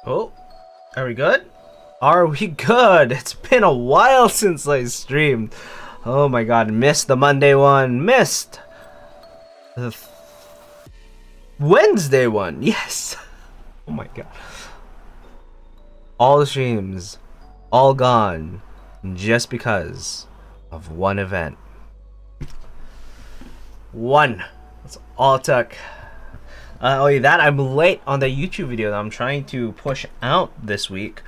Oh, are we good? Are we good? It's been a while since I streamed. Oh my god, missed the Monday one. Missed the Wednesday one. Yes. Oh my god. All the streams, all gone, just because of one event. One. That's all it took. Only that, I'm late on the YouTube video that I'm trying to push out this week.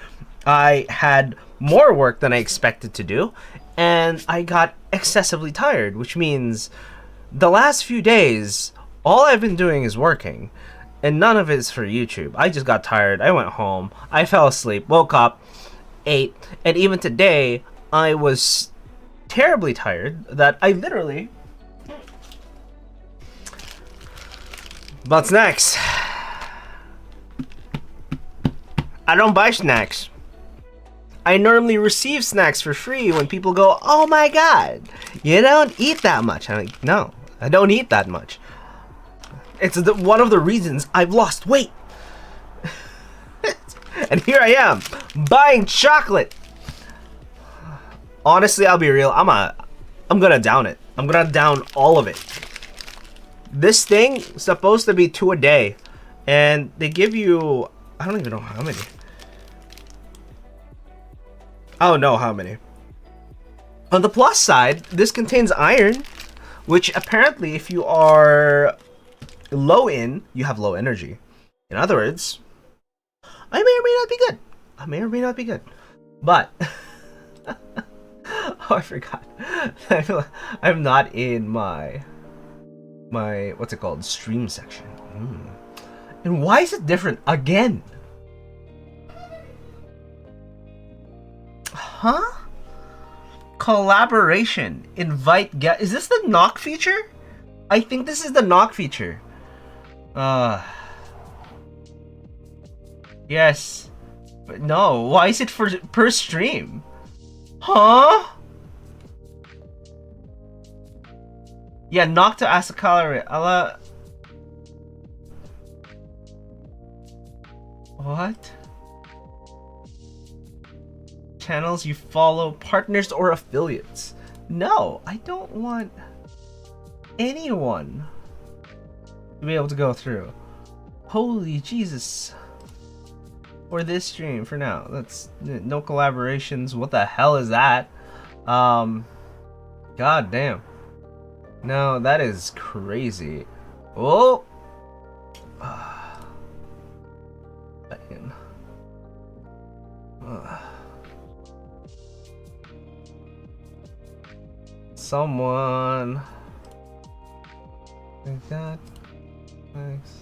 I had more work than I expected to do, and I got excessively tired, which means the last few days, all I've been doing is working, and none of it is for YouTube. I just got tired, I went home, I fell asleep, woke up, ate, and even today, I was terribly tired that I literally bought snacks. I don't buy snacks. I normally receive snacks for free when people go, "Oh my god, you don't eat that much." I'm like, no, I don't eat that much. It's one of the reasons I've lost weight. And here I am, buying chocolate. Honestly, I'll be real, I'm gonna down it. I'm gonna down all of it. This thing is supposed to be 2 a day, and they give you, I don't even know how many. I don't know how many. On the plus side, this contains iron, which apparently if you are low in, you have low energy. In other words, I may or may not be good. I may or may not be good. But, oh, I forgot. I'm not in my what's it called, stream section. And why is it different again? Huh? Collaboration, invite guest. Is this the knock feature? I think this is the knock feature. Yes, but no, why is it for per stream? Huh? Yeah, knock to ask a calorie. What? Channels you follow, partners or affiliates. No, I don't want anyone to be able to go through. Holy Jesus. For this stream, for now. That's no collaborations. What the hell is that? God damn. No, that is crazy. Oh! Someone like that. Thanks.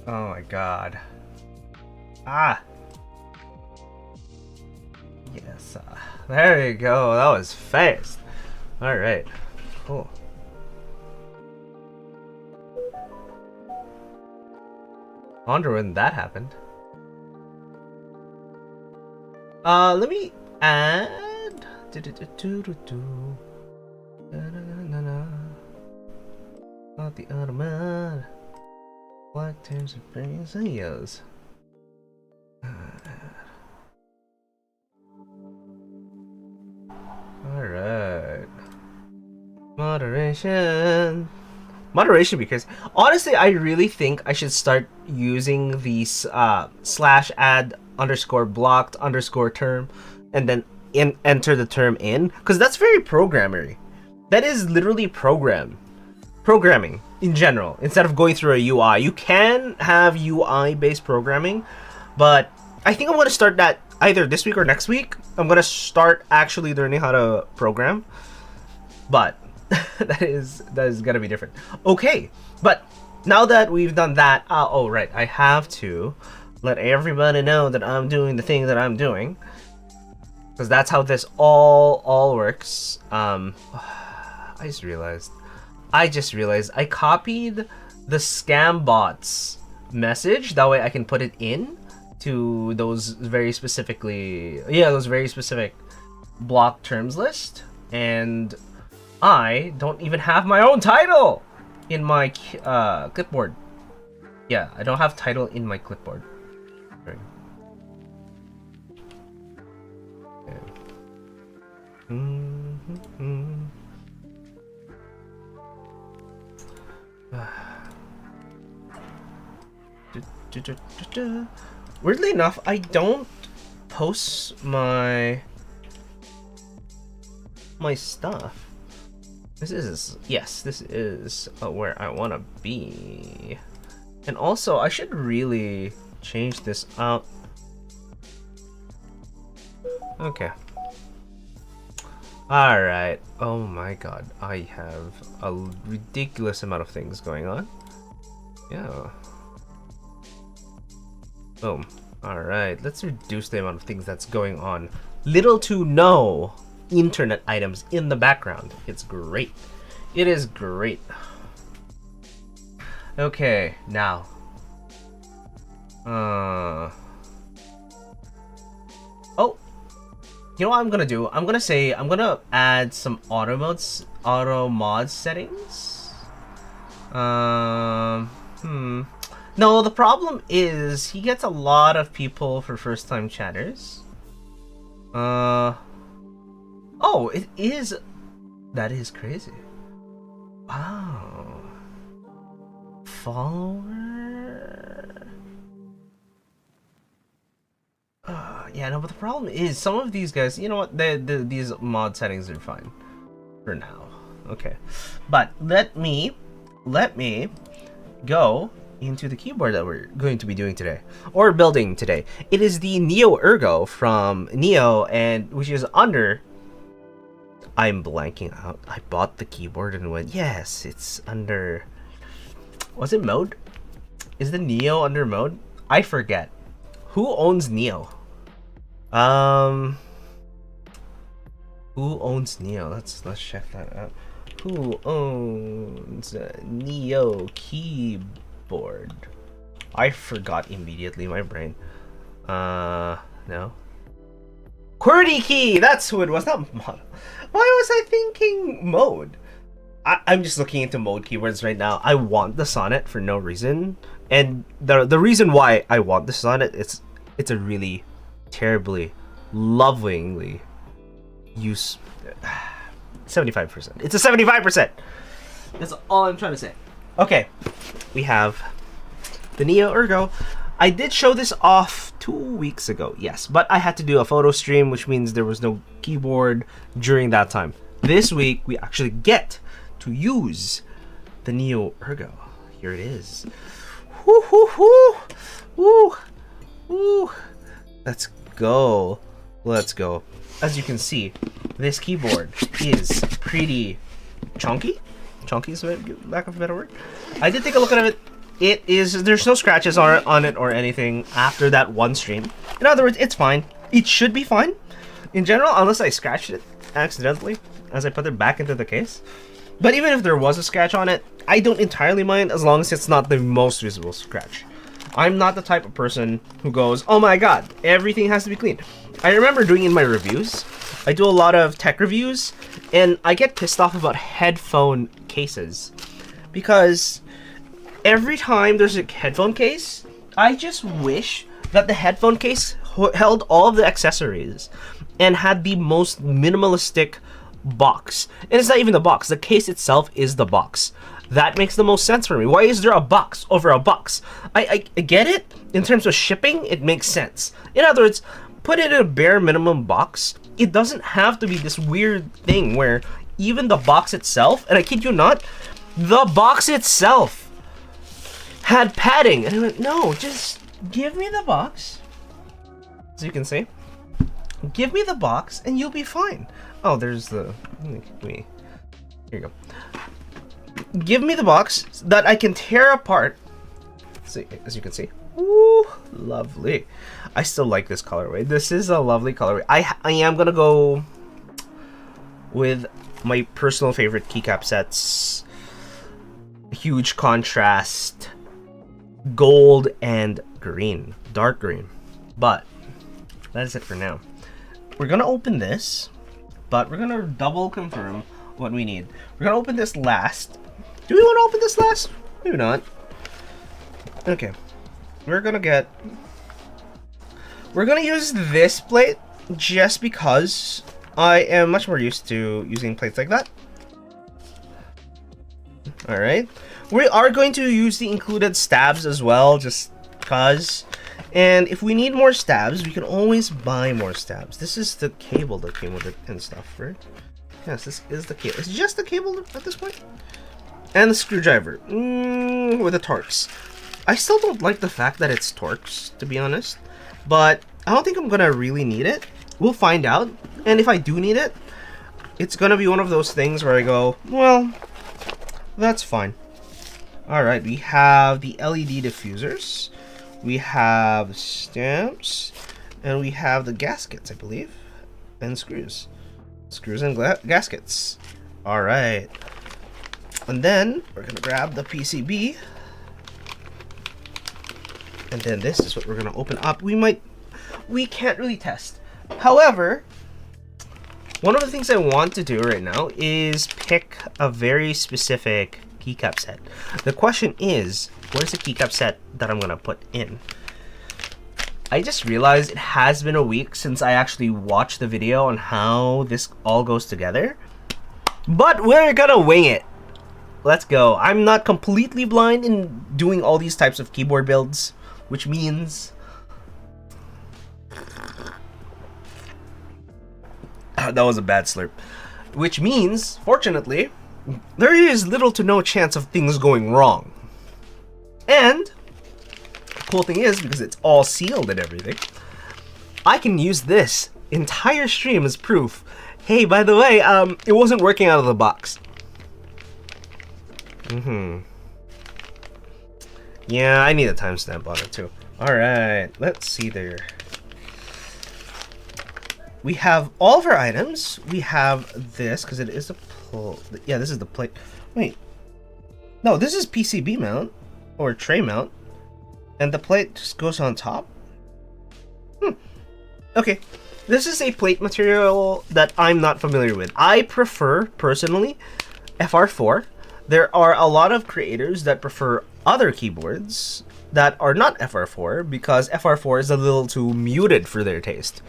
Oh my god. Ah! Yes, there you go. That was fast. Alright. Cool. I wonder when that happened. Let me add. Not the automat. Black terms of various videos. Alright. Moderation. Moderation, because honestly, I really think I should start using these slash add underscore blocked underscore term and then enter the term in, because that's very programmery. That is literally programming in general, instead of going through a UI. You can have UI based programming, but I think I'm going to start that either this week or next week. I'm going to start actually learning how to program, but that is going to be different. Okay, but now that we've done that, oh right, I have to let everybody know that I'm doing the thing that I'm doing, because that's how this all works. I just realized I copied the scam bots message. That way I can put it in to those very specific block terms list, and I don't even have my own title. in my clipboard. Yeah, I don't have title in my clipboard. Right. Weirdly enough, I don't post my stuff. This is where I want to be. And also, I should really change this out. Okay. Alright. Oh my god. I have a ridiculous amount of things going on. Yeah. Boom. Alright. Let's reduce the amount of things that's going on. Little to no internet items in the background. It's great. It is great. Okay. Now. Oh. You know what I'm gonna do? I'm gonna add some auto mod settings. No, the problem is he gets a lot of people for first time chatters. Oh, it is. That is crazy. Wow. Follower. Yeah, no, but the problem is some of these guys, you know what, these mod settings are fine for now. Okay, but let me go into the keyboard that we're going to be doing today, or building today. It is the Neo Ergo from Neo, and which is under, I'm blanking out. I bought the keyboard and went, yes, it's under, was it mode? Is the Neo under mode? I forget. Who owns Neo? Who owns Neo? Let's check that out. Who owns Neo keyboard? I forgot immediately. My brain. No. QWERTY key. That's who it was. Not mod. Why was I thinking mode? I'm just looking into mode keywords right now. I want the Sonnet for no reason, and the reason why I want the Sonnet, it's a really terribly, lovingly use 75%. It's a 75%. That's all I'm trying to say. Okay, we have the Neo Ergo. I did show this off 2 weeks ago, yes, but I had to do a photo stream, which means there was no keyboard during that time. This week, we actually get to use the Neo Ergo. Here it is. Woo, woo, woo, woo, woo. Let's go. Let's go. As you can see, this keyboard is pretty chunky. Chunky is lack of a better word. I did take a look at it. It is, there's no scratches on it or anything after that one stream. In other words, it's fine. It should be fine in general, unless I scratched it accidentally as I put it back into the case. But even if there was a scratch on it, I don't entirely mind as long as it's not the most visible scratch. I'm not the type of person who goes, oh my god, everything has to be clean. I remember doing in my reviews, I do a lot of tech reviews, and I get pissed off about headphone cases. Because every time there's a headphone case, I just wish that the headphone case held all of the accessories and had the most minimalistic box. And it's not even the box, the case itself is the box. That makes the most sense for me. Why is there a box over a box? I get it. In terms of shipping, it makes sense. In other words, put it in a bare minimum box. It doesn't have to be this weird thing where even the box itself, and I kid you not, the box itself had padding. And I went, no, just give me the box. As you can see, give me the box and you'll be fine. Oh, there's the, here you go. Give me the box that I can tear apart. See, as you can see. Ooh, lovely. I still like this colorway. This is a lovely colorway. I am gonna go with my personal favorite keycap sets. Huge contrast, gold and green, dark green. But that is it for now. We're gonna open this, but we're gonna double confirm what we need. We're gonna open this last, Do we want to open this last? Maybe not. Okay. We're gonna use this plate just because I am much more used to using plates like that. Alright. We are going to use the included stabs as well, just because. And if we need more stabs, we can always buy more stabs. This is the cable that came with it and stuff, right? Yes, this is the cable. It's just the cable at this point. And the screwdriver. With the Torx. I still don't like the fact that it's Torx, to be honest. But I don't think I'm gonna really need it. We'll find out. And if I do need it, it's gonna be one of those things where I go, well, that's fine. Alright, we have the LED diffusers. We have stamps. And we have the gaskets, I believe. And screws. Screws and gaskets. Alright. And then we're gonna grab the PCB. And then this is what we're gonna open up. We can't really test. However, one of the things I want to do right now is pick a very specific keycap set. The question is, where's the keycap set that I'm gonna put in? I just realized it has been a week since I actually watched the video on how this all goes together. But we're gonna wing it. Let's go. I'm not completely blind in doing all these types of keyboard builds, which means that was a bad slurp. Which means, fortunately, there is little to no chance of things going wrong. And the cool thing is, because it's all sealed and everything, I can use this entire stream as proof. Hey, by the way, it wasn't working out of the box. Yeah, I need a timestamp on it too. Alright, let's see there. We have all of our items. We have this, because it is a yeah, this is the plate. Wait. No, this is PCB mount, or tray mount. And the plate just goes on top. Okay. This is a plate material that I'm not familiar with. I prefer, personally, FR4. There are a lot of creators that prefer other keyboards that are not FR4 because FR4 is a little too muted for their taste.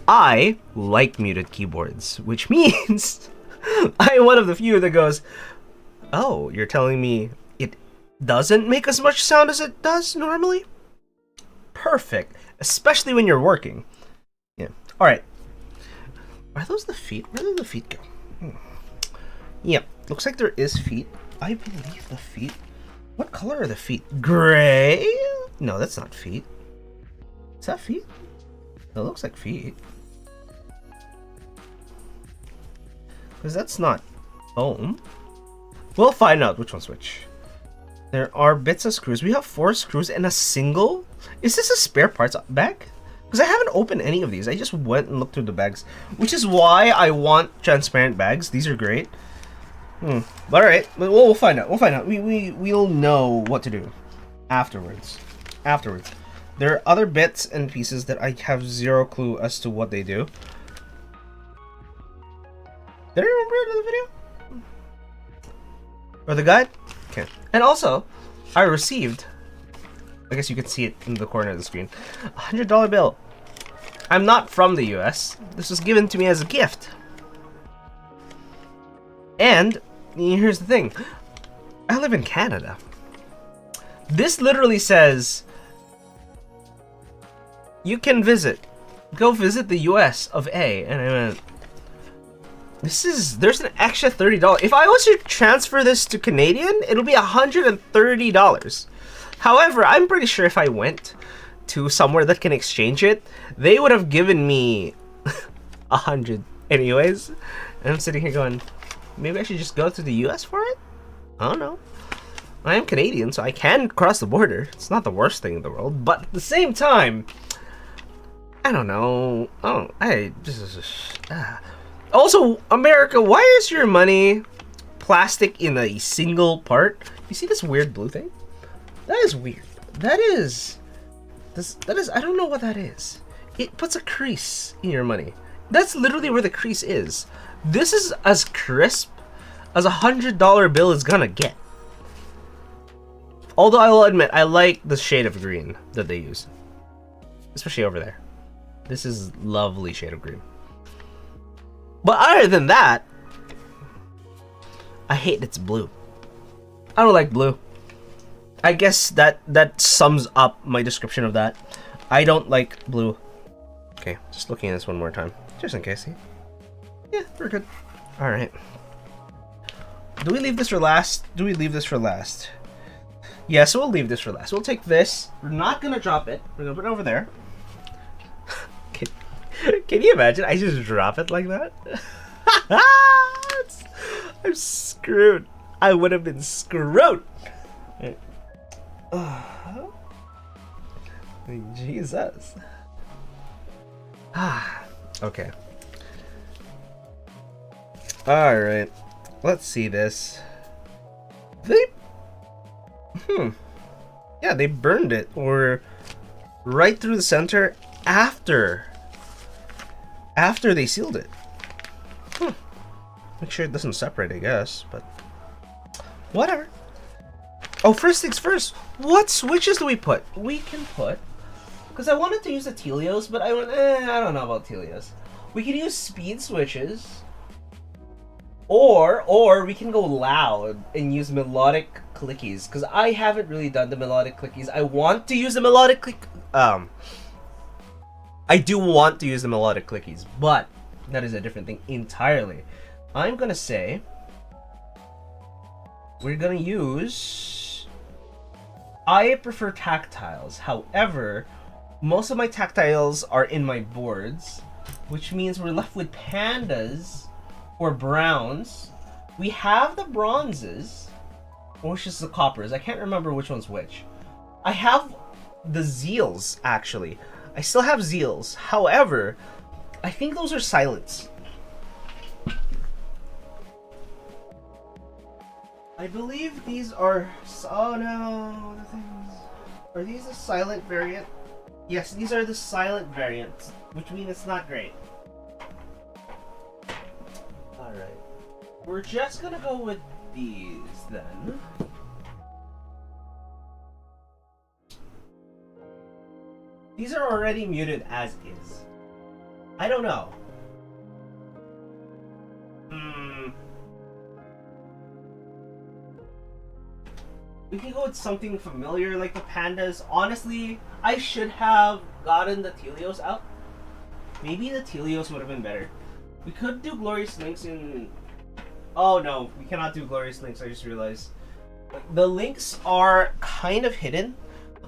I like muted keyboards, which means I'm one of the few that goes, oh, you're telling me it doesn't make as much sound as it does normally? Perfect, especially when you're working. Yeah. All right. Are those the feet? Where do the feet go? Yep. Looks like there is feet. I believe the feet. What color are the feet? Gray? No, that's not feet. Is that feet? That looks like feet. Because that's not foam. We'll find out which one's which. There are bits of screws. We have 4 screws and a single. Is this a spare parts bag? Because I haven't opened any of these. I just went and looked through the bags. Which is why I want transparent bags. These are great. Alright, we'll find out. We'll find out. We'll know what to do afterwards. There are other bits and pieces that I have zero clue as to what they do. Did I remember the video? Or the guide? Okay. And also, I received, I guess you can see it in the corner of the screen, a $100 bill. I'm not from the US. This was given to me as a gift. And here's the thing. I live in Canada. This literally says you can go visit the US of A. And I went, there's an extra $30. If I was to transfer this to Canadian, it'll be $130. However, I'm pretty sure if I went to somewhere that can exchange it, they would have given me 100 anyways. And I'm sitting here going, maybe I should just go to the US for it? I don't know. I am Canadian, so I can cross the border. It's not the worst thing in the world, but at the same time, I don't know. Also, America, why is your money plastic in a single part? You see this weird blue thing? That is weird. That is, I don't know what that is. It puts a crease in your money. That's literally where the crease is. This is as crisp as a $100 bill is gonna get. Although I will admit, I like the shade of green that they use. Especially over there. This is lovely shade of green. But other than that, I hate it's blue. I don't like blue. I guess that sums up my description of that. I don't like blue. Okay, just looking at this one more time. Just in case. Yeah, we're good. Alright. Do we leave this for last? Do we leave this for last? Yeah, so we'll leave this for last. We'll take this. We're not gonna drop it. We're gonna put it over there. Can you imagine? I just drop it like that? I'm screwed. I would have been screwed. Jesus. Okay. Alright. Let's see this. Yeah, they burned it. Or right through the center after they sealed it. Make sure it doesn't separate, I guess, but whatever. Oh, first things first. What switches do we put? We can put, because I wanted to use the Telios, but I don't know about Telios. We can use speed switches, or we can go loud and use melodic clickies, because I haven't really done the melodic clickies. I want to use the melodic click. I do want to use the melodic clickies, but that is a different thing entirely. I'm gonna say we're gonna use. I prefer tactiles. However, most of my tactiles are in my boards, which means we're left with pandas or browns. We have the bronzes, which is the coppers. I can't remember which one's which. I have the zeals, actually. I still have zeals. However, I think those are silents. I believe these are... Oh no, the things... Are these a silent variant? Yes, these are the silent variants, which means it's not great. Alright. We're just gonna go with these then. These are already muted as is. I don't know. We can go with something familiar like the pandas. Honestly, I should have gotten the Telios out. Maybe the Telios would have been better. We could do Glorious Links in... Oh no, we cannot do Glorious Links, I just realized. The links are kind of hidden.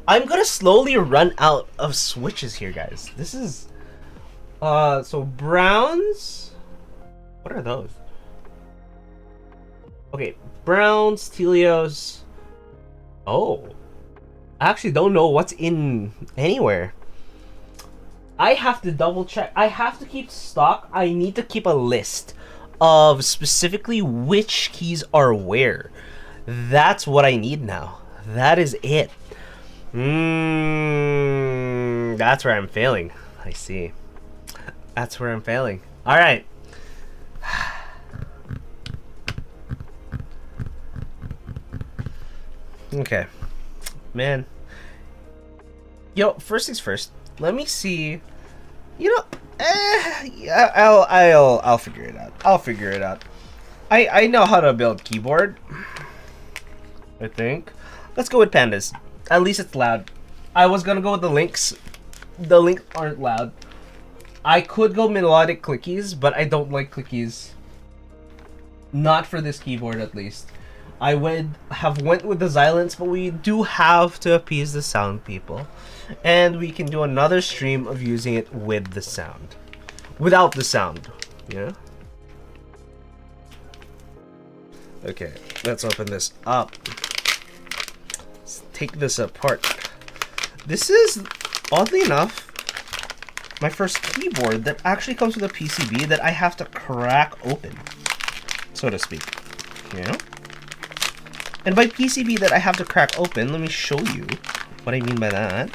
I'm gonna slowly run out of switches here, guys. This is... so browns... What are those? Okay, browns, Telios... Oh. I actually don't know what's in anywhere. I have to double check. I have to keep stock. I need to keep a list of specifically which keys are where. That's what I need now. That is it. That's where I'm failing. I see. That's where I'm failing. All right. Okay, man. Yo, first things first. Let me see. You know, yeah, I'll figure it out. I'll figure it out. I know how to build keyboard. I think. Let's go with pandas. At least it's loud. I was gonna go with the links. The links aren't loud. I could go melodic clickies, but I don't like clickies. Not for this keyboard, at least. I would have went with the silence, but we do have to appease the sound people. And we can do another stream of using it with the sound. Without the sound, yeah? Okay, let's open this up. Let's take this apart. This is, oddly enough, my first keyboard that actually comes with a PCB that I have to crack open, so to speak, you know? And by PCB that I have to crack open, let me show you what I mean by that.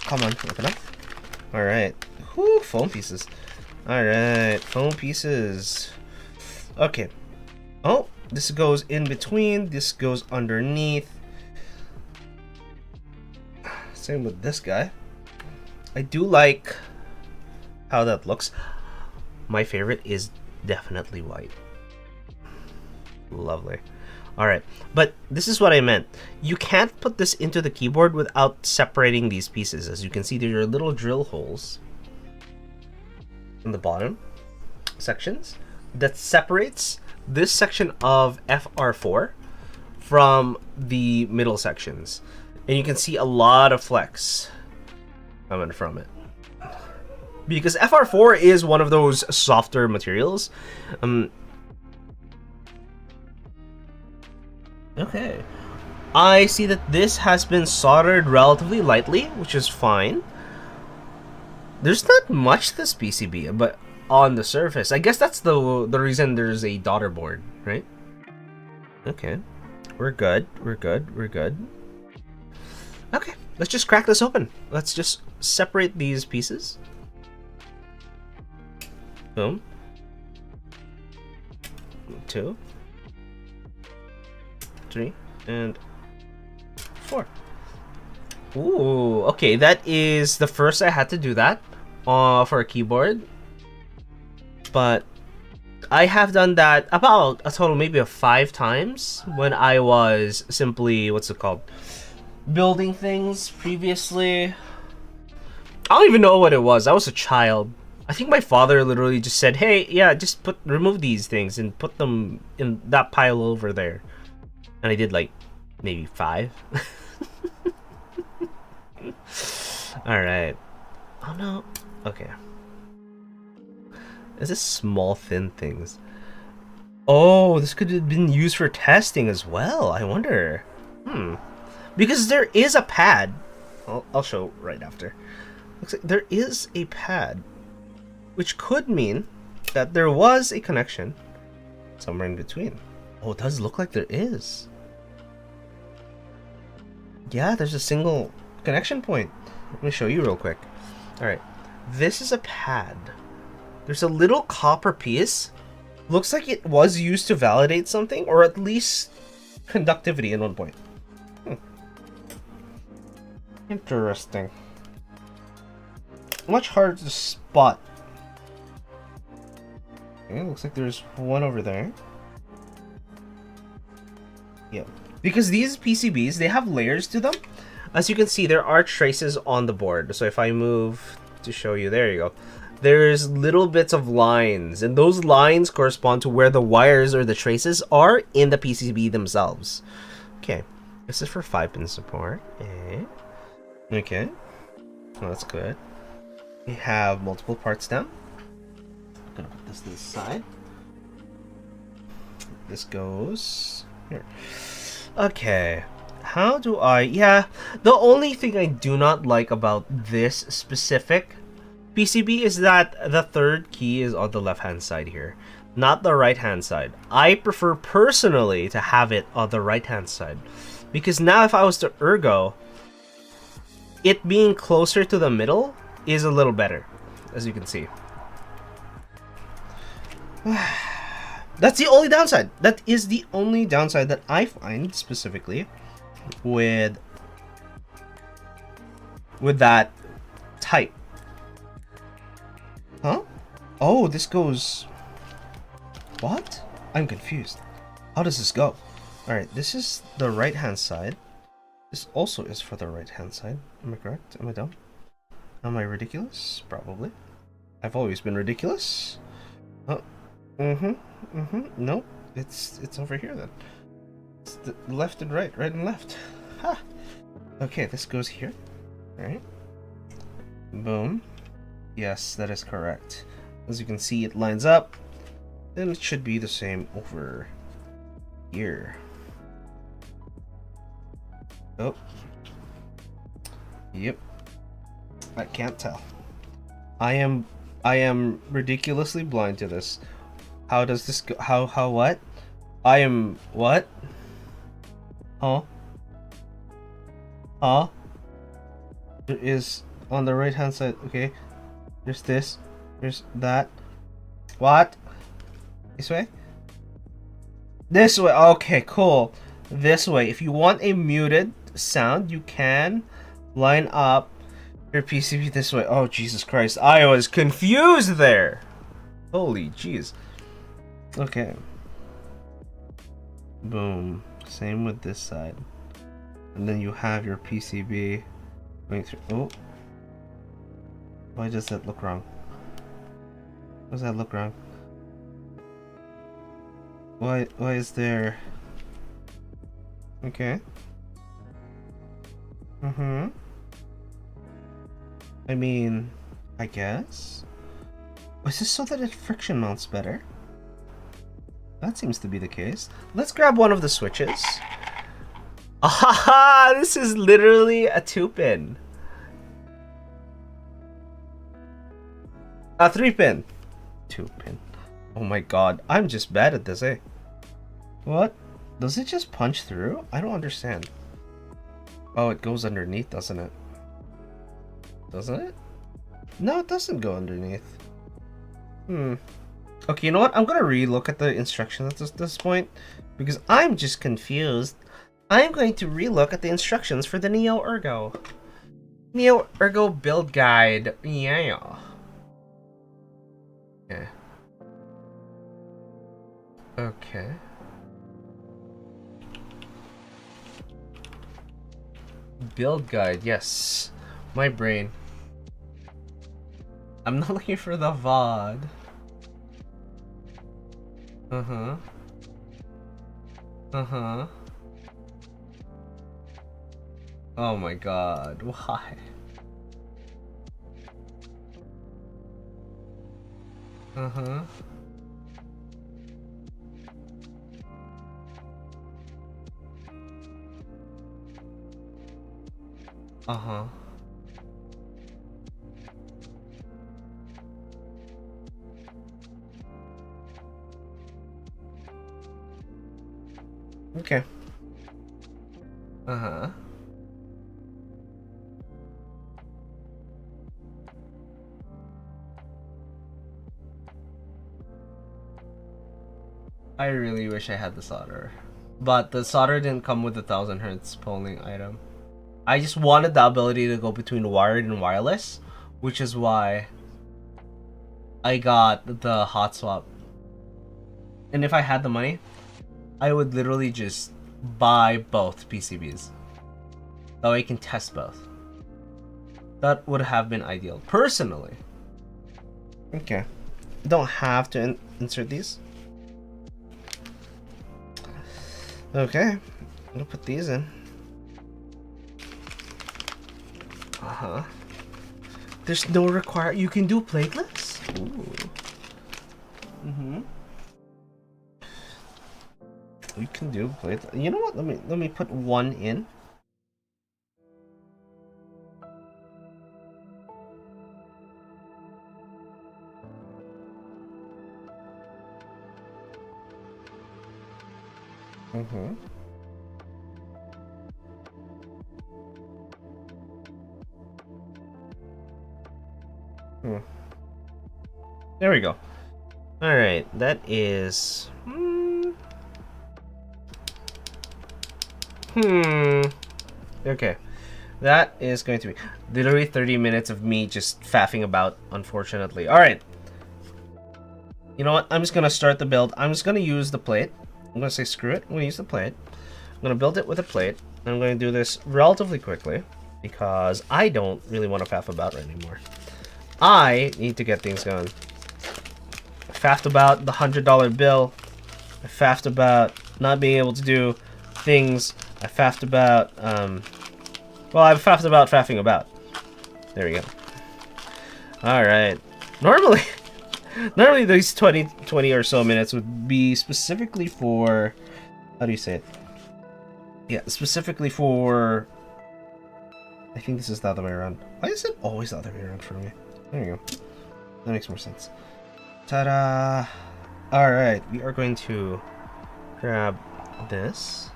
Come on, open up. Alright. Whew, foam pieces. Alright, foam pieces. Okay. Oh, This goes in between. This goes underneath. Same with this guy. I do like how that looks. My favorite is definitely white. Lovely. Alright, but this is what I meant. You can't put this into the keyboard without separating these pieces. As you can see, there are little drill holes in the bottom sections that separates this section of FR4 from the middle sections. And you can see a lot of flex coming from it. Because FR4 is one of those softer materials. Okay. I see that this has been soldered relatively lightly, which is fine. There's not much this PCB, but on the surface. I guess that's the reason there's a daughter board, right? Okay. We're good. We're good. We're good. Okay. Let's just crack this open. Let's just separate these pieces. Boom. 2, 3, and 4. Ooh, okay, that is the first I had to do that for a keyboard. But I have done that about a total maybe of 5 times when I was simply, what's it called, building things previously. I don't even know what it was. I was a child. I think my father literally just said, hey, yeah, just remove these things and put them in that pile over there. And I did like maybe 5. Alright. Oh no. Okay. Is this small thin things? Oh, this could have been used for testing as well. I wonder. Because there is a pad. I'll show right after. Looks like there is a pad, which could mean that there was a connection somewhere in between. Oh, it does look like there is. Yeah, there's a single connection point. Let me show you real quick. Alright, this is a pad. There's a little copper piece. Looks like it was used to validate something, or at least conductivity at one point. Interesting. Much harder to spot. Okay, looks like there's one over there. Yeah. Because these PCBs, they have layers to them. As you can see, there are traces on the board. So if I move to show you, there you go. There's little bits of lines, and those lines correspond to where the wires or the traces are in the PCB themselves. Okay, this is for 5-pin support. Okay, well, that's good. We have multiple parts down. I'm gonna put this to the side. This goes here. Okay, how do I... Yeah, the only thing I do not like about this specific PCB is that the third key is on the left-hand side here, not the right-hand side. I prefer personally to have it on the right-hand side, because now if I was to Ergo, it being closer to the middle is a little better, as you can see. That's the only downside. That is the only downside that I find specifically with that type. Huh? Oh, this goes... What? I'm confused. How does this go? Alright, this is the right-hand side. This also is for the right-hand side. Am I correct? Am I dumb? Am I ridiculous? Probably. I've always been ridiculous. Oh. Nope. It's over here then. It's the left and right and left. Ha! Okay, this goes here. Alright. Boom. Yes, that is correct. As you can see, it lines up. Then it should be the same over here. Oh. Yep. I can't tell. I am ridiculously blind to this. How does this go? How what? I am what? Huh? Huh? There is on the right hand side, okay. There's this. There's that. What? This way? This way. Okay, cool. This way. If you want a muted sound, you can line up your PCB this way. Oh, Jesus Christ. I was confused there. Holy jeez. Okay. Boom. Same with this side. And then you have your PCB going through. Oh. Why does that look wrong? Why does that look wrong? Why is there... Okay. I mean, I guess. Is this so that it friction mounts better? That seems to be the case. Let's grab one of the switches. Ah, this is literally a 2-pin. A 3-pin. 2-pin. Oh my god, I'm just bad at this, eh? What? Does it just punch through? I don't understand. Oh, it goes underneath, doesn't it? Doesn't it? No, it doesn't go underneath. Okay, you know what? I'm gonna re-look at the instructions at this point, because I'm just confused. I'm going to re-look at the instructions for the Neo Ergo. Neo Ergo build guide. Yeah. Yeah. Okay. Build guide, yes. My brain. I'm not looking for the VOD. Oh my god, why? Okay. I really wish I had the solder. But the solder didn't come with the 1000 Hz polling item. I just wanted the ability to go between wired and wireless, which is why I got the hot swap. And if I had the money, I would literally just buy both PCBs. That way I can test both. That would have been ideal, personally. Okay. Don't have to insert these. Okay. I'm gonna put these in. There's no require. You can do platelets? Ooh. You can do platelets. You know what? Let me put one in. There we go. All right, that is. Okay, that is going to be literally 30 minutes of me just faffing about, unfortunately. All right. You know what? I'm just gonna start the build. I'm just gonna use the plate. I'm gonna say screw it. I'm gonna use the plate. I'm gonna build it with a plate. And I'm gonna do this relatively quickly because I don't really want to faff about anymore. I need to get things going. I faffed about the $100 bill. I faffed about not being able to do things. I faffed about, well, I've faffed about faffing about. There we go. Alright. Normally these 20 or so minutes would be specifically for, how do you say it? Yeah, specifically for, I think this is the other way around. Why is it always the other way around for me? There you go. That makes more sense. Ta-da! Alright, we are going to grab this.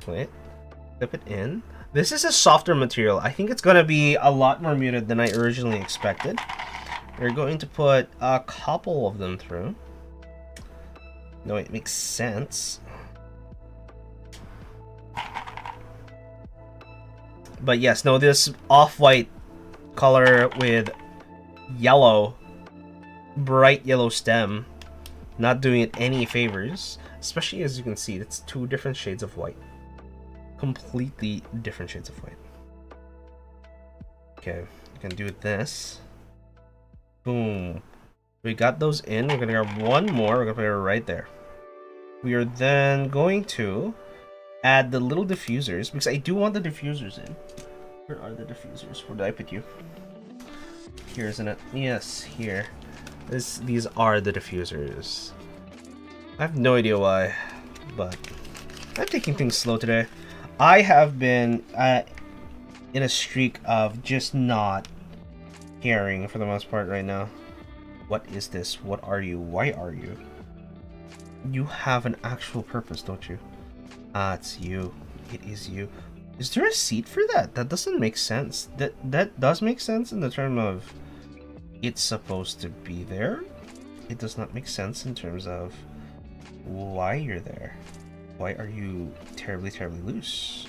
Wait. Flip it in. This is a softer material. I think it's going to be a lot more muted than I originally expected. We're going to put a couple of them through. No, it makes sense. But yes, no, this off-white color with yellow, bright yellow stem, not doing it any favors. Especially as you can see, it's two different shades of white. Completely different shades of white. Okay, we can do this. Boom. We got those in. We're gonna grab one more. We're gonna put it right there. We are then going to add the little diffusers, because I do want the diffusers in. Where are the diffusers? Where did I put you? Here, isn't it? Yes, here. These are the diffusers. I have no idea why, but I'm taking things slow today. I have been in a streak of just not caring for the most part right now. What is this? What are you? Why are you? You have an actual purpose, don't you? Ah, it's you. It is you. Is there a seat for that? That doesn't make sense. That does make sense in the term of it's supposed to be there. It does not make sense in terms of why you're there. Why are you terribly, terribly loose?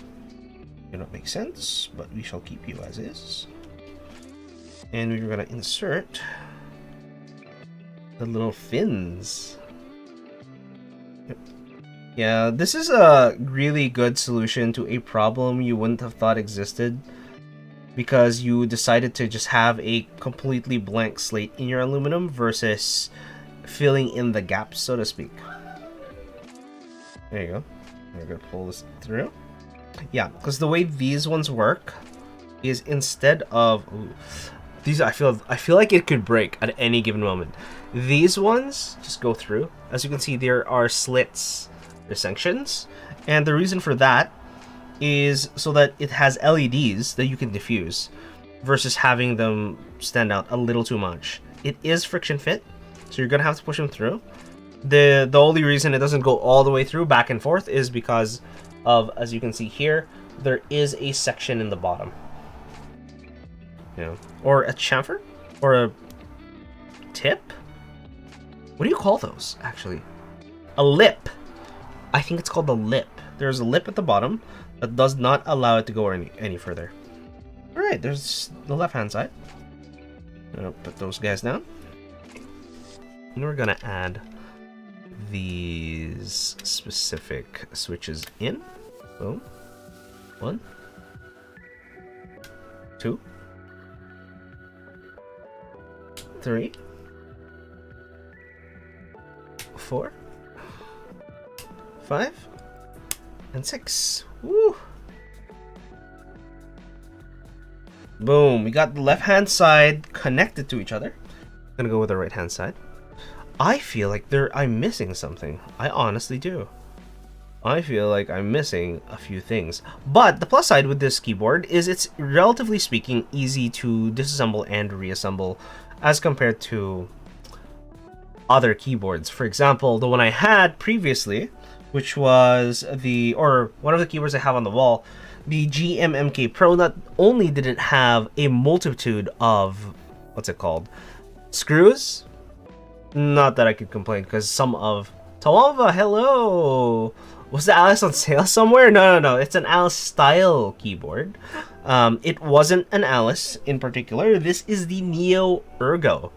It don't make sense, but we shall keep you as is. And we're gonna insert the little fins. Yeah, this is a really good solution to a problem you wouldn't have thought existed, because you decided to just have a completely blank slate in your aluminum versus filling in the gaps, so to speak. There you go. We're gonna pull this through. Yeah, because the way these ones work is instead of these, I feel like it could break at any given moment. These ones just go through. As you can see, there are slits, there's sections, and the reason for that is so that it has LEDs that you can diffuse versus having them stand out a little too much. It is friction fit, so you're gonna have to push them through. The only reason it doesn't go all the way through back and forth is because of, as you can see here, there is a section in the bottom. Yeah. Or a chamfer? Or a tip? What do you call those, actually? A lip. I think it's called the lip. There's a lip at the bottom that does not allow it to go any further. Alright, there's the left-hand side. I'm gonna put those guys down. And we're gonna add these specific switches in. Boom. 1, 2, 3, 4, 5, and 6. Woo! Boom. We got the left hand side connected to each other. I'm gonna go with the right hand side. I feel like I'm missing something. I honestly do. I feel like I'm missing a few things. But the plus side with this keyboard is it's, relatively speaking, easy to disassemble and reassemble as compared to other keyboards. For example, the one I had previously, which was one of the keyboards I have on the wall, the GMMK Pro, not only did it have a multitude of, what's it called, screws. Not that I could complain, because some of Tawalva, hello. Was the Alice on sale somewhere? No. It's an Alice style keyboard. It wasn't an Alice in particular. This is the Neo Ergo.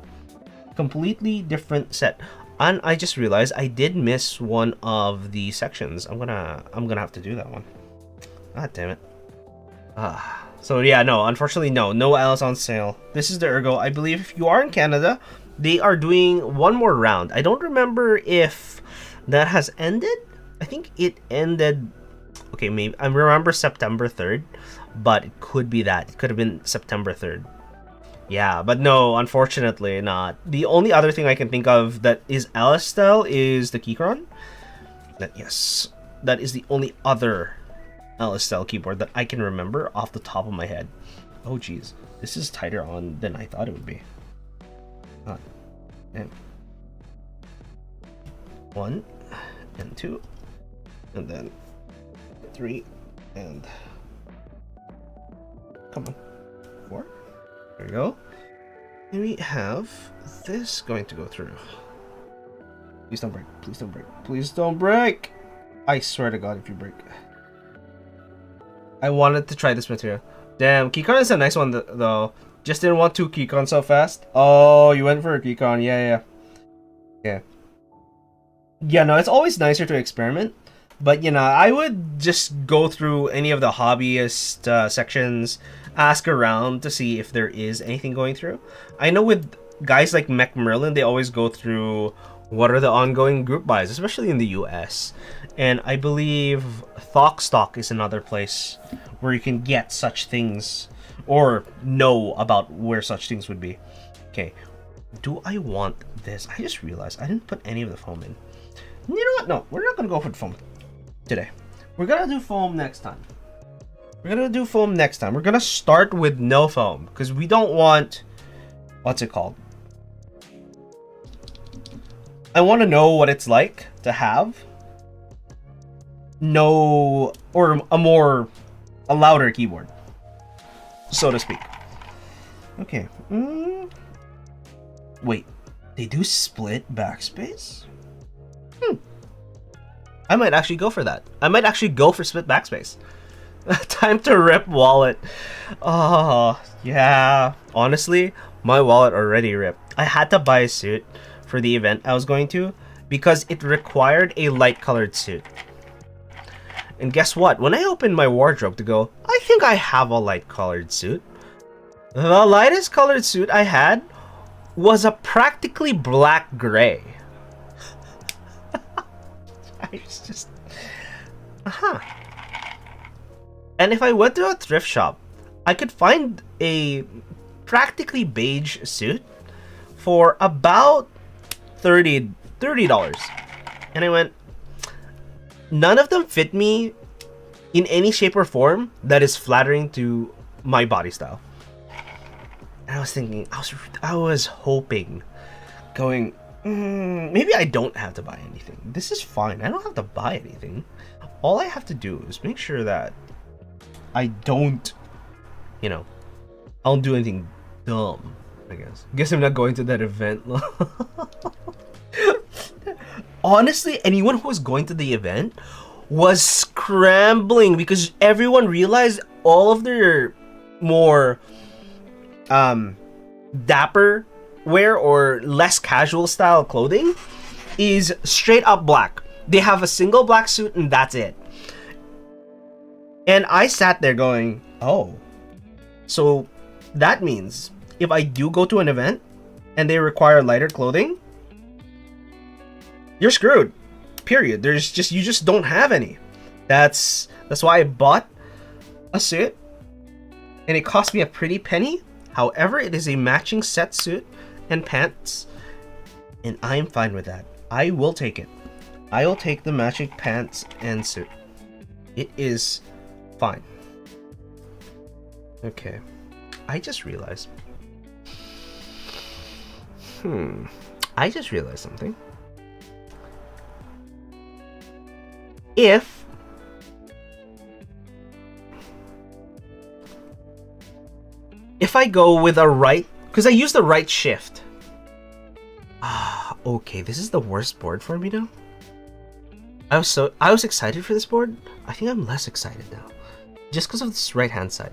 Completely different set. And I just realized I did miss one of the sections. I'm gonna have to do that one. God damn it. So yeah, no, unfortunately no Alice on sale. This is the Ergo. I believe if you are in Canada, they are doing one more round. I don't remember if that has ended. I think it ended. Okay, maybe I remember September 3rd, but it could be that. It could have been September 3rd. Yeah, but no, unfortunately not. The only other thing I can think of that is Alice style is the Keychron. Yes, that is the only other Alice style keyboard that I can remember off the top of my head. Oh geez, this is tighter on than I thought it would be. And 1 and 2 and then 3 and come on 4. There we go. And we have this going to go through. Please don't break. Please don't break. Please don't break. I swear to God, if you break. I wanted to try this material. Damn, Keycon is a nice one though. Just didn't want 2 Keycon so fast. Oh, you went for a Keycon. Yeah. Yeah, no, it's always nicer to experiment. But, you know, I would just go through any of the hobbyist sections, ask around to see if there is anything going through. I know with guys like Mech Merlin, they always go through what are the ongoing group buys, especially in the US. And I believe Thockstock is another place where you can get such things or know about where such things would be. Okay, do I want this? I just realized I didn't put any of the foam in. You know what? No, we're not gonna go for the foam today. We're gonna do foam next time. We're gonna start with no foam because we don't want, what's it called? I want to know what it's like to have no, or a louder keyboard, so to speak. Okay. Wait, they do split backspace? I might actually go for that. I might actually go for split backspace. Time to rip wallet. Oh, yeah. Honestly, my wallet already ripped. I had to buy a suit for the event I was going to because it required a light colored suit. And guess what? When I opened my wardrobe to go, I think I have a light colored suit. The lightest colored suit I had was a practically black gray. It's just... And if I went to a thrift shop, I could find a practically beige suit for about $30. And I went, none of them fit me in any shape or form that is flattering to my body style. And I was thinking, I was hoping, going, maybe I don't have to buy anything. This is fine. I don't have to buy anything. All I have to do is make sure that I don't, you know, I don't do anything dumb, I guess. Guess I'm not going to that event. Honestly, anyone who was going to the event was scrambling because everyone realized all of their more dapper wear or less casual style clothing is straight up black. They have a single black suit and that's it. And I sat there going, oh, so that means if I do go to an event and they require lighter clothing, you're screwed. Period. You just don't have any. That's why I bought a suit and it cost me a pretty penny. However, it is a matching set suit and pants, and I'm fine with that. I will take it. I will take the matching pants and suit. It is fine. Okay. I just realized. I just realized something. If I go with a right, because I use the right shift. Okay, this is the worst board for me now. I was excited for this board. I think I'm less excited now, just because of this right hand side.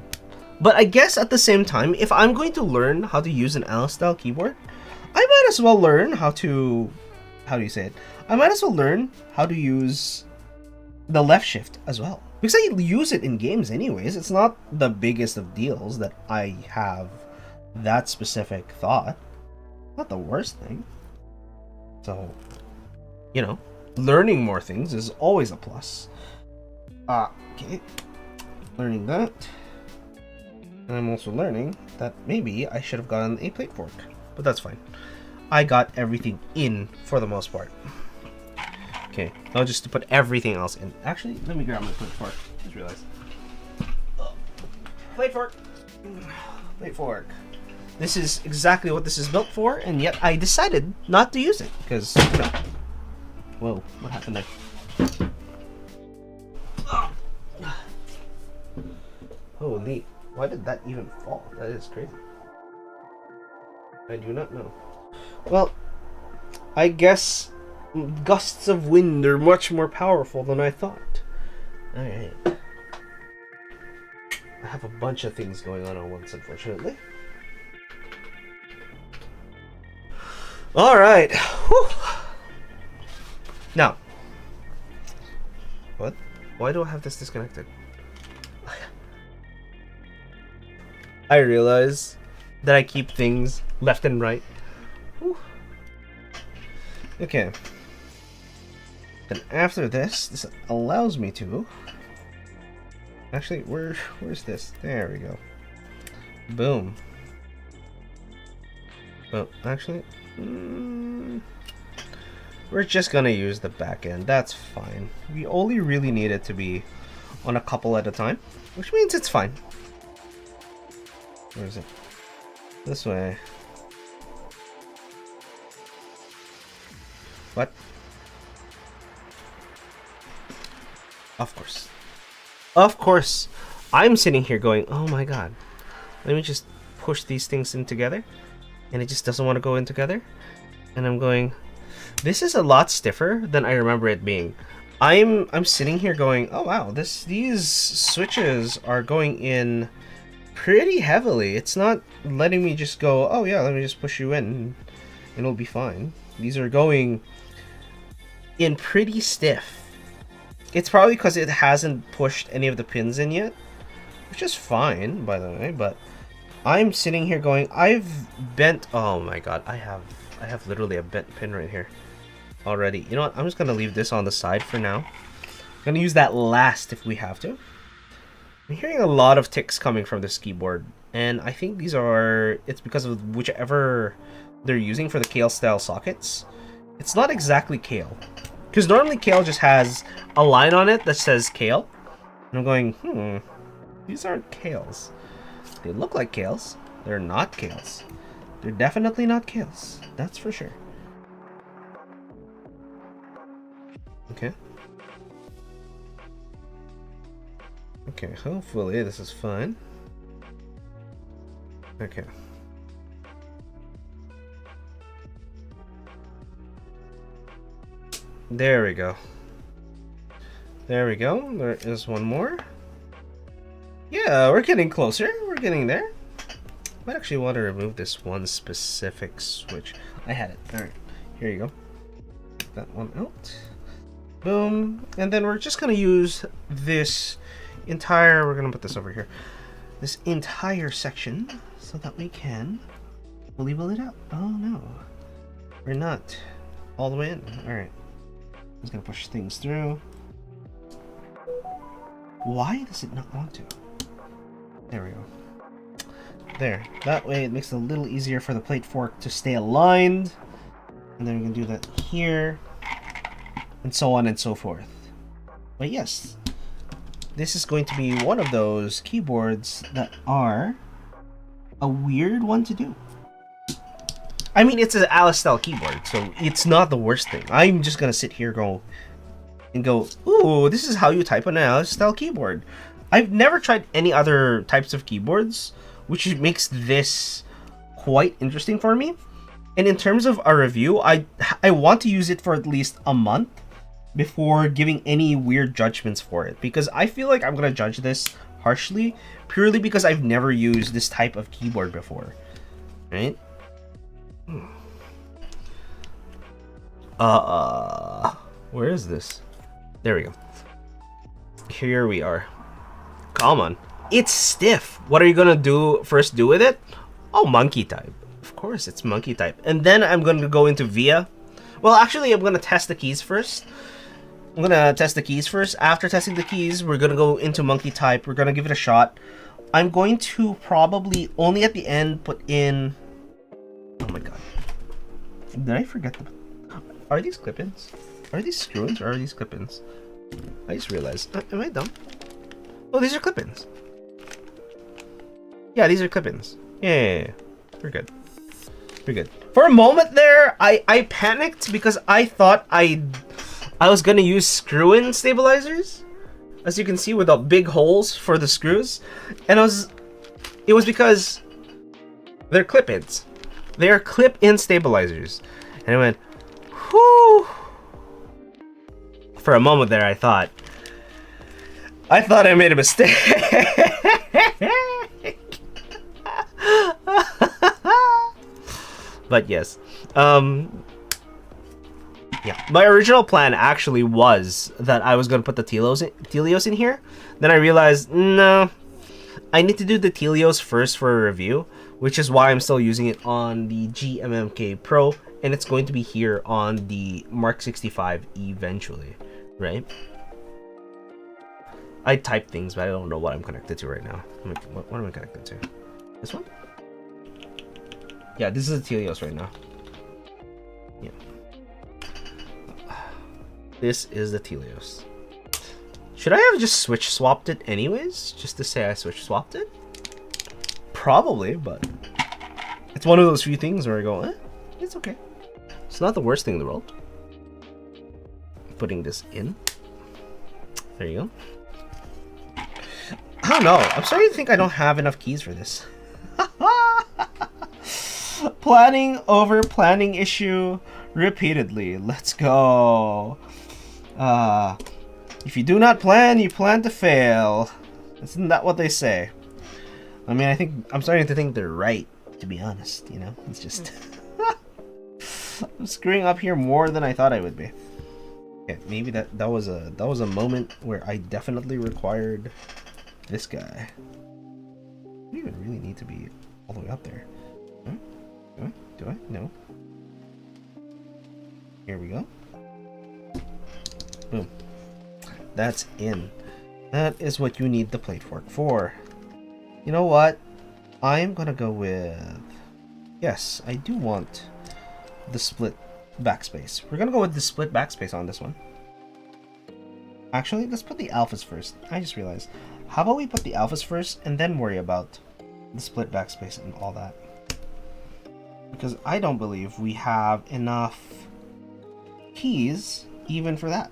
But I guess at the same time, if I'm going to learn how to use an L style keyboard, I might as well learn how do you say it? I might as well learn how to use the left shift as well, because I use it in games anyways. It's not the biggest of deals that I have that specific thought. Not the worst thing. So, you know, learning more things is always a plus. Okay, learning that. And I'm also learning that maybe I should have gotten a plate fork, but that's fine. I got everything in for the most part. Okay, now just to put everything else in. Actually, let me grab my plate fork. Just realized. Plate fork. Plate fork. This is exactly what this is built for, and yet I decided not to use it because, you know. Whoa, what happened there? Holy, why did that even fall? That is crazy. I do not know. Well, I guess gusts of wind are much more powerful than I thought. Alright. I have a bunch of things going on at once, unfortunately. Alright. Now. What? Why do I have this disconnected? I realize that I keep things left and right. Whew. Okay. And after this allows me to... Actually, where's this? There we go. Boom. Oh, actually... we're just gonna use the back end. That's fine. We only really need it to be on a couple at a time, which means it's fine. Where is it? This way. What? Of course. Of course. I'm sitting here going, oh my god. Let me just push these things in together. And it just doesn't want to go in together. And I'm going, this is a lot stiffer than I remember it being. I'm sitting here going, oh wow, these switches are going in pretty heavily. It's not letting me just go, oh yeah, let me just push you in and it'll be fine. These are going in pretty stiff. It's probably because it hasn't pushed any of the pins in yet, which is fine, by the way, but I'm sitting here going, I've bent, oh my god, I have literally a bent pin right here already. You know what, I'm just gonna leave this on the side for now. I'm gonna use that last if we have to. I'm hearing a lot of ticks coming from this keyboard, and I think it's because of whichever they're using for the Kale style sockets. It's not exactly Kale, because normally Kale just has a line on it that says Kale, and I'm going, these aren't Kales. They look like Kales. They're not Kales. They're definitely not Kales. That's for sure. Okay. Okay, hopefully this is fun. Okay. There we go. There we go. There is one more. Yeah, we're getting closer. We're getting there. Might actually want to remove this one specific switch. I had it. Alright, here you go. Get that one out. Boom. And then we're just going to use this entire... We're going to put this over here. This entire section so that we can level it up. Oh no. We're not all the way in. Alright. I'm just going to push things through. Why does it not want to? There we go. There. That way it makes it a little easier for the plate fork to stay aligned. And then we can do that here. And so on and so forth. But yes, this is going to be one of those keyboards that are a weird one to do. I mean, it's an Alice style keyboard, so it's not the worst thing. I'm just gonna sit here go, ooh, this is how you type on an Alice style keyboard. I've never tried any other types of keyboards, which makes this quite interesting for me. And in terms of a review, I want to use it for at least a month before giving any weird judgments for it, because I feel like I'm gonna judge this harshly purely because I've never used this type of keyboard before, right? Where is this? There we go. Here we are. Come on. It's stiff. What are you gonna do with it? Oh, monkey type. Of course, it's monkey type. And then I'm gonna go into VIA. Well, actually, I'm gonna test the keys first. After testing the keys, we're gonna go into monkey type. We're gonna give it a shot. I'm going to probably only at the end put in... Oh my god. Did I forget the... Are these clip-ins? Are these screw-ins or are these clip-ins? I just realized. Am I dumb? Oh, these are clip-ins. Yeah, these are clip-ins. Yeah. We're good. We're good. For a moment there, I panicked because I thought I was gonna use screw-in stabilizers, as you can see, with the big holes for the screws, and it was because they're clip-ins. They are clip-in stabilizers, and I went, whew. For a moment there, I thought I made a mistake. But yes, yeah. My original plan actually was that I was gonna put the Telios in here. Then I realized, no, I need to do the Telios first for a review, which is why I'm still using it on the GMMK Pro, and it's going to be here on the Mark 65 eventually, right? I type things, but I don't know what I'm connected to right now. What am I connected to? This one? Yeah, this is the Telios right now. Yeah. This is the Telios. Should I have just switch swapped it anyways? Just to say I switch swapped it? Probably, but it's one of those few things where I go, it's okay. It's not the worst thing in the world. Putting this in. There you go. I don't know. I'm starting to think I don't have enough keys for this. Planning over planning issue repeatedly. Let's go. If you do not plan, you plan to fail. Isn't that what they say? I mean, I'm starting to think they're right, to be honest, you know? It's just I'm screwing up here more than I thought I would be. Okay, maybe that was a moment where I definitely required this guy. Do you even really need to be all the way up there? Huh? Do I? No. Here we go. Boom. That's in. That is what you need the plate fork for. You know what? I'm gonna go with... Yes, I do want the split backspace. We're gonna go with the split backspace on this one. Actually, let's put the alphas first. I just realized. How about we put the alphas first and then worry about the split backspace and all that? Because I don't believe we have enough keys even for that.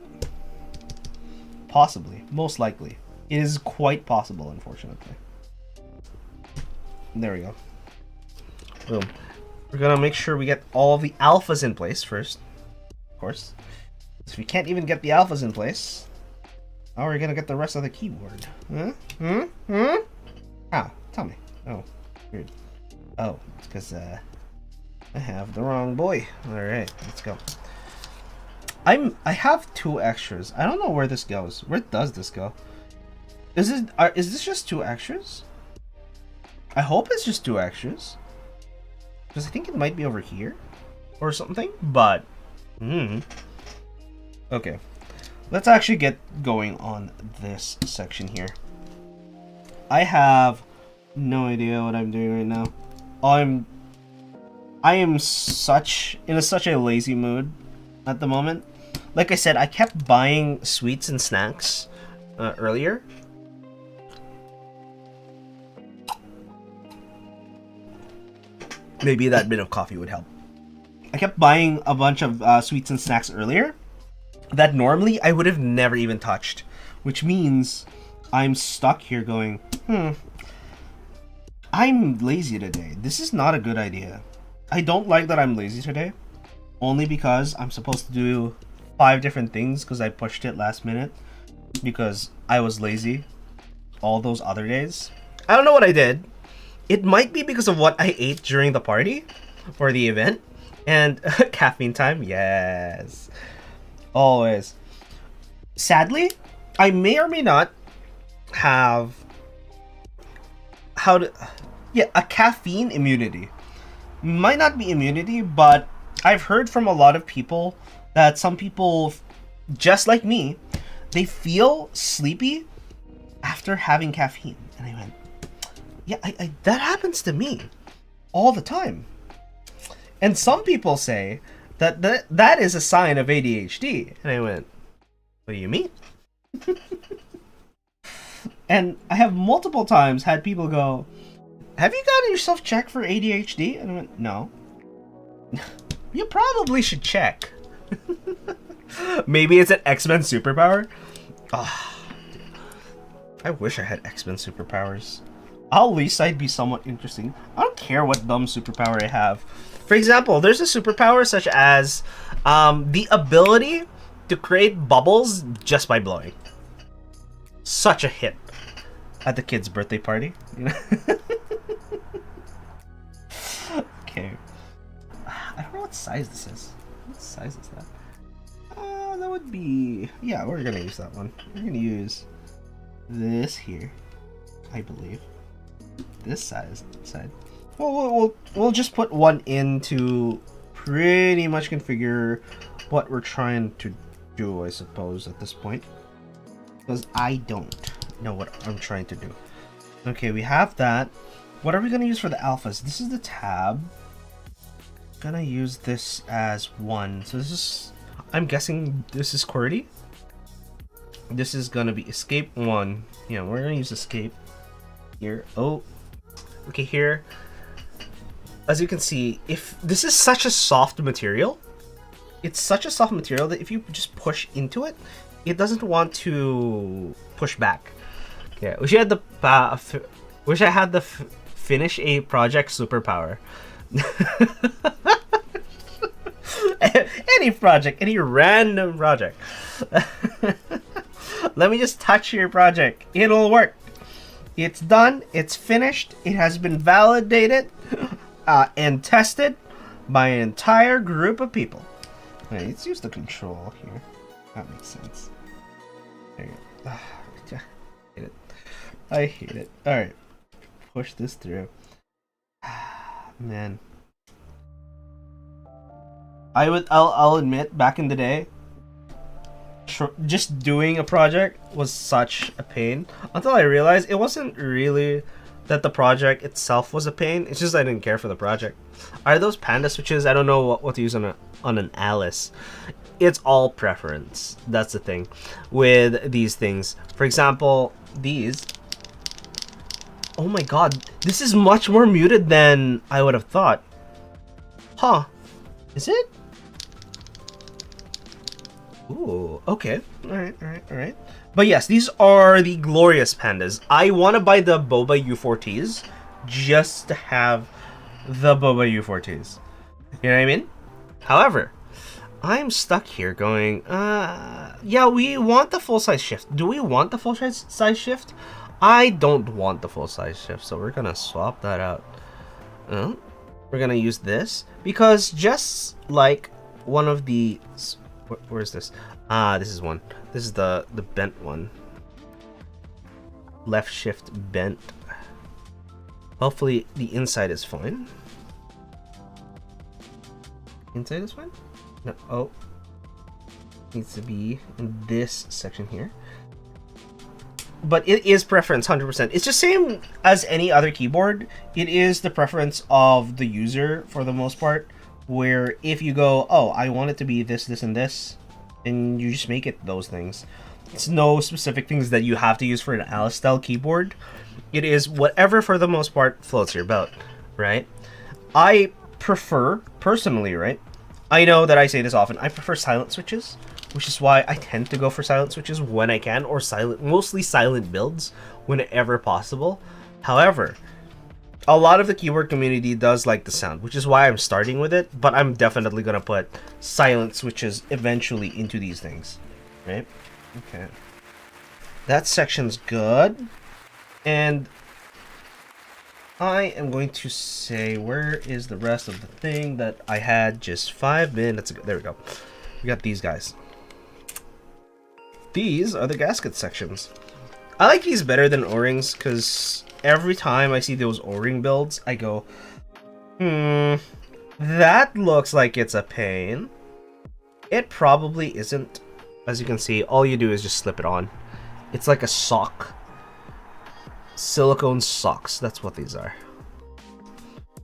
Possibly. Most likely. It is quite possible, unfortunately. There we go. Boom. We're gonna make sure we get all of the alphas in place first. Of course. If we can't even get the alphas in place, how are we gonna get the rest of the keyboard? Huh? How? Tell me. Oh, weird. Oh, it's because I have the wrong boy. Alright, let's go. I have 2 extras. I don't know where this goes. Where does this go? Is this just 2 extras? I hope it's just 2 extras. Because I think it might be over here or something, but okay. Let's actually get going on this section here. I have no idea what I'm doing right now. I am in such a lazy mood at the moment. Like I said, I kept buying sweets and snacks earlier. Maybe that bit of coffee would help. I kept buying a bunch of sweets and snacks earlier that normally I would have never even touched. Which means I'm stuck here going, I'm lazy today. This is not a good idea. I don't like that I'm lazy today. Only because I'm supposed to do 5 different things because I pushed it last minute. Because I was lazy all those other days. I don't know what I did. It might be because of what I ate during the party or the event. And caffeine time, yes. Always. Sadly, I may or may not have a caffeine immunity. Might not be immunity, but I've heard from a lot of people that some people, just like me, they feel sleepy after having caffeine. And I went, yeah, that happens to me all the time. And some people say that is a sign of ADHD. And I went, what do you mean? And I have multiple times had people go, have you gotten yourself checked for ADHD? And I went, no. You probably should check. Maybe it's an X-Men superpower? Oh, I wish I had X-Men superpowers. At least I'd be somewhat interesting. I don't care what dumb superpower I have. For example, there's a superpower such as the ability to create bubbles just by blowing. Such a hit at the kid's birthday party. You know? Okay. I don't know what size this is. What size is that? That would be... Yeah, we're gonna use that one. We're gonna use this here, I believe. This side. Well, we'll just put one in to pretty much configure what we're trying to do, I suppose, at this point. Because I don't know what I'm trying to do. Okay, we have that. What are we gonna use for the alphas? This is the tab. Gonna use this as 1. So this is... I'm guessing this is QWERTY. This is gonna be escape 1. Yeah, we're gonna use escape here. Oh, okay, here. As you can see, if this is such a soft material, it's such a soft material that if you just push into it, it doesn't want to push back. Yeah, wish I had the finish a project superpower. Any project, any random project. Let me just touch your project. It'll work. It's done. It's finished. It has been validated and tested by an entire group of people. Wait, let's use the control here. That makes sense. There you go. I hate it. I hate it. Alright. Push this through. Man. I'll admit, back in the day, just doing a project was such a pain until I realized it wasn't really that the project itself was a pain. It's just I didn't care for the project. Are those panda switches? I don't know what to use on an Alice. It's all preference. That's the thing with these things. For example, these. Oh my god, this is much more muted than I would have thought. Huh? Is it? Ooh, okay. Alright. But yes, these are the glorious pandas. I want to buy the Boba U4Ts just to have the Boba U4Ts. You know what I mean? However, I'm stuck here going, yeah, we want the full-size shift. Do we want the full-size shift? I don't want the full-size shift, so we're gonna swap that out. We're gonna use this, because just like one of the... Where is this? This is one. This is the bent one. Left shift bent. Hopefully the inside is fine. Inside is fine? No. Oh. Needs to be in this section here. But it is preference 100%. It's just same as any other keyboard. It is the preference of the user for the most part. Where if you go, oh, I want it to be this, this, and this, and you just make it those things. It's no specific things that you have to use for an Alice style keyboard. It is whatever for the most part floats your boat, right? I prefer, personally, right? I know that I say this often, I prefer silent switches, which is why I tend to go for silent switches when I can, or mostly silent builds whenever possible. However, a lot of the keyboard community does like the sound, which is why I'm starting with it, but I'm definitely gonna put silent switches eventually into these things, right? Okay. That section's good. And I am going to say, where is the rest of the thing that I had just 5 minutes ago? There we go. We got these guys. These are the gasket sections. I like these better than O-rings because every time I see those O-ring builds, I go, that looks like it's a pain. It probably isn't. As you can see, all you do is just slip it on. It's like a sock. Silicone socks, that's what these are.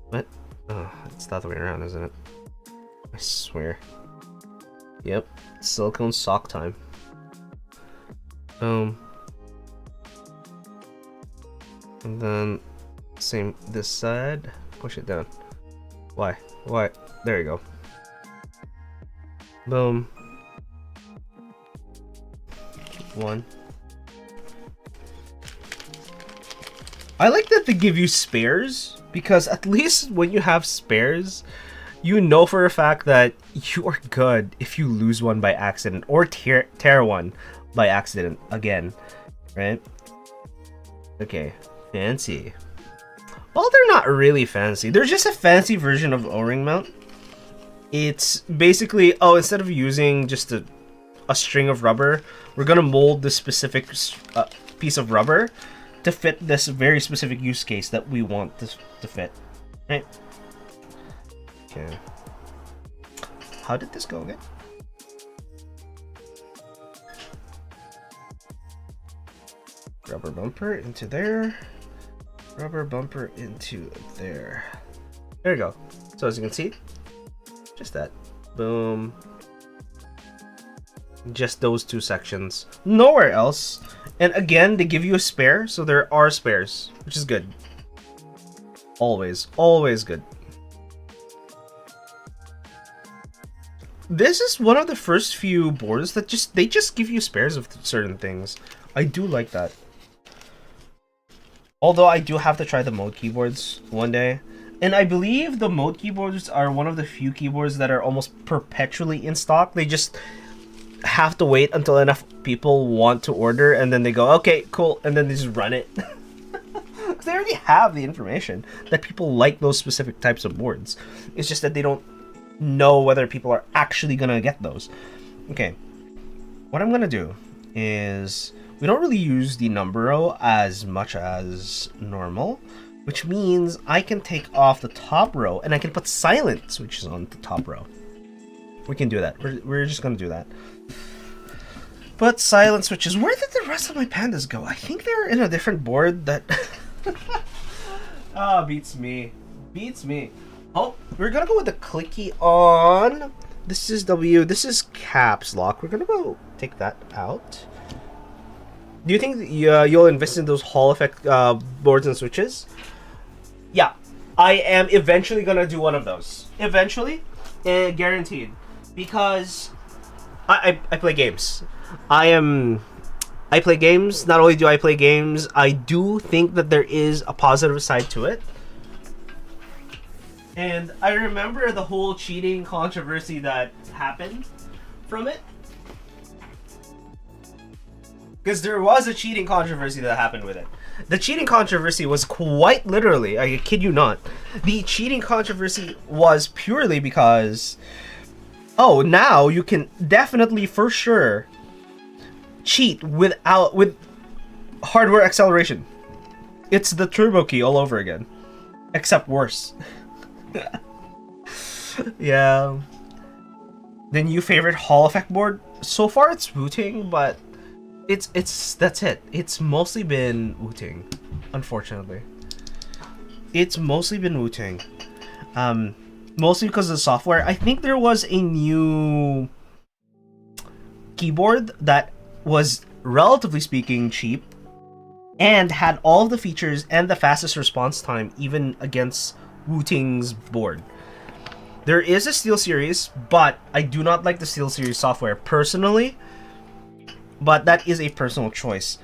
What? Oh, it's the other way around, isn't it? I swear. Yep, silicone sock time. And then same this side. Push it down. Why? Why? There you go. Boom. One. I like that they give you spares, because at least when you have spares, you know for a fact that you are good if you lose one by accident or tear one by accident again, right? Okay, fancy. Well, they're not really fancy. They're just a fancy version of O-ring mount. It's basically, oh, instead of using just a string of rubber, we're gonna mold this specific piece of rubber to fit this very specific use case that we want this to fit, right? Okay. How did this go again? Rubber bumper into there. Rubber bumper into there. There you go. So as you can see, just that. Boom. Just those two sections. Nowhere else. And again, they give you a spare, so there are spares, which is good. Always, always good. This is one of the first few boards that they just give you spares of certain things. I do like that. Although I do have to try the mode keyboards one day. And I believe the mode keyboards are one of the few keyboards that are almost perpetually in stock. They just have to wait until enough people want to order, and then they go, okay, cool, and then they just run it. They already have the information that people like those specific types of boards. It's just that they don't know whether people are actually gonna get those. Okay, what I'm gonna do is, we don't really use the number row as much as normal, which means I can take off the top row and I can put silent switches on the top row. We can do that. We're just gonna do that. But silent switches. Where did the rest of my pandas go? I think they're in a different board that... Ah, beats me. Beats me. Oh, we're gonna go with the clicky on. This is W. This is caps lock. We're gonna go take that out. Do you think you'll invest in those Hall effect boards and switches? Yeah, I am eventually gonna do one of those. Eventually, guaranteed. Because I play games. I play games. Not only do I play games, I do think that there is a positive side to it. And I remember the whole cheating controversy that happened from it. Because there was a cheating controversy that happened with it. The cheating controversy was quite literally, I kid you not, the cheating controversy was purely because, oh, now you can definitely, for sure, cheat with hardware acceleration. It's the turbo key all over again, except worse. Yeah. The new favorite Hall effect board? So far it's Wu-Tang, but that's it. It's mostly been Wu-Tang, unfortunately. It's mostly been Wu-Tang. Mostly because of the software. I think there was a new keyboard that was, relatively speaking, cheap and had all of the features and the fastest response time even against Wu-Tang's board. There is a SteelSeries, but I do not like the SteelSeries software personally. But that is a personal choice.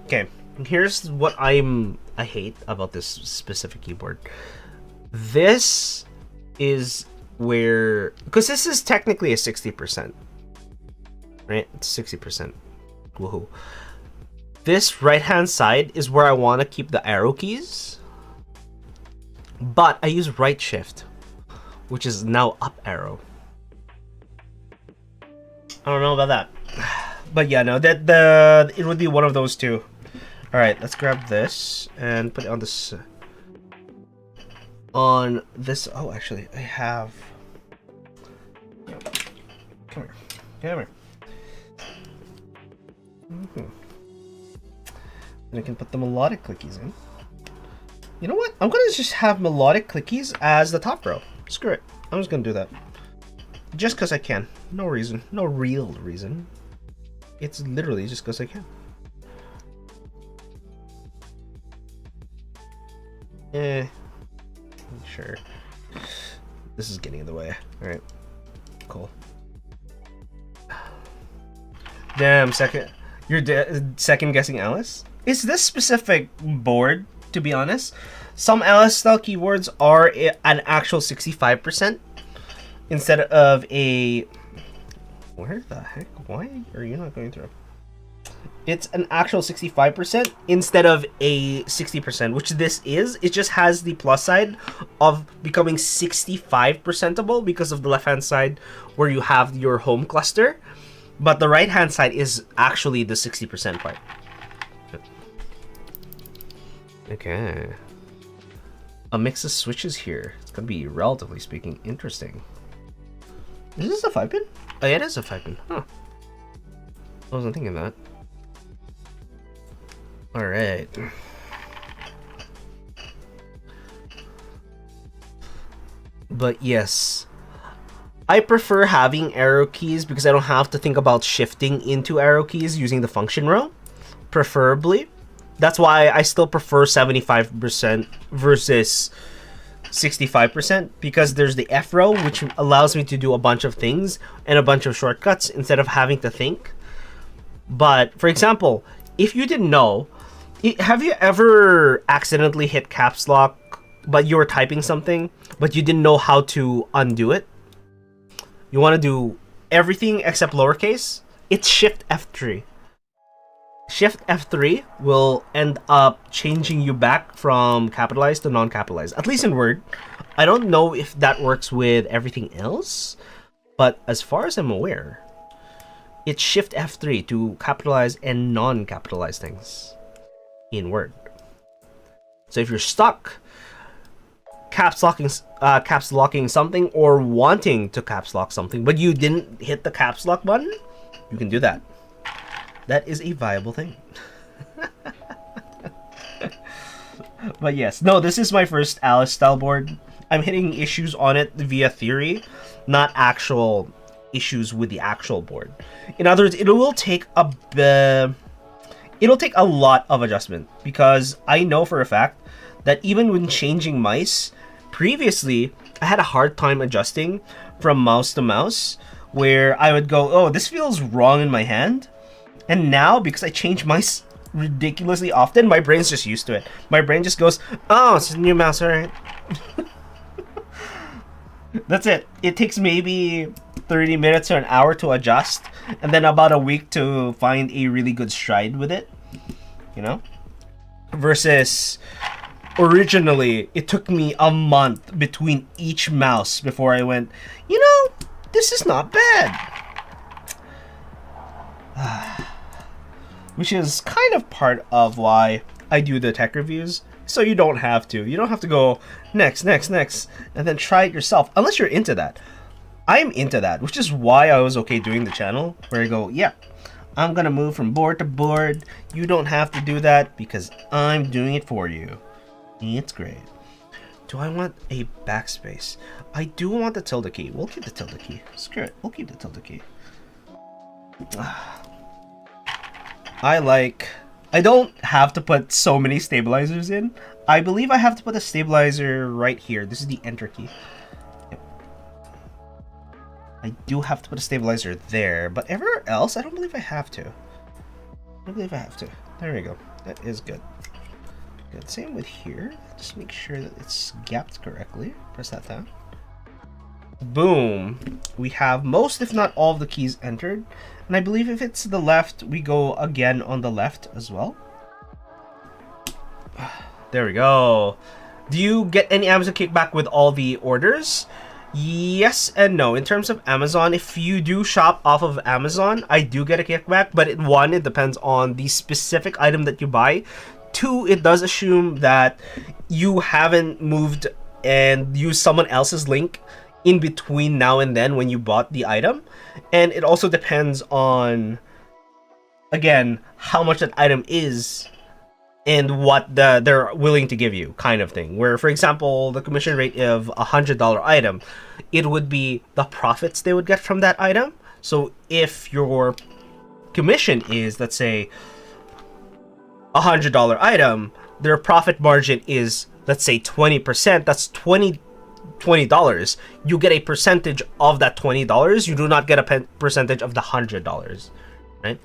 Okay, here's what I hate about this specific keyboard. This is where, because this is technically a 60%, right? It's 60%. Woohoo! This right hand side is where I want to keep the arrow keys, but I use right shift, which is now up arrow. I don't know about that. But yeah, no, it would be one of those two. All right, let's grab this and put it on this. Oh, actually, I have. Come here. Come here. And I can put the melodic clickies in. You know what? I'm gonna just have melodic clickies as the top row. Screw it. I'm just gonna do that. Just because I can. No reason. No real reason. It's literally just because I can. Sure. This is getting in the way. Alright. Cool. Damn, you're second guessing Alice? Is this specific board, to be honest? Some Alice style keyboards are an actual 65%. instead of a... Where the heck? Why are you not going through? It's an actual 65% instead of a 60%, which this is. It just has the plus side of becoming 65%able because of the left-hand side where you have your home cluster. But the right-hand side is actually the 60% part. Okay. A mix of switches here. It's going to be, relatively speaking, interesting. Is this a 5-pin? Oh, yeah, it is a 5-pin. Huh. I wasn't thinking that. Alright. But yes, I prefer having arrow keys because I don't have to think about shifting into arrow keys using the function row, preferably. That's why I still prefer 75% versus 65%, because there's the F row, which allows me to do a bunch of things and a bunch of shortcuts instead of having to think. But, for example, if you didn't know, have you ever accidentally hit caps lock, but you were typing something, but you didn't know how to undo it? You want to do everything except lowercase? It's Shift F3. Shift F3 will end up changing you back from capitalized to non-capitalized, at least in Word. I don't know if that works with everything else, but as far as I'm aware, it's Shift F3 to capitalize and non-capitalize things in Word. So if you're stuck caps locking something or wanting to caps lock something, but you didn't hit the caps lock button, you can do that. That is a viable thing. But yes, no, this is my first Alice style board. I'm hitting issues on it via theory, not actual issues with the actual board. In other words, it will take a lot of adjustment, because I know for a fact that even when changing mice, previously I had a hard time adjusting from mouse to mouse, where I would go, oh, this feels wrong in my hand. And now, because I change mice ridiculously often, my brain's just used to it. My brain just goes, oh, it's a new mouse, alright. That's it. It takes maybe 30 minutes or an hour to adjust, and then about a week to find a really good stride with it, you know? Versus originally, it took me a month between each mouse before I went, you know, this is not bad. Which is kind of part of why I do the tech reviews, so you don't have to. You don't have to go next, and then try it yourself, unless you're into that. I'm into that, which is why I was okay doing the channel, where I go, yeah, I'm gonna move from board to board. You don't have to do that because I'm doing it for you. It's great. Do I want a backspace? I do want the tilde key. We'll keep the tilde key. Screw it. We'll keep the tilde key. I don't have to put so many stabilizers in. I believe I have to put a stabilizer right here. This is the enter key. Yep. I do have to put a stabilizer there, but everywhere else, I don't believe I have to. I don't believe I have to. There we go. That is good. Good. Same with here. Just make sure that it's gapped correctly. Press that down. Boom. We have most, if not all, of the keys entered. And I believe if it's the left, we go again on the left as well. There we go. Do you get any Amazon kickback with all the orders? Yes and no. In terms of Amazon, if you do shop off of Amazon, I do get a kickback, but it depends on the specific item that you buy. 2, it does assume that you haven't moved and used someone else's link in between now and then when you bought the item. And it also depends on, again, how much that item is and what they're willing to give you, kind of thing. Where, for example, the commission rate of a $100 item, it would be the profits they would get from that item. So if your commission is, let's say, a $100 item, their profit margin is, let's say, 20%. That's $20. You get a percentage of that $20. You do not get a percentage of the $100, right?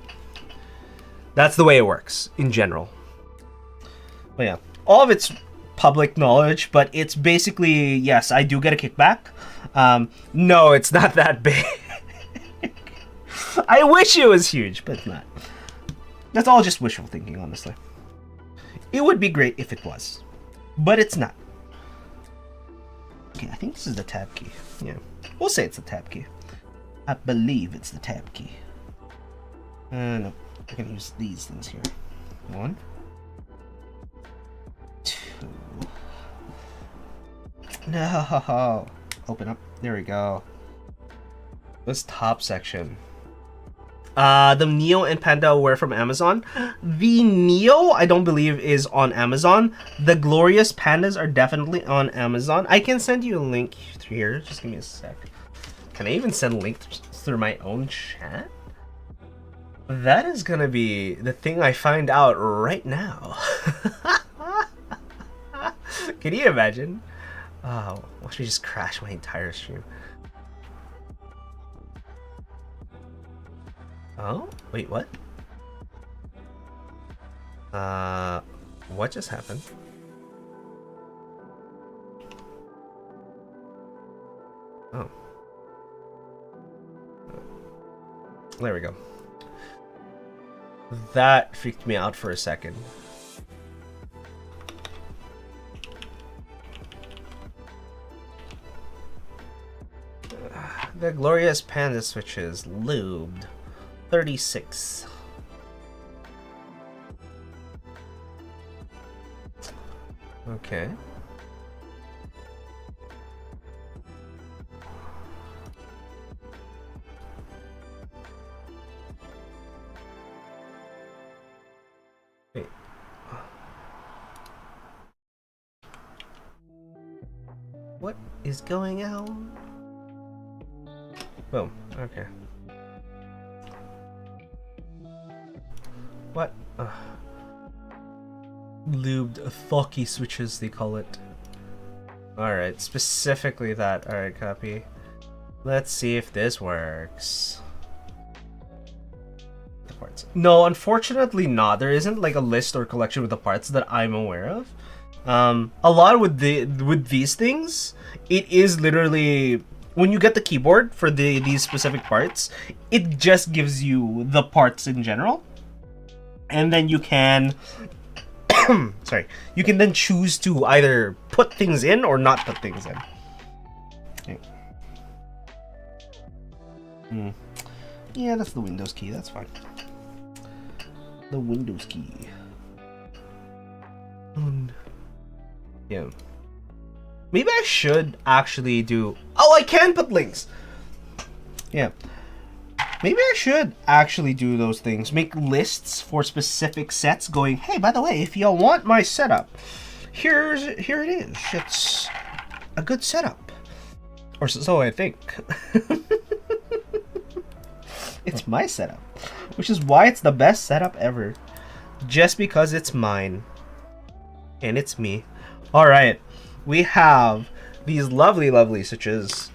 That's the way it works in general. But yeah, all of it's public knowledge, but it's basically, yes, I do get a kickback. No, it's not that big. I wish it was huge, but it's not. That's all just wishful thinking, honestly. It would be great if it was, but it's not. Okay, I think this is the tab key. Yeah, we'll say it's the tab key. I believe it's the tab key. No, I can use these things here. 1, 2. No, open up. There we go. This top section. The Neo and Panda were from Amazon. The Neo, I don't believe, is on Amazon. The Glorious Pandas are definitely on Amazon. I can send you a link here. Just give me a sec. Can I even send a link through my own chat? That is gonna be the thing I find out right now. Can you imagine? Oh, watch me just crash my entire stream. Oh, wait, what? What just happened? Oh. There we go. That freaked me out for a second. The Glorious Panda switches lubed. 36. Okay. Wait. What is going on? Boom. Okay. What? Lubed Thoki switches, they call it. Alright, specifically that. Alright, copy. Let's see if this works. The parts. No, unfortunately not. There isn't like a list or collection with the parts that I'm aware of. A lot with these things, it is literally when you get the keyboard for these specific parts, it just gives you the parts in general. And then you can sorry, you can then choose to either put things in or not put things in. Okay. Yeah, that's the Windows key, that's fine. The Windows key. Yeah. Maybe I should actually do... Oh, I can put links! Yeah. Maybe I should actually do those things. Make lists for specific sets going, hey, by the way, if y'all want my setup, here it is. It's a good setup. Or so I think. It's my setup. Which is why it's the best setup ever. Just because it's mine. And it's me. Alright. We have these lovely, lovely switches.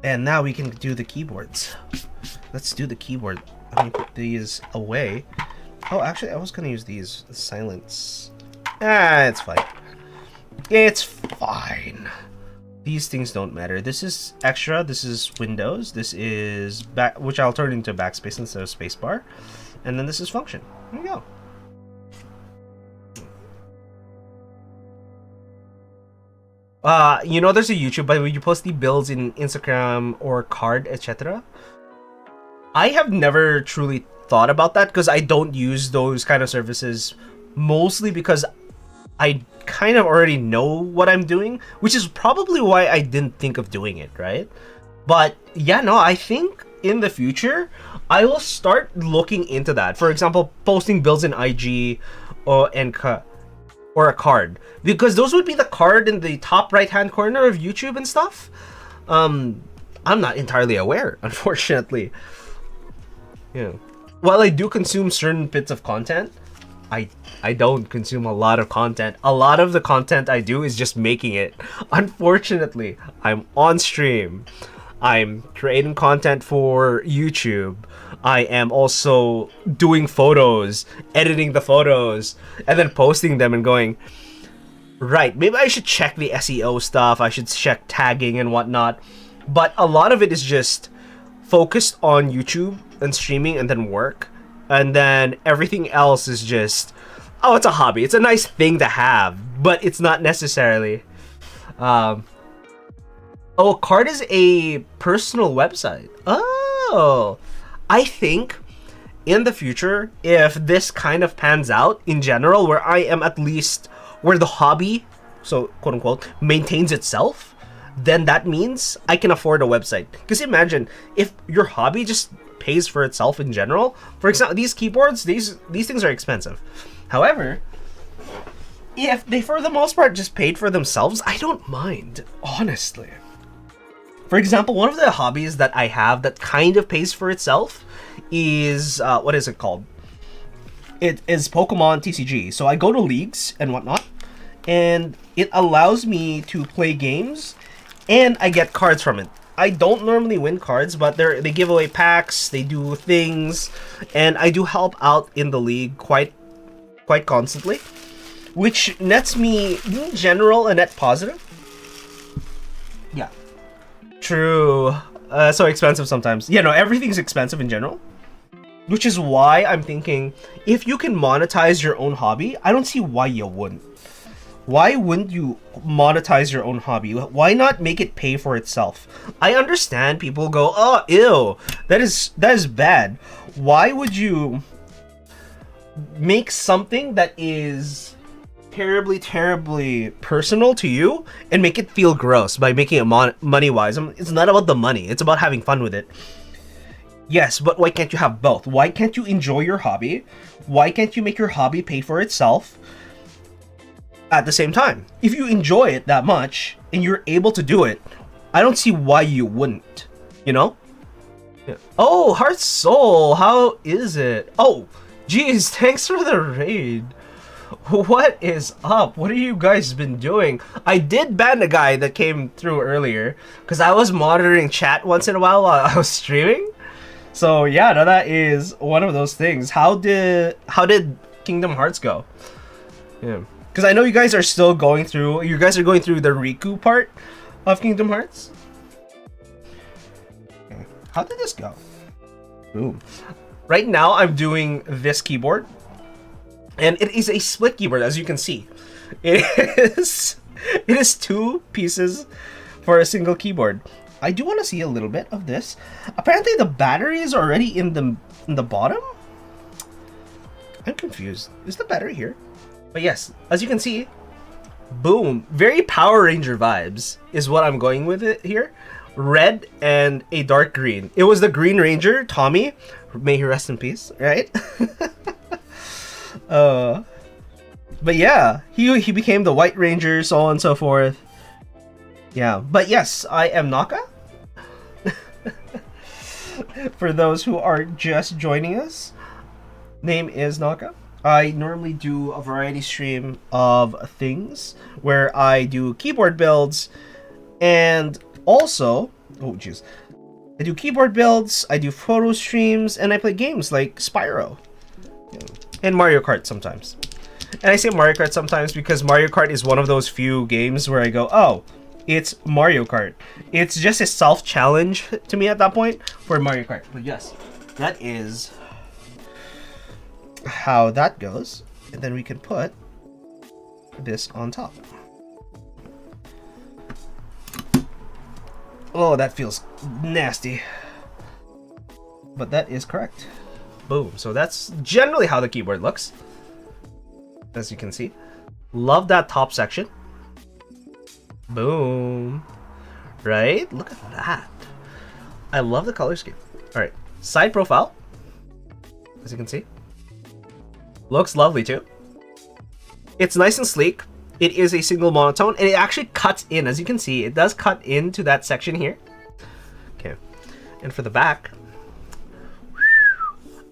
And now we can do the keyboards. Let's do the keyboard. Let me put these away. Oh, actually, I was going to use these. Silence. Ah, it's fine. It's fine. These things don't matter. This is extra. This is Windows. This is back, which I'll turn into backspace instead of spacebar. And then this is function. There you go. You know, there's a YouTube, but when you post the builds in Instagram or Card, etc. I have never truly thought about that because I don't use those kind of services, mostly because I kind of already know what I'm doing, which is probably why I didn't think of doing it, right? But yeah, no, I think in the future, I will start looking into that. For example, posting builds in IG or a card, because those would be the card in the top right hand corner of YouTube and stuff. I'm not entirely aware, unfortunately. Yeah, while I do consume certain bits of content, I don't consume a lot of content. A lot of the content I do is just making it. Unfortunately, I'm on stream, I'm creating content for YouTube, I am also doing photos, editing the photos, and then posting them and going, Right. Maybe I should check the SEO stuff. I should check tagging and whatnot. But a lot of it is just focused on YouTube and streaming and then work. And then everything else is just, oh, it's a hobby. It's a nice thing to have, but it's not necessarily. Oh, Card is a personal website. Oh, I think in the future, if this kind of pans out in general, where I am at least where the hobby, so quote unquote, maintains itself, then that means I can afford a website. Because imagine if your hobby just pays for itself in general. For example, these keyboards, these things are expensive. However, if they for the most part just paid for themselves, I don't mind, honestly. For example, one of the hobbies that I have that kind of pays for itself is what is it called? It is Pokemon TCG. So I go to leagues and whatnot, and it allows me to play games, and I get cards from it. I don't normally win cards, but they give away packs, they do things, and I do help out in the league quite constantly, which nets me in general a net positive. Yeah, true. So expensive sometimes. Yeah, no, everything's expensive in general. Which is why I'm thinking, if you can monetize your own hobby, I don't see why you wouldn't. Why wouldn't you monetize your own hobby? Why not make it pay for itself? I understand people go, oh, ew, that is bad. Why would you make something that is terribly personal to you and make it feel gross by making it money-wise? It's not about the money. It's about having fun with it. Yes, but why can't you have both? Why can't you enjoy your hobby? Why can't you make your hobby pay for itself at the same time? If you enjoy it that much and you're able to do it, I don't see why you wouldn't, you know? Yeah. Oh, Heart Soul, how is it? Oh, geez, thanks for the raid. What is up? What have you guys been doing? I did ban a guy that came through earlier because I was monitoring chat once in a while I was streaming. So yeah, no, that is one of those things. How did Kingdom Hearts go? Yeah, because I know you guys are still going through. You guys are going through the Riku part of Kingdom Hearts. Okay. How did this go? Boom. Right now, I'm doing this keyboard, and it is a split keyboard, as you can see. It is two pieces for a single keyboard. I do want to see a little bit of this. Apparently the battery is already in the bottom. I'm confused. Is the battery here? But yes, as you can see, boom. Very Power Ranger vibes is what I'm going with it here. Red and a dark green. It was the Green Ranger, Tommy. May he rest in peace, right? But yeah, he became the White Ranger, so on and so forth. Yeah, but yes, I am Naka. For those who are just joining us, name is Naka. I normally do a variety stream of things where I do keyboard builds and also, oh jeez, I do keyboard builds, I do photo streams, and I play games like Spyro and Mario Kart sometimes. And I say Mario Kart sometimes because Mario Kart is one of those few games where I go, oh, it's Mario Kart. It's just a self-challenge to me at that point for Mario Kart. But yes, that is how that goes. And then we can put this on top. Oh, that feels nasty. But that is correct. Boom. So that's generally how the keyboard looks. As you can see. Love that top section. Boom. Right? Look at that. I love the color scheme. Alright. Side profile. As you can see. Looks lovely too. It's nice and sleek. It is a single monotone, and it actually cuts in. As you can see, it does cut into that section here. Okay. And for the back,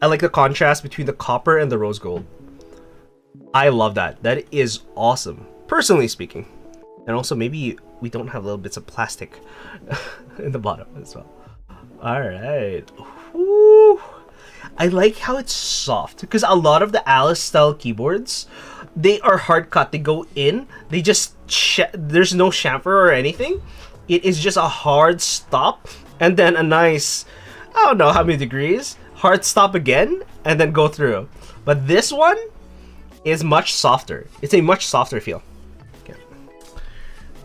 I like the contrast between the copper and the rose gold. I love that. That is awesome, personally speaking. And also, maybe we don't have little bits of plastic in the bottom as well. All right. Woo. I like how it's soft because a lot of the Alice style keyboards, they are hard cut. They go in. They just there's no chamfer or anything. It is just a hard stop, and then a nice, I don't know how many degrees, hard stop again, and then go through. But this one is much softer. It's a much softer feel. Okay.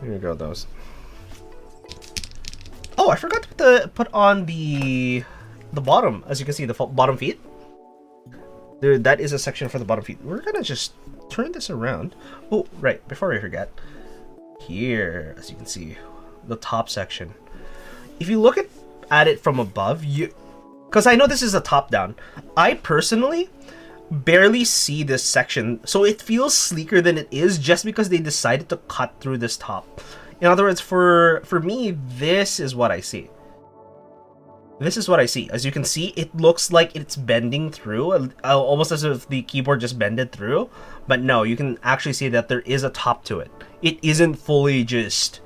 Here we go, those. Oh, I forgot to put on the bottom. As you can see, the bottom feet. There, that is a section for the bottom feet. We're gonna just turn this around. Oh, right, before I forget. Here, as you can see, the top section. If you look at it from above, because I know this is a top down, I personally barely see this section, so it feels sleeker than it is just because they decided to cut through this top. In other words, for me, this is what I see. This is what I see. As you can see, it looks like it's bending through, almost as if the keyboard just bended through. But no, you can actually see that there is a top to it. It isn't fully just...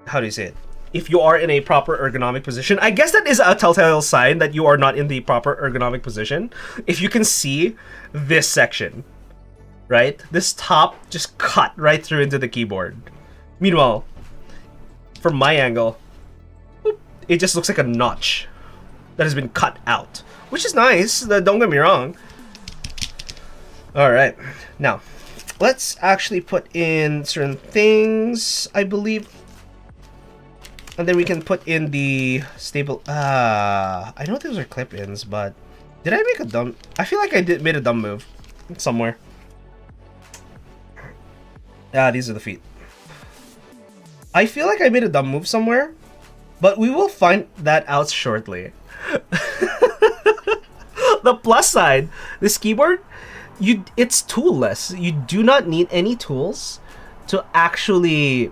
How do you say it? If you are in a proper ergonomic position, I guess that is a telltale sign that you are not in the proper ergonomic position. If you can see this section, right? This top just cut right through into the keyboard. Meanwhile, from my angle, it just looks like a notch that has been cut out, which is nice. Don't get me wrong. All right, now let's actually put in certain things, I believe, and then we can put in the stable. I know those are clip-ins, but did I make a dumb? I feel like I made a dumb move somewhere. These are the feet. I feel like I made a dumb move somewhere. But we will find that out shortly. The plus side, this keyboard, it's toolless. You do not need any tools to actually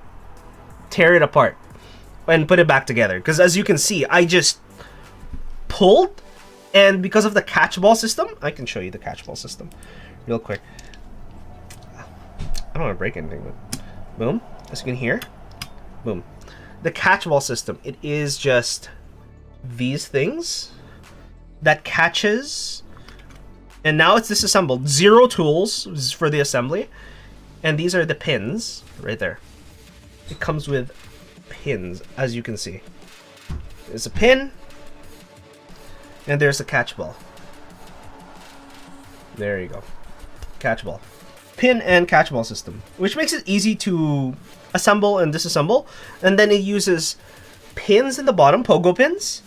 tear it apart and put it back together. Because as you can see, I just pulled, and because of the catchball system, I can show you the catchball system real quick. I don't want to break anything, but boom, as you can hear, boom. The catchball system, it is just these things that catches, and now it's disassembled. 0 tools for the assembly, and these are the pins right there. It comes with pins, as you can see. There's a pin, and there's a catchball. There you go. Catchball. Pin and catchball system, which makes it easy to assemble and disassemble. And then it uses pins in the bottom, pogo pins,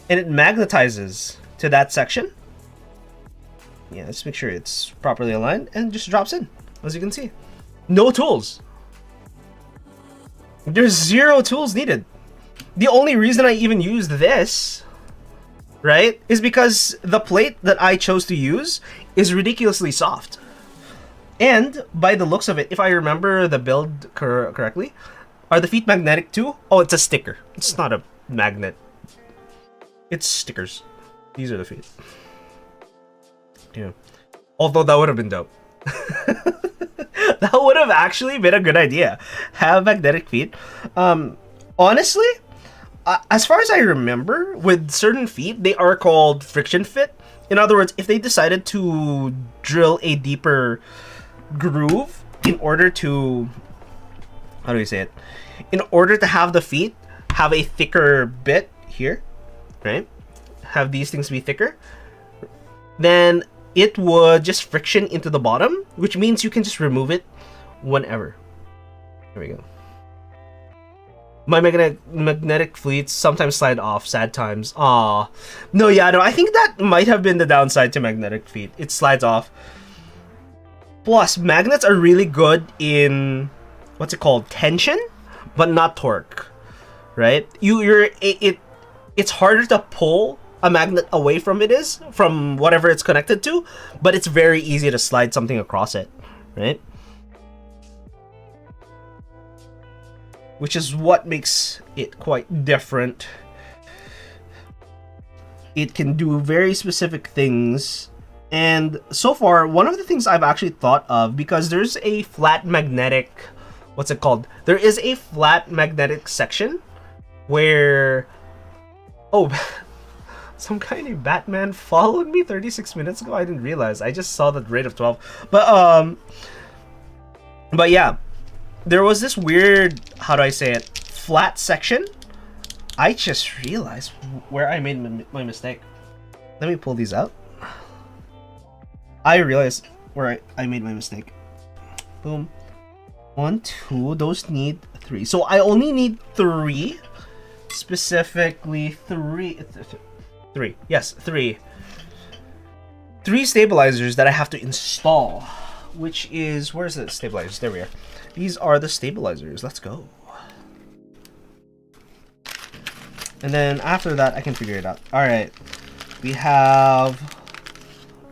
and it magnetizes to that section. Yeah, let's make sure it's properly aligned, and just drops in, as you can see. No tools. There's 0 tools needed. The only reason I even used this, right, is because the plate that I chose to use is ridiculously soft. And by the looks of it, if I remember the build correctly, are the feet magnetic too? Oh, it's a sticker. It's not a magnet. It's stickers. These are the feet. Yeah. Although that would have been dope. That would have actually been a good idea. Have magnetic feet. Honestly, as far as I remember, with certain feet, they are called friction fit. In other words, if they decided to drill a deeper groove in order to, how do we say it? In order to have the feet have a thicker bit here, right? Have these things be thicker, then it would just friction into the bottom, which means you can just remove it whenever. There we go. My magnetic fleets sometimes slide off, sad times. Aw. No, yeah, no, I think that might have been the downside to magnetic feet. It slides off. Plus, magnets are really good in, what's it called, tension, but not torque, right? It's harder to pull a magnet away from whatever it's connected to, but it's very easy to slide something across it, right? Which is what makes it quite different. It can do very specific things. And so far, one of the things I've actually thought of, because there's a flat magnetic, what's it called? There is a flat magnetic section where, oh, Some guy named Batman followed me 36 minutes ago. I didn't realize. I just saw the rate of 12. But yeah, there was this weird, how do I say it, flat section. I just realized where I made my mistake. Let me pull these out. I realized where I made my mistake. Boom. 1, 2. Those need 3. So I only need 3. Specifically 3. 3. Yes, 3. 3 stabilizers that I have to install. Which is... Where's the stabilizers? There we are. These are the stabilizers. Let's go. And then after that, I can figure it out. Alright. We have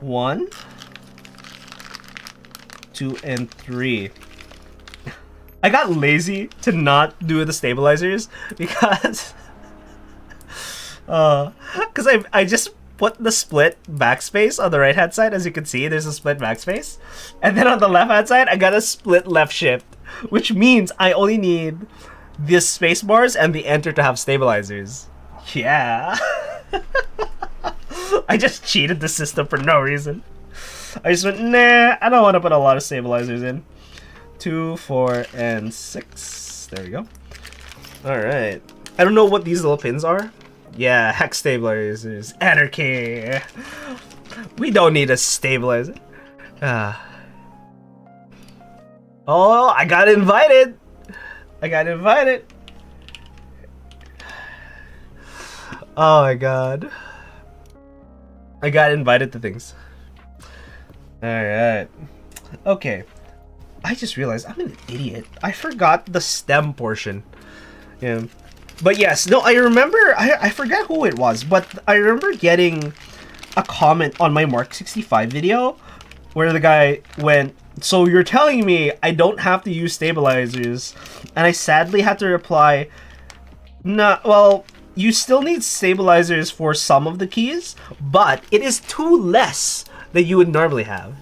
1, 2, and 3. I got lazy to not do the stabilizers because I just put the split backspace on the right hand side. As you can see, there's a split backspace, and then on the left hand side I got a split left shift, which means I only need the space bars and the enter to have stabilizers. Yeah. I just cheated the system for no reason. I just went, nah, I don't want to put a lot of stabilizers in. 2, 4, and 6. There we go. Alright. I don't know what these little pins are. Yeah, hex stabilizers. Anarchy. We don't need a stabilizer. Oh, I got invited. Oh my god. I got invited to things. Alright. Okay. I just realized I'm an idiot. I forgot the stem portion. Yeah. But yes, no, I remember, I forget who it was, but I remember getting a comment on my Mark 65 video where the guy went, so you're telling me I don't have to use stabilizers? And I sadly had to reply, nah, well, you still need stabilizers for some of the keys, but it is 2 less than you would normally have.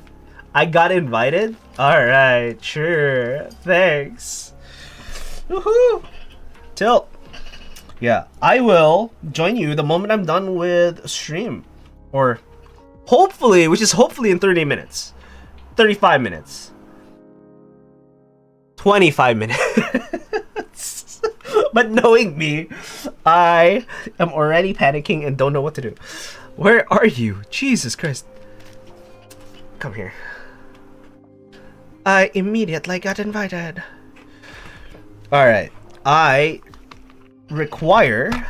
I got invited? Alright, sure. Thanks. Woohoo! Tilt. Yeah, I will join you the moment I'm done with stream. Or hopefully, which is hopefully in 30 minutes. 35 minutes. 25 minutes. But knowing me, I am already panicking and don't know what to do. Where are you? Jesus Christ. Come here. I immediately got invited. Alright. I require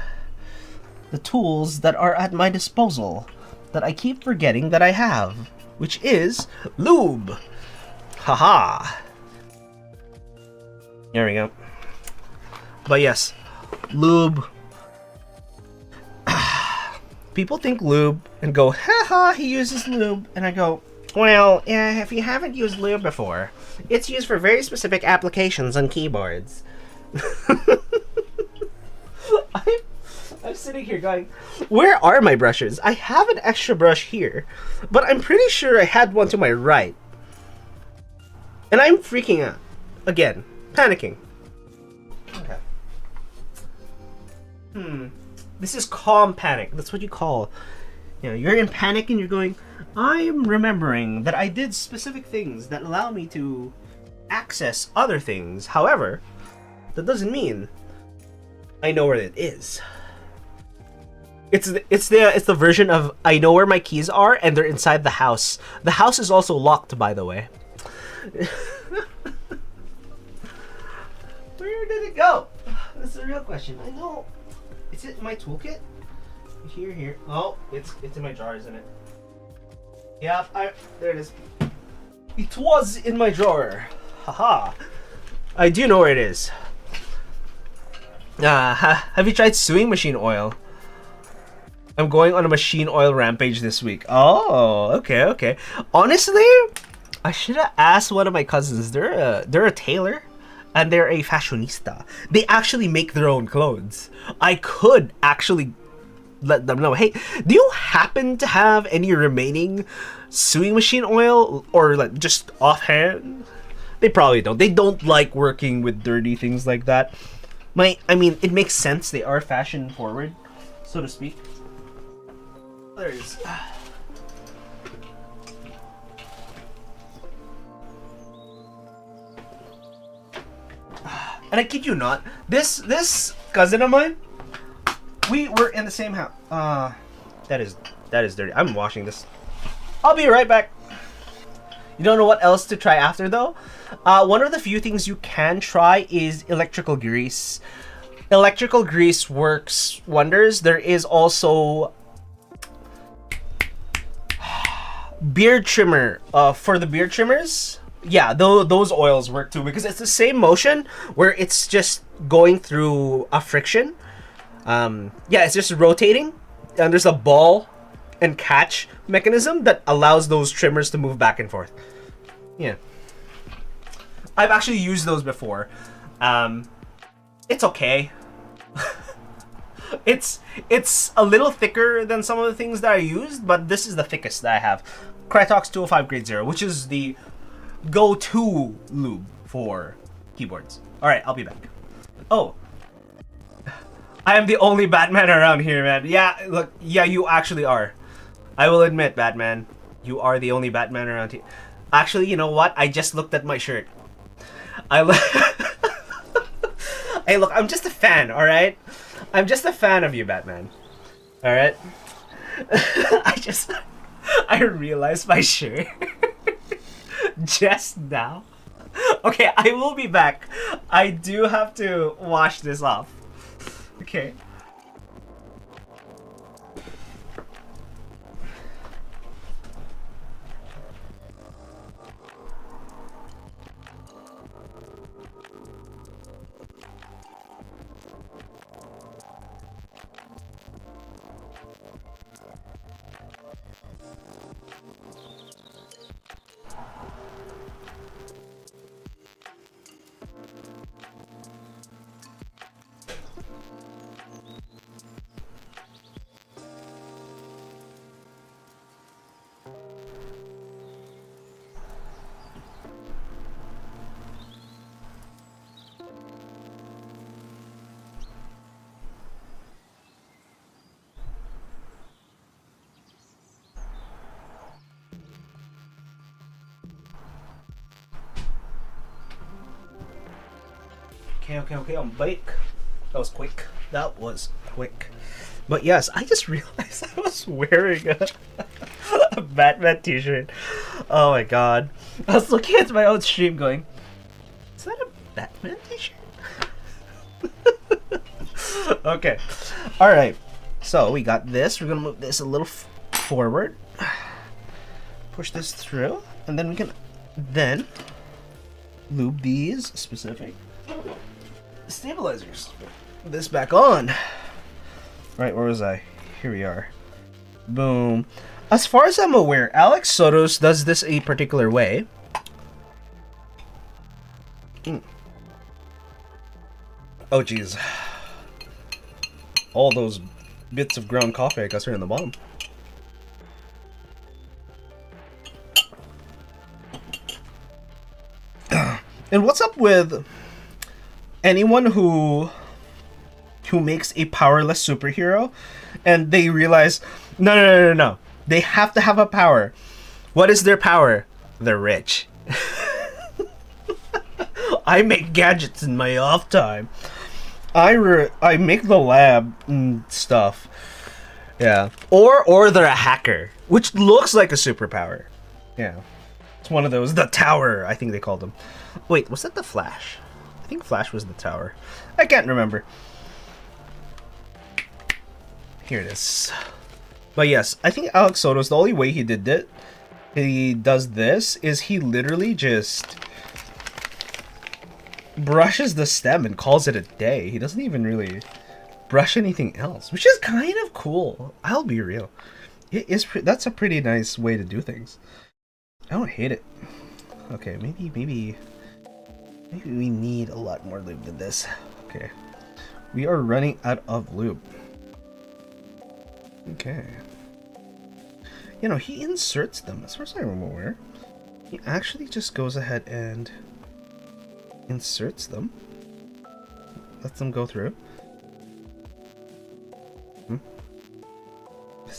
the tools that are at my disposal that I keep forgetting that I have, which is lube. Haha. There we go. But yes, lube. People think lube and go, haha, he uses lube. And I go, well, yeah, if you haven't used lube before, it's used for very specific applications on keyboards. I'm sitting here going, where are my brushes? I have an extra brush here, but I'm pretty sure I had one to my right. And I'm freaking out. Again, panicking. Okay. This is calm panic. That's what you call, you know, you're in panic and you're going, I'm remembering that I did specific things that allow me to access other things. However, that doesn't mean I know where it is. It's the version of I know where my keys are and they're inside the house. The house is also locked, by the way. Where did it go? That's the real question. I know. Is it in my toolkit? Here. Oh, it's in my drawer, isn't it? Yeah, there it is. It was in my drawer. Haha. I do know where it is. Have you tried sewing machine oil? I'm going on a machine oil rampage this week. Oh, okay. Honestly, I should have asked one of my cousins. They're a tailor and they're a fashionista. They actually make their own clothes. I could actually let them know, hey, do you happen to have any remaining sewing machine oil, or like just offhand? They probably don't. They don't like working with dirty things like that. I mean, it makes sense. They are fashion forward, so to speak. there it is. And I kid you not, this cousin of mine, we were in the same house. That is dirty. I'm washing this. I'll be right back. You don't know what else to try after though? One of the few things you can try is electrical grease. Electrical grease works wonders. There is also beard trimmer. For the beard trimmers, yeah, those oils work too because it's the same motion where it's just going through a friction. Yeah, it's just rotating, and there's a ball and catch mechanism that allows those trimmers to move back and forth. Yeah, I've actually used those before. It's okay. It's a little thicker than some of the things that I used, but this is the thickest that I have. Krytox 205 Grade 0, which is the go-to lube for keyboards. Alright, I'll be back. Oh. I am the only Batman around here, man. Yeah, look, yeah, you actually are. I will admit, Batman, you are the only Batman around here. Actually, you know what? I just looked at my shirt. Hey, look, I'm just a fan, alright? I'm just a fan of you, Batman. Alright? I realized my shirt just now. Okay, I will be back. I do have to wash this off. Okay. Okay, I'm back. That was quick. That was quick. But yes, I just realized I was wearing a Batman t-shirt. Oh my god. I was looking at my own stream going, is that a Batman t-shirt? Okay. Alright. So we got this. We're gonna move this a little forward. Push this through. And then we can then lube these specific stabilizers. This back on. Right, where was I? Here we are. Boom. As far as I'm aware, Alex Sotos does this a particular way. Oh jeez. All those bits of ground coffee I guess are in the bottom. And what's up with anyone who makes a powerless superhero and they realize no, they have to have a power. What is their power? They're rich. I make gadgets in my off time. I make the lab and stuff. Yeah. Or they're a hacker, which looks like a superpower. Yeah. It's one of those. The Tower, I think they called them. Wait, was that the Flash? I think Flash was the Tower. I can't remember. Here it is. But yes, I think Alex Sotos, the only way he does this is he literally just brushes the stem and calls it a day. He doesn't even really brush anything else, which is kind of cool. I'll be real. That's a pretty nice way to do things. I don't hate it. Okay, maybe we need a lot more lube than this. Okay. We are running out of lube. Okay. You know, he inserts them, as far as I'm aware. He actually just goes ahead and inserts them. Lets them go through.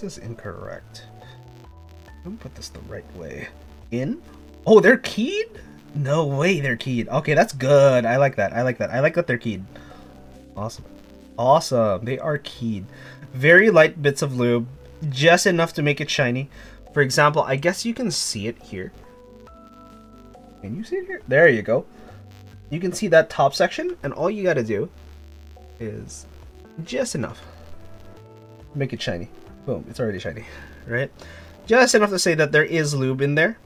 this is incorrect. Let me put this the right way. In? Oh, they're keyed? No way they're keyed. Okay, that's good. I like that. I like that. I like that they're keyed. Awesome. Awesome. They are keyed. Very light bits of lube. Just enough to make it shiny. For example, I guess you can see it here. Can you see it here? There you go. You can see that top section, and all you gotta do is just enough. Make it shiny. Boom, it's already shiny, right? Just enough to say that there is lube in there.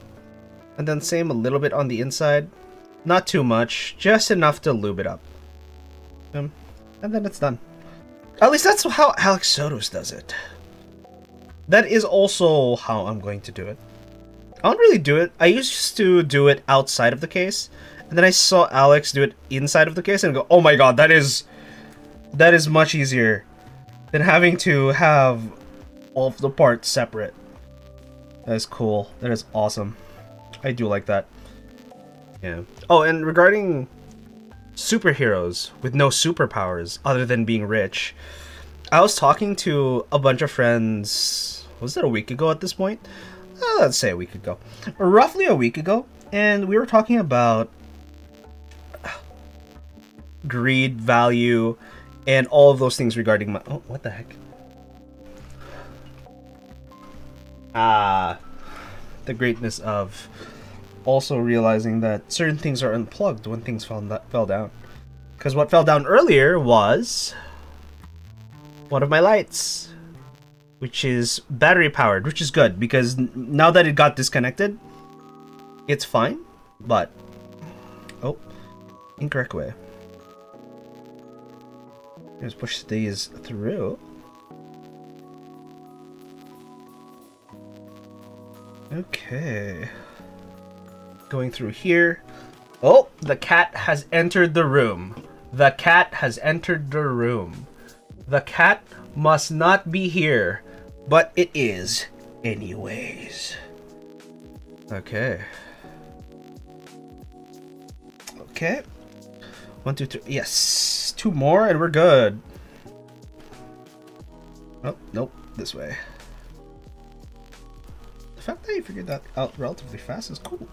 And then same a little bit on the inside. Not too much, just enough to lube it up. And then it's done. At least that's how Alex Sotos does it. That is also how I'm going to do it. I don't really do it. I used to do it outside of the case. And then I saw Alex do it inside of the case and go, oh my god, that is much easier than having to have all of the parts separate. That is cool. That is awesome. I do like that. Yeah. Oh, and regarding superheroes with no superpowers other than being rich, I was talking to a bunch of friends, was that a week ago at this point? Let's say a week ago. Roughly a week ago. And we were talking about greed, value, and all of those things regarding my... Oh, what the heck? The greatness of also realizing that certain things are unplugged when things fell down. Because what fell down earlier was one of my lights, which is battery powered, which is good because now that it got disconnected, it's fine. But oh, incorrect way. Let's push these through. Okay. Going through here. Oh, the cat has entered the room. The cat has entered the room. The cat must not be here, but it is anyways. Okay. Okay. 1, 2, 3. Yes. 2 more and we're good. Oh, nope. This way. The fact that you figured that out relatively fast is cool.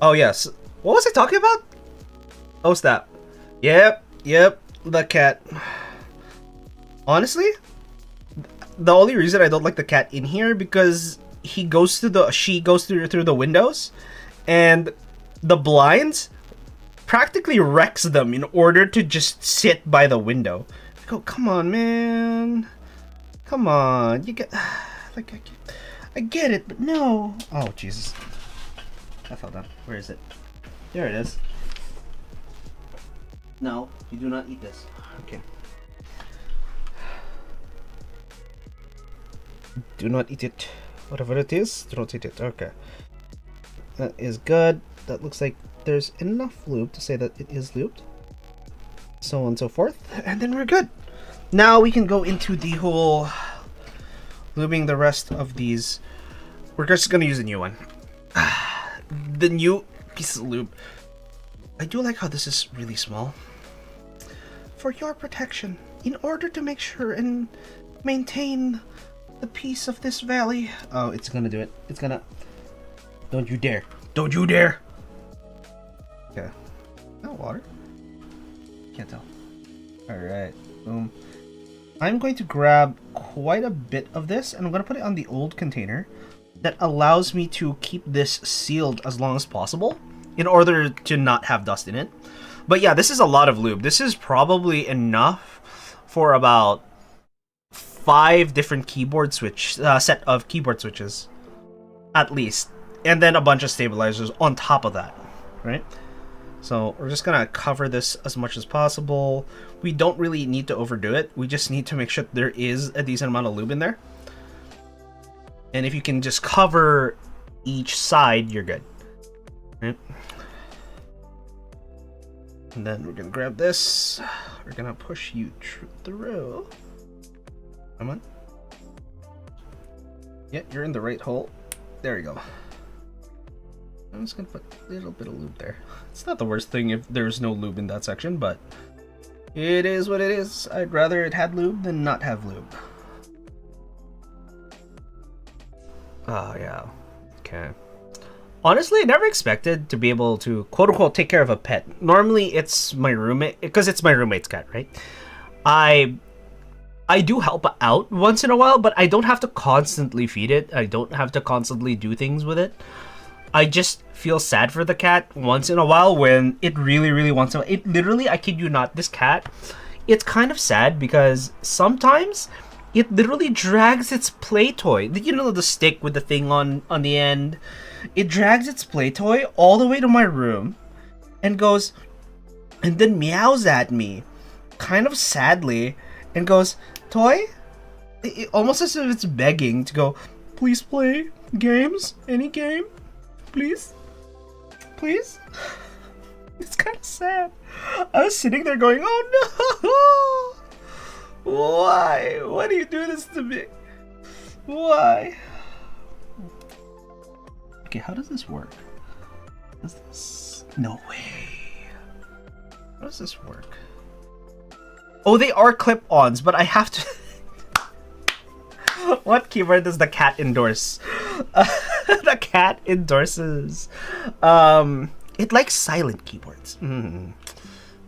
Oh, yes. What was I talking about? Oh, snap. Yep. The cat. Honestly, the only reason I don't like the cat in here because she goes through the windows, and the blinds practically wrecks them in order to just sit by the window. I go, come on, man. Come on. You get like I get it, but no. Oh, Jesus. I fell down. Where is it? There it is. No, you do not eat this. Okay. Do not eat it. Whatever it is, do not eat it. Okay. That is good. That looks like there's enough lube to say that it is lubed. So on and so forth. And then we're good. Now we can go into the whole lubing the rest of these. We're just going to use a new one. The new piece of lube. I do like how this is really small. For your protection, in order to make sure and maintain the peace of this valley. Oh, it's gonna do it. It's gonna... Don't you dare. Don't you dare! Okay. No water? Can't tell. Alright. Boom. I'm going to grab quite a bit of this, and I'm going to put it on the old container that allows me to keep this sealed as long as possible in order to not have dust in it. But yeah, this is a lot of lube. This is probably enough for about 5 different keyboard set of keyboard switches, at least, and then a bunch of stabilizers on top of that, right? So we're just gonna cover this as much as possible. We don't really need to overdo it. We just need to make sure there is a decent amount of lube in there. And if you can just cover each side, you're good. Right? And then we're gonna grab this. We're gonna push you through. Come on. Yeah, you're in the right hole. There you go. I'm just gonna put a little bit of lube there. It's not the worst thing if there's no lube in that section, but it is what it is. I'd rather it had lube than not have lube. Oh, yeah. Okay. Honestly, I never expected to be able to quote unquote take care of a pet. Normally, it's my roommate because it's my roommate's cat, right? I I do help out once in a while, but I don't have to constantly feed it. I don't have to constantly do things with it. I just feel sad for the cat once in a while when it really, really wants to. It literally, I kid you not, this cat, it's kind of sad because sometimes it literally drags its play toy. You know the stick with the thing on the end. It drags its play toy all the way to my room and goes and then meows at me, kind of sadly, and goes, "Toy?" Almost as if it's begging to go, "Please play games, any game, please, please." It's kind of sad. I was sitting there going, "Oh no! Why? Why do you do this to me? Why?" Okay, how does this work? Does this? No way. How does this work? Oh, they are clip-ons, but I have to. What keyboard does the cat endorse? The cat endorses. It likes silent keyboards. Mm.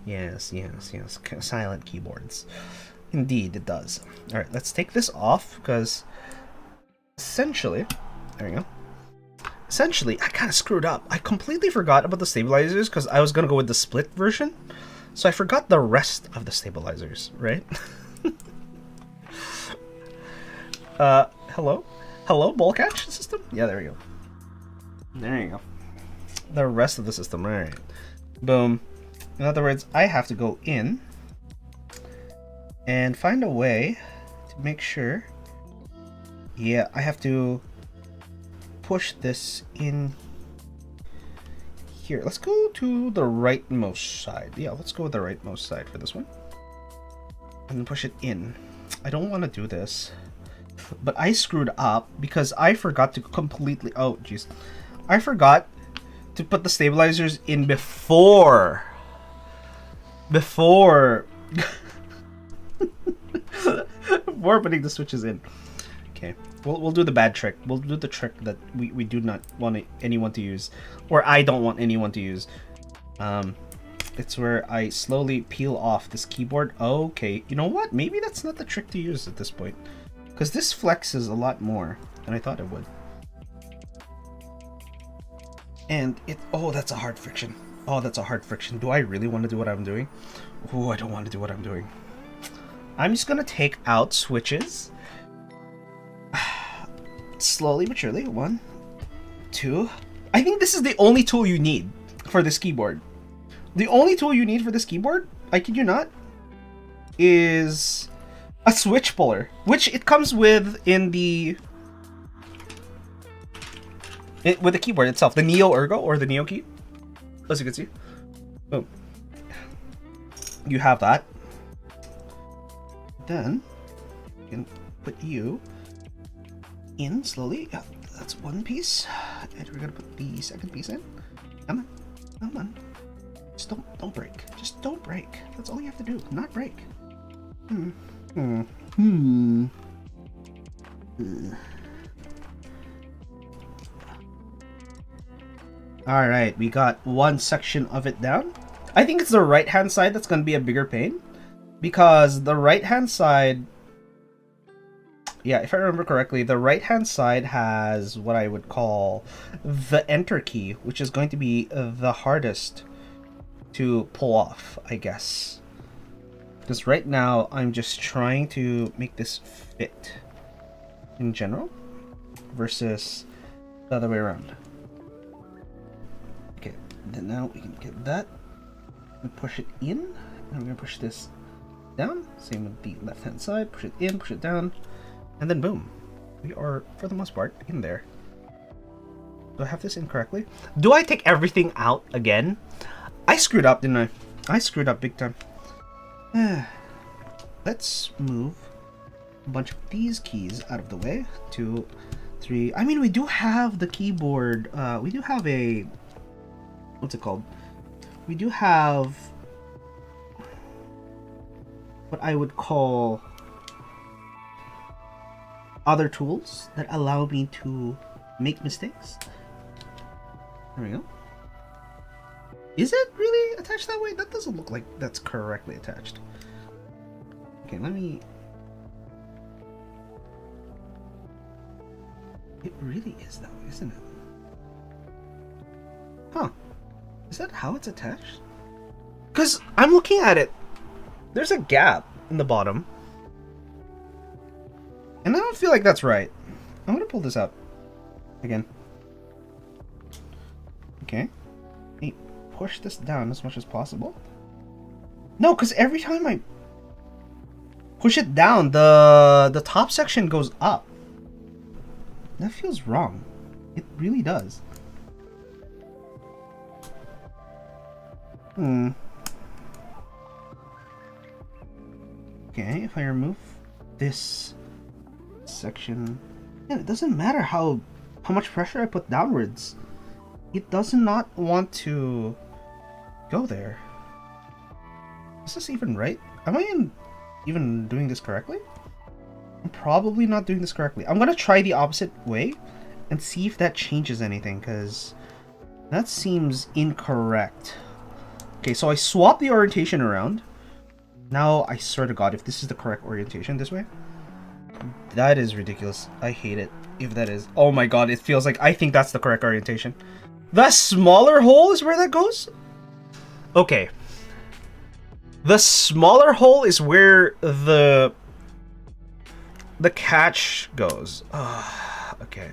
Yes, yes, yes. Silent keyboards. Indeed, it does. All right, let's take this off because essentially, there we go. Essentially, I kind of screwed up. I completely forgot about the stabilizers because I was gonna go with the split version, so I forgot the rest of the stabilizers. Right? Hello? Hello, ball catch system? Yeah, there we go. There you go. The rest of the system, alright. Boom. In other words, I have to go in and find a way to make sure. Yeah, I have to push this in here. Let's go to the rightmost side. Yeah, let's go with the rightmost side for this one. And then push it in. I don't want to do this. But I screwed up because I forgot to completely... Oh, jeez. I forgot to put the stabilizers in before... Before putting the switches in. Okay. We'll do the bad trick. We'll do the trick that we do not want anyone to use. Or I don't want anyone to use. It's where I slowly peel off this keyboard. Okay. You know what? Maybe that's not the trick to use at this point. Because this flexes a lot more than I thought it would. And it... Oh, that's a hard friction. Oh, that's a hard friction. Do I really want to do what I'm doing? Oh, I don't want to do what I'm doing. I'm just going to take out switches. Slowly but surely. 1, 2. I think this is the only tool you need for this keyboard. The only tool you need for this keyboard, I kid you not, is... a switch puller, which it comes with in the with the keyboard itself, the Neo Ergo or the Neo key, as you can see. Boom. You have that. Then you can put you in slowly. Yeah, that's one piece, and we're gonna put the second piece in. Come on, come on. Just don't break. Just don't break. That's all you have to do. Not break. Alright, we got one section of it down. I think it's the right hand side that's going to be a bigger pain. Because the right hand side... Yeah, if I remember correctly, the right hand side has what I would call the enter key, which is going to be the hardest to pull off, I guess. Because right now, I'm just trying to make this fit in general versus the other way around. Okay, then now we can get that and push it in. And I'm going to push this down. Same with the left hand side. Push it in, push it down, and then boom. We are, for the most part, in there. Do I have this incorrectly? Do I take everything out again? I screwed up, didn't I? I screwed up big time. Let's move a bunch of these keys out of the way. 2, 3. I mean, we do have the keyboard. We do have a... What's it called? We do have what I would call other tools that allow me to make mistakes. There we go. Is it really attached that way? That doesn't look like that's correctly attached. Okay, let me... It really is that way, isn't it? Huh. Is that how it's attached? Because I'm looking at it. There's a gap in the bottom. And I don't feel like that's right. I'm going to pull this out again. Okay. Hey, push this down as much as possible. No, because every time I push it down, the top section goes up. That feels wrong. It really does. Okay, if I remove this section, yeah, it doesn't matter how much pressure I put downwards. It does not want to go there. Is this even right? Am I even doing this correctly? I'm probably not doing this correctly. I'm gonna try the opposite way and see if that changes anything, because that seems incorrect. Okay, so I swapped the orientation around. Now, I swear to God, if this is the correct orientation this way, that is ridiculous. I hate it if that is. Oh my God, it feels like I think that's the correct orientation. The smaller hole is where that goes? Okay. The smaller hole is where the catch goes. Okay.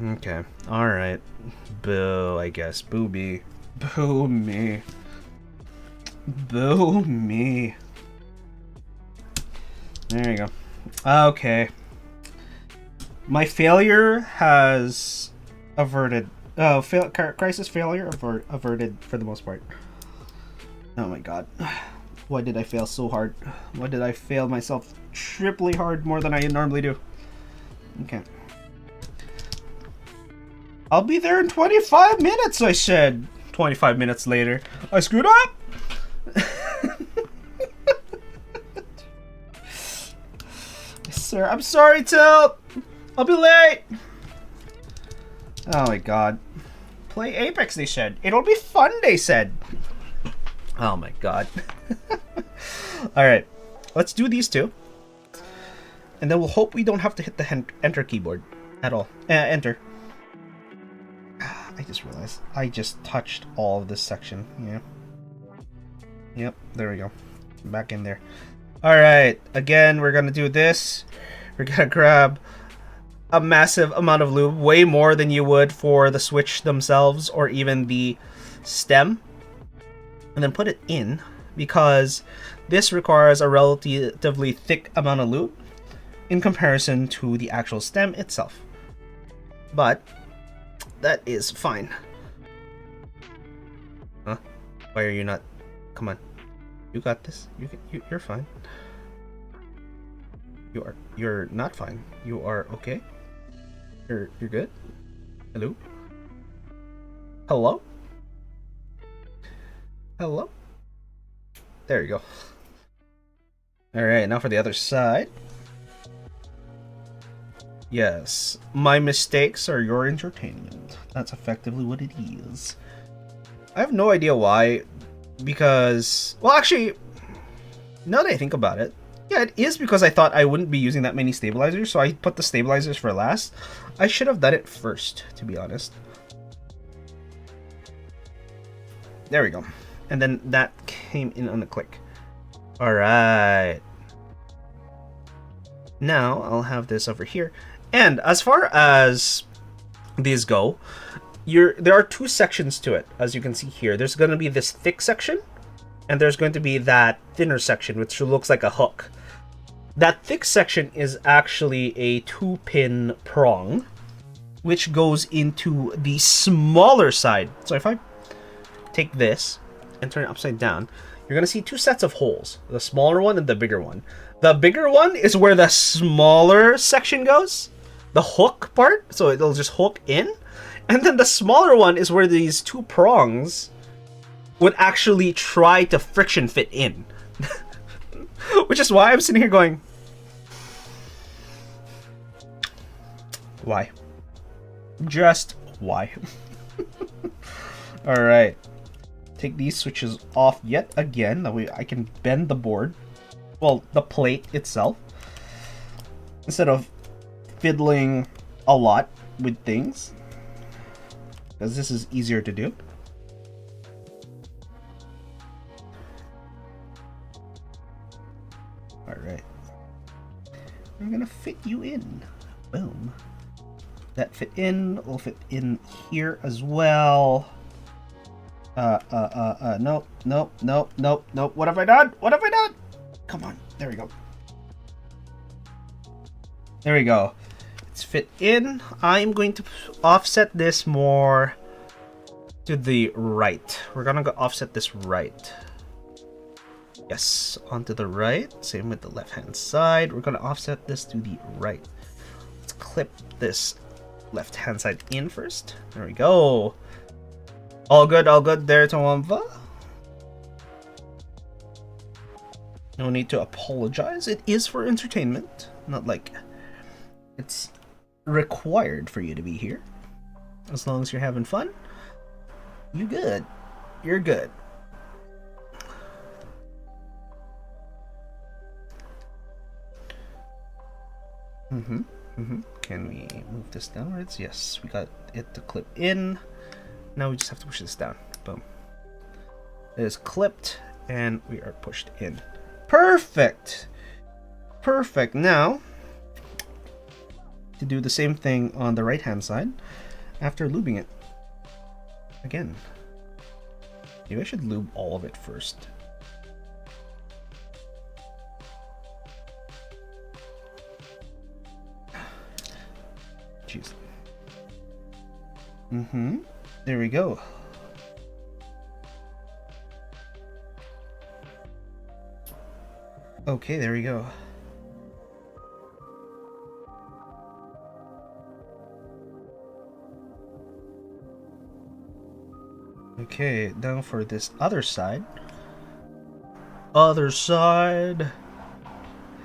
Okay. Alright. Boo, I guess. Boo me. Boo me. Boo me. There you go. Okay. My failure has averted. Crisis failure averted for the most part. Oh my God. Why did I fail so hard? Why did I fail myself triply hard more than I normally do? Okay. I'll be there in 25 minutes, I said. 25 minutes later. I screwed up! Sir, I'm sorry, Till. I'll be late. Oh my God. Play Apex, they said. It'll be fun, they said. Oh my God. Alright. Let's do these two. And then we'll hope we don't have to hit the enter keyboard at all. Enter. I just realized I just touched all of this section. Yeah. Yep, there we go. Back in there. Alright, again, we're gonna do this. We're gonna grab a massive amount of lube, way more than you would for the switch themselves or even the stem. And then put it in, because this requires a relatively thick amount of lube in comparison to the actual stem itself. But that is fine. Huh? Why are you not? Come on. You got this. You're fine. You're not fine. You are okay. You're good. Hello. Hello. Hello. There you go. All right, now for the other side. Yes, my mistakes are your entertainment. That's effectively what it is. I have no idea why, because, well, actually, now that I think about it, yeah, it is because I thought I wouldn't be using that many stabilizers, so I put the stabilizers for last. I should have done it first, to be honest. There we go. And then that came in on a click. Alright. Now, I'll have this over here. And as far as these go, there are two sections to it, as you can see here. There's going to be this thick section, and there's going to be that thinner section, which looks like a hook. That thick section is actually a 2-pin prong, which goes into the smaller side. So if I take this and turn it upside down, you're going to see two sets of holes, the smaller one and the bigger one. The bigger one is where the smaller section goes, the hook part, so it'll just hook in. And then the smaller one is where these two prongs would actually try to friction fit in. Which is why I'm sitting here going, Why? Just why? Alright. Take these switches off yet again. That way I can bend the board. Well, the plate itself. Instead of fiddling a lot with things. Because this is easier to do. Alright. I'm gonna fit you in. Boom. That fit in. Will fit in here as well. Nope, nope, nope, nope, nope. What have I done? What have I done? Come on. There we go. There we go. It's fit in. I'm going to offset this more to the right. We're gonna go offset this right. Yes, onto the right. Same with the left hand side. We're gonna offset this to the right. Let's clip this left hand side in first. There we go. All good there, Tawamva. No need to apologize. It is for entertainment. Not like it's required for you to be here. As long as you're having fun, you good. You're good. Can we move this downwards? Yes, we got it to clip in. Now we just have to push this down. Boom. It is clipped and we are pushed in. Perfect. Perfect. Now, to do the same thing on the right hand side after lubing it. Again. Maybe I should lube all of it first. Jeez. There we go. Okay, there we go. Okay, now for this other side. Other side.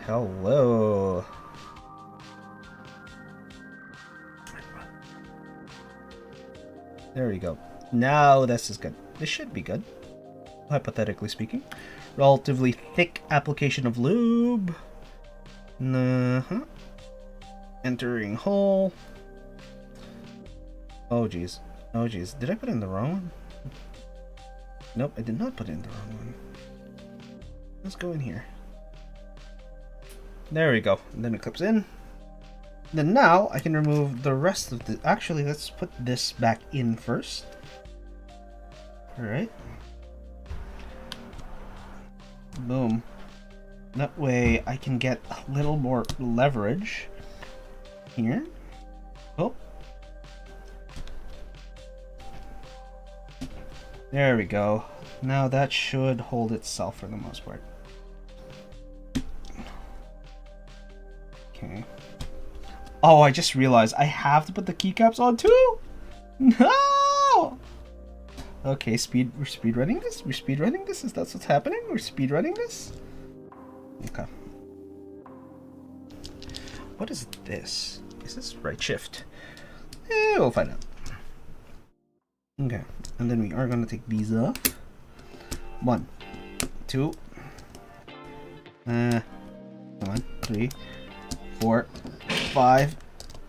Hello. There we go. Now this is good. This should be good, hypothetically speaking. Relatively thick application of lube. Entering hole. Oh geez. Oh geez. Did I put in the wrong one? Nope, I did not put in the wrong one. Let's go in here. There we go. And then it clips in. Then now I can remove the rest of the... Actually, let's put this back in first. Alright. Boom. That way I can get a little more leverage here. Oh. There we go. Now that should hold itself for the most part. Okay. Oh, I just realized I have to put the keycaps on too? No! Okay, we're speed running this? We're speed running this? Is that what's happening? We're speed running this? Okay. What is this? Is this right shift? We'll find out. Okay, and then we are gonna take these off. 1, 2, come on, 3, 4, 5,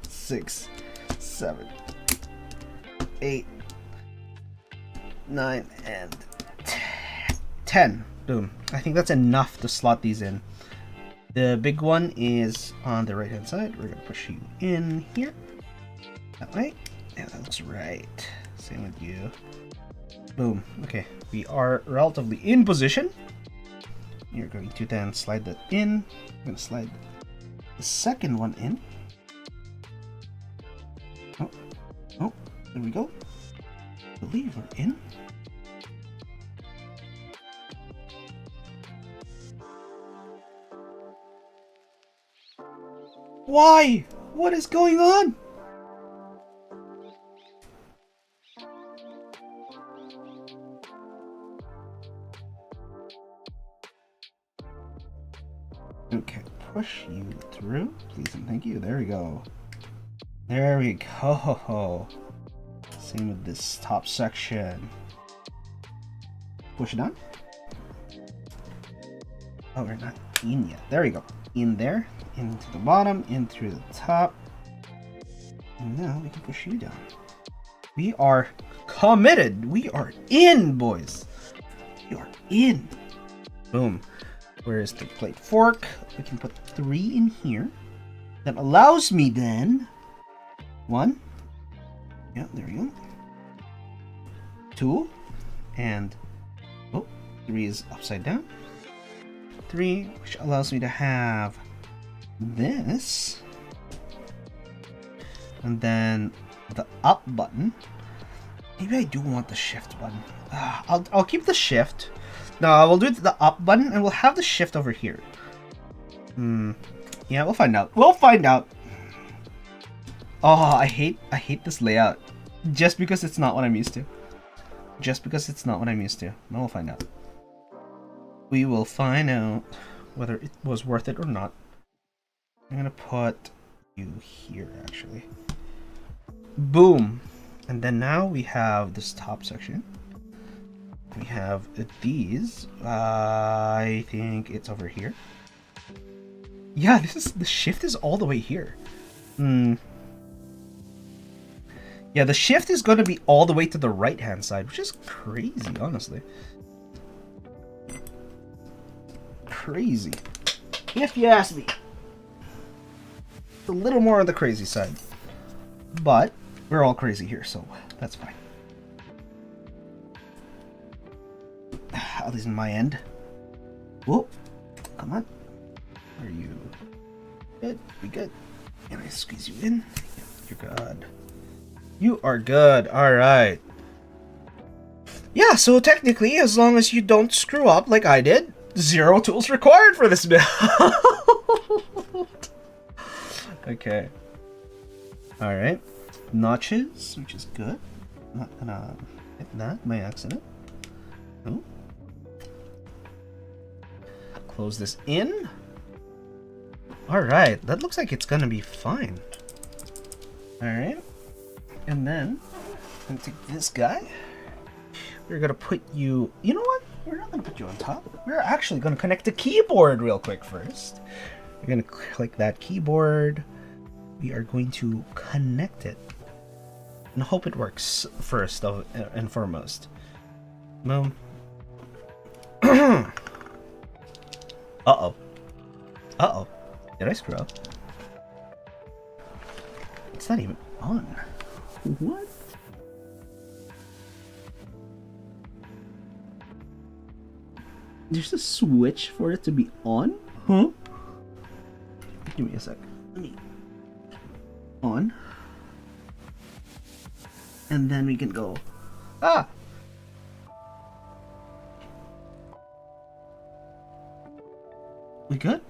6, 7, 8, 9, and 10. Boom. I think that's enough to slot these in. The big one is on the right hand side. We're gonna push you in here. That way. Yeah, that looks right. Same with you. Boom. Okay, we are relatively in position. You're going to then slide that in. I'm gonna slide the second one in. Oh, there we go. I believe we're in. Why? What is going on? Okay, push you through, please and thank you. There we go. There we go. Same with this top section. Push it down. Oh, we're not in yet. There we go. In there, into the bottom, in through the top. And now we can push you down. We are committed. We are in, boys. We are in. Boom. Where's the plate fork? We can put 3 in here. That allows me then 1. Yeah, there we go. 2. And 3 is upside down. 3, which allows me to have this. And then the up button. Maybe I do want the shift button. I'll keep the shift. No, I will do the up button and we'll have the shift over here. Yeah, we'll find out. We'll find out. Oh, I hate this layout. Just because it's not what I'm used to. Just because it's not what I'm used to. No, we'll find out. We will find out whether it was worth it or not. I'm gonna put you here, actually. Boom. And then now we have this top section. We have these. I think it's over here. Yeah, the shift is all the way here. Yeah, the shift is going to be all the way to the right-hand side, which is crazy, honestly. Crazy. If you ask me. It's a little more on the crazy side. But we're all crazy here, so that's fine. At least in my end. Whoa. Come on. Are you good? We good? Can I squeeze you in? You're good. You are good. Alright. Yeah, so technically, as long as you don't screw up like I did, 0 tools required for this build. Okay. Alright. Notches, which is good. Not gonna hit that by accident. Oh. Close this in. Alright, that looks like it's gonna be fine. Alright. And then, I'm gonna take this guy. We're gonna put you... You know what? We're not gonna put you on top. We're actually gonna connect the keyboard real quick first. We're gonna click that keyboard. We are going to connect it. And hope it works first and foremost. Boom. Uh-oh. Uh-oh. Did I screw up? It's not even on. What? There's a switch for it to be on? Huh? Give me a sec. Let me... On. And then we can go... Ah! We good?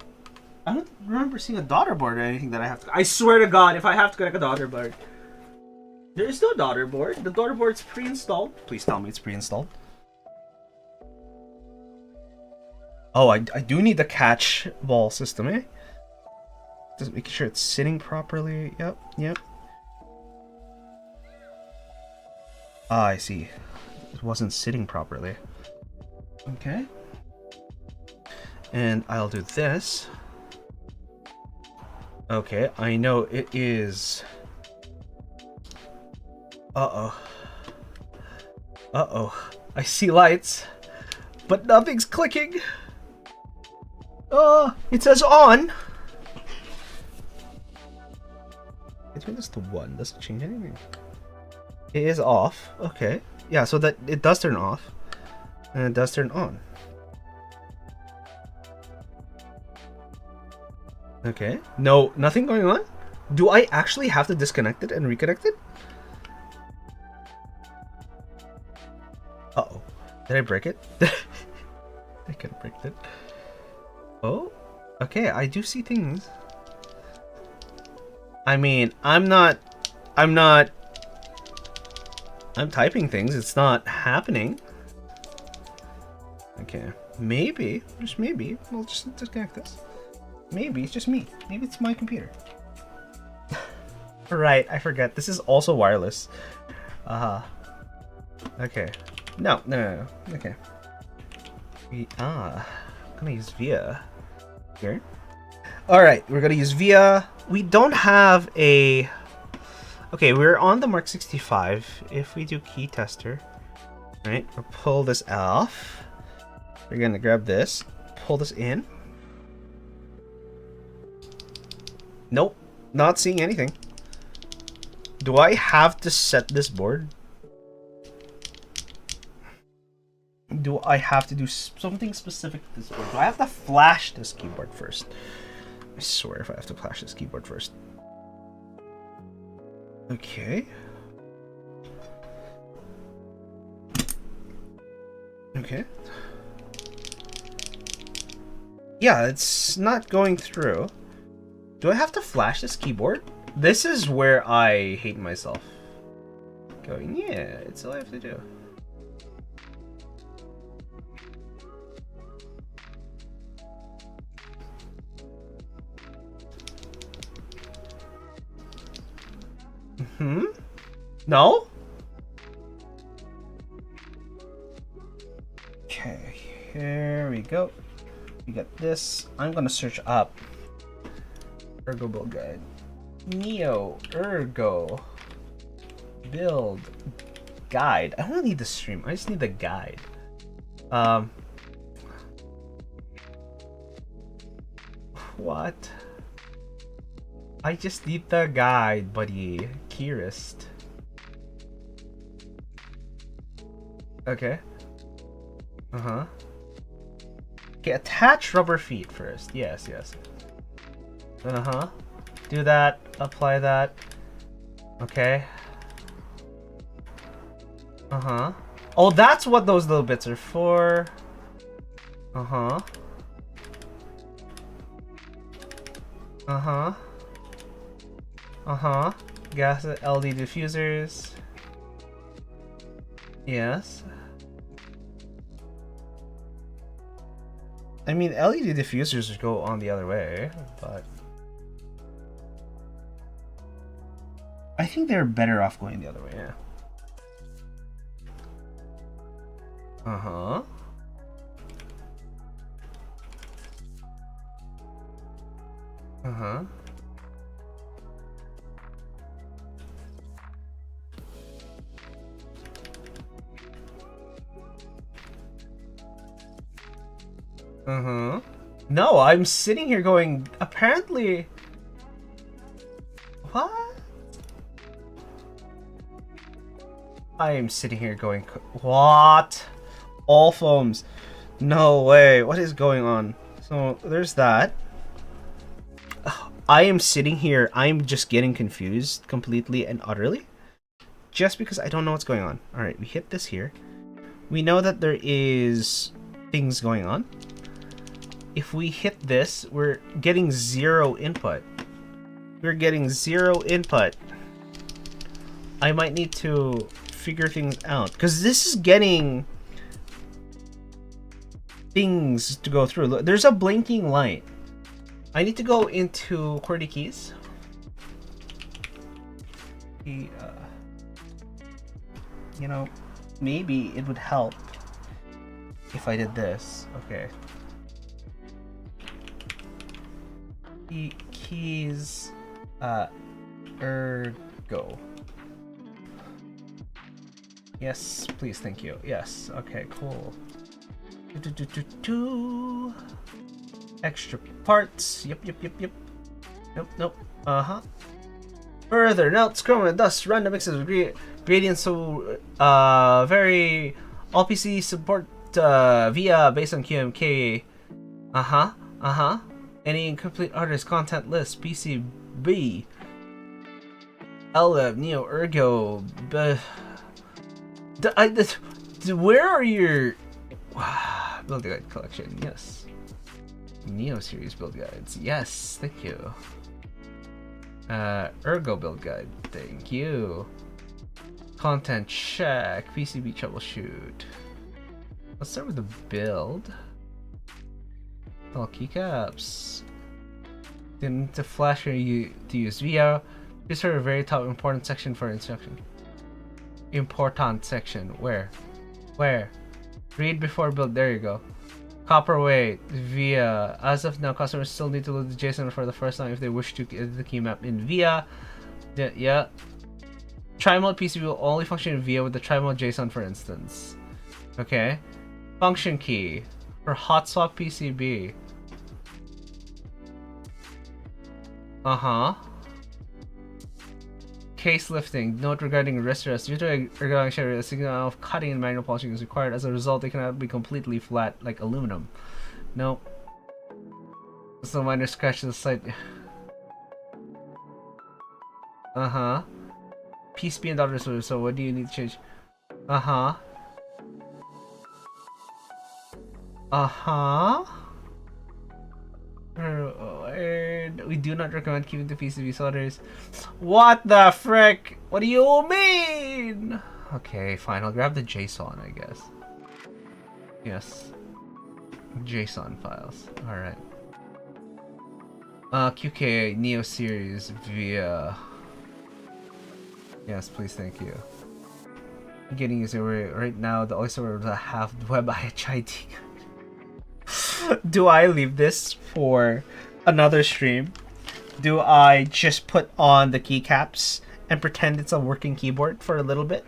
I don't remember seeing a daughter board or anything that I have to... I swear to God, if I have to connect a daughter board... There is no daughter board. The daughter board's pre-installed. Please tell me it's pre-installed. Oh, I do need the catch ball system, eh? Just making sure it's sitting properly. Yep, yep. Ah, I see. It wasn't sitting properly. Okay. And I'll do this. Okay, I know it is... Uh-oh. Uh-oh. I see lights, but nothing's clicking. It says on. It's when it's the 1. Doesn't change anything. It is off. Okay. Yeah, so that it does turn off. And it does turn on. Okay. No, nothing going on? Do I actually have to disconnect it and reconnect it? Uh-oh. Did I break it? I could have bricked it. Oh? Okay, I do see things. I mean, I'm typing things. It's not happening. Okay. Maybe, just maybe, we'll just disconnect this. Maybe it's just me. Maybe it's my computer. Right, I forget. This is also wireless. Okay. No. Okay. I'm gonna use via here. Alright, we're gonna use via. We don't have a... Okay, we're on the Mark 65. If we do key tester, right, we'll pull this off. We're gonna grab this, pull this in. Nope, not seeing anything. Do I have to set this board? Do I have to do something specific to this board? Do I have to flash this keyboard first? I swear if I have to flash this keyboard first. Okay. Okay. Yeah, it's not going through. Do I have to flash this keyboard? This is where I hate myself. Going, yeah, it's all I have to do. No? Okay, here we go. We got this. I'm gonna search up Ergo build guide. Neo Ergo build guide. I don't need the stream. I just need the guide. What? I just need the guide, buddy. Keyist. Okay. Okay, attach rubber feet first. Yes. Do that. Apply that. Okay. Oh, that's what those little bits are for. Gas LED diffusers. Yes. I mean, LED diffusers go on the other way, but I think they're better off going the other way, yeah. No, I'm sitting here going, apparently... What? I am sitting here going, what? All foams. No way. What is going on? So, there's that. I am sitting here, I'm just getting confused completely and utterly. Just because I don't know what's going on. Alright, we hit this here. We know that there is things going on. If we hit this, we're getting 0 input. We're getting 0 input. I might need to figure things out. Because this is getting things to go through. Look, there's a blinking light. I need to go into QWERTY keys. You know, maybe it would help if I did this. Okay. Keys, Ergo. Yes, please, thank you. Yes, okay, cool. Extra parts. Yep. Nope. Further notes, chroma, dust, random mixes of gradients. So, very all PC support via based on QMK. Any incomplete artist content list. PCB. LF, Neo, Ergo. Where are your build guide collection? Yes. Neo series build guides. Yes, thank you. Ergo build guide. Thank you. Content check. PCB troubleshoot. Let's start with the build. All keycaps. Didn't to flash or you to use via. This is a very top important section for instruction. Important section. Where? Where? Read before build. There you go. Copperweight via. As of now, customers still need to load the JSON for the first time if they wish to edit the key map in VIA. Yeah. Tri-mode PCB will only function in VIA with the tri-mode JSON, for instance. Okay. Function key for hot swap PCB. Case lifting. Note regarding wrist rest. Due to ergonomic sharing, a signal of cutting and manual polishing is required. As a result, they cannot be completely flat like aluminum. Nope. Just a minor scratch to the side. PCB and daughter, so what do you need to change? And we do not recommend keeping the PCB solders. What the frick? What do you mean? Okay, fine. I'll grab the JSON, I guess. Yes. JSON files. Alright. QK Neo Series via. Yes, please, thank you. I'm getting used to it right now. The oyster will have web IHID. Do I leave this for another stream? Do I just put on the keycaps and pretend it's a working keyboard for a little bit?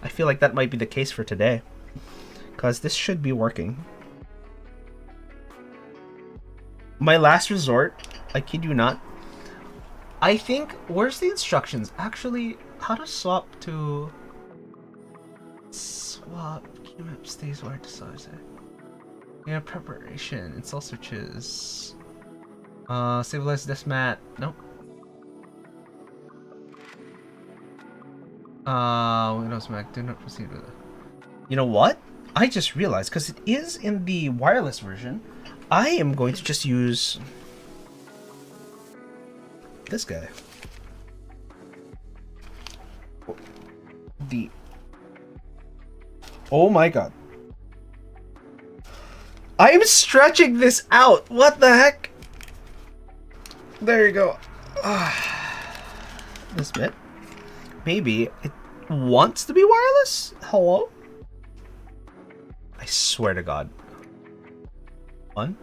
I feel like that might be the case for today, because this should be working. My last resort, I kid you not. I think, where's the instructions? Actually, how to swap to... Swap, keymap stays where it decides it. Yeah, preparation, install switches. Stabilize this mat, nope. Windows Mac, do not proceed with it. You know what? I just realized, because it is in the wireless version, I am going to just use this guy. Oh my god. I'm stretching this out. What the heck? There you go. This bit. Maybe it wants to be wireless? Hello? I swear to God. One.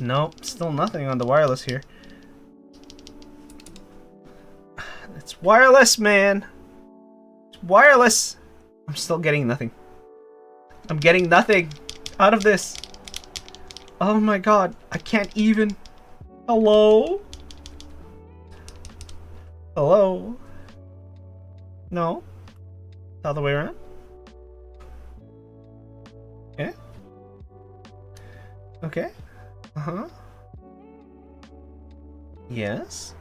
Nope, still nothing on the wireless here. It's wireless, man. It's wireless. I'm still getting nothing. I'm getting nothing out of this. Oh my god, I can't even. Hello? Hello? No? The other way around? Okay. Okay. Yes.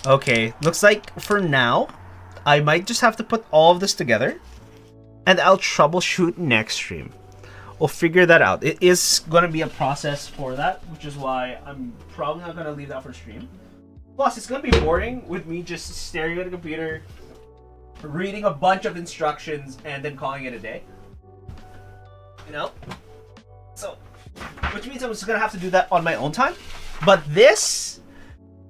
Okay, looks like for now, I might just have to put all of this together, and I'll troubleshoot next stream. We'll figure that out. It is going to be a process for that, which is why I'm probably not going to leave that for stream. Plus, it's going to be boring with me just staring at a computer, reading a bunch of instructions, and then calling it a day. You know? So, which means I'm just going to have to do that on my own time. But this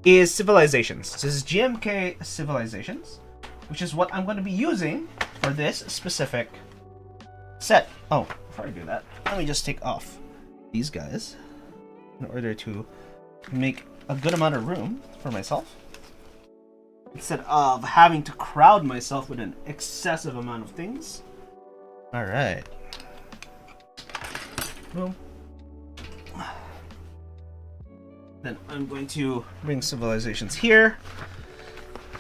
is Civilizations. This is GMK Civilizations, which is what I'm going to be using for this specific set. Oh, before I do that, let me just take off these guys in order to make a good amount of room for myself, instead of having to crowd myself with an excessive amount of things. All right. Boom. Then I'm going to bring Civilizations here.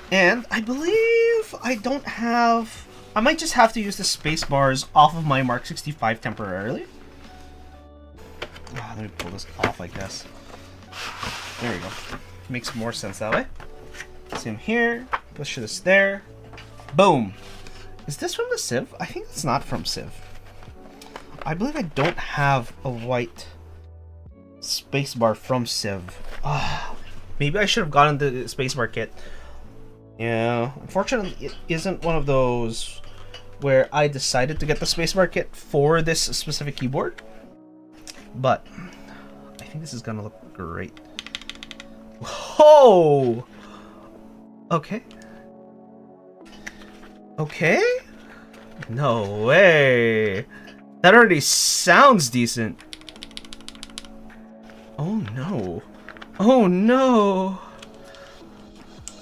And I believe I don't have... I might just have to use the space bars off of my Mark 65 temporarily. Let me pull this off, I guess. There we go. Makes more sense that way. Same here. Push this there. Boom. Is this from the Civ? I think it's not from Civ. I believe I don't have a white spacebar from Civ. Maybe I should have gotten the spacebar kit. Yeah, unfortunately, it isn't one of those where I decided to get the spacebar kit for this specific keyboard. But I think this is gonna look great. Oh! Okay. Okay? No way. That already sounds decent. Oh no. Oh no.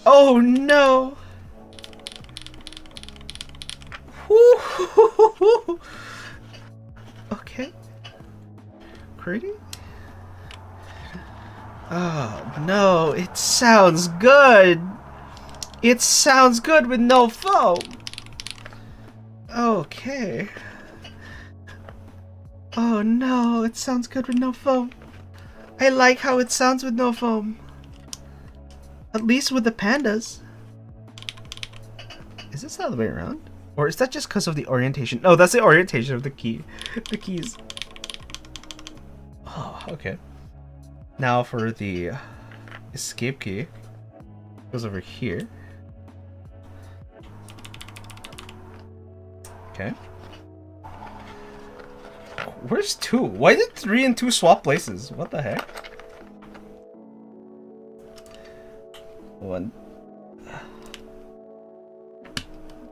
Oh no. Woo. Okay. Pretty? Oh no, it sounds good. It sounds good with no foam. Okay. Oh no, it sounds good with no foam. I like how it sounds with no foam. At least with the pandas. Is this the other way around? Or is that just because of the orientation? No, that's the orientation of the key. The keys. Oh, okay. Now for the escape key. Goes over here. Okay. Where's 2? Why did 3 and 2 swap places? What the heck? 1,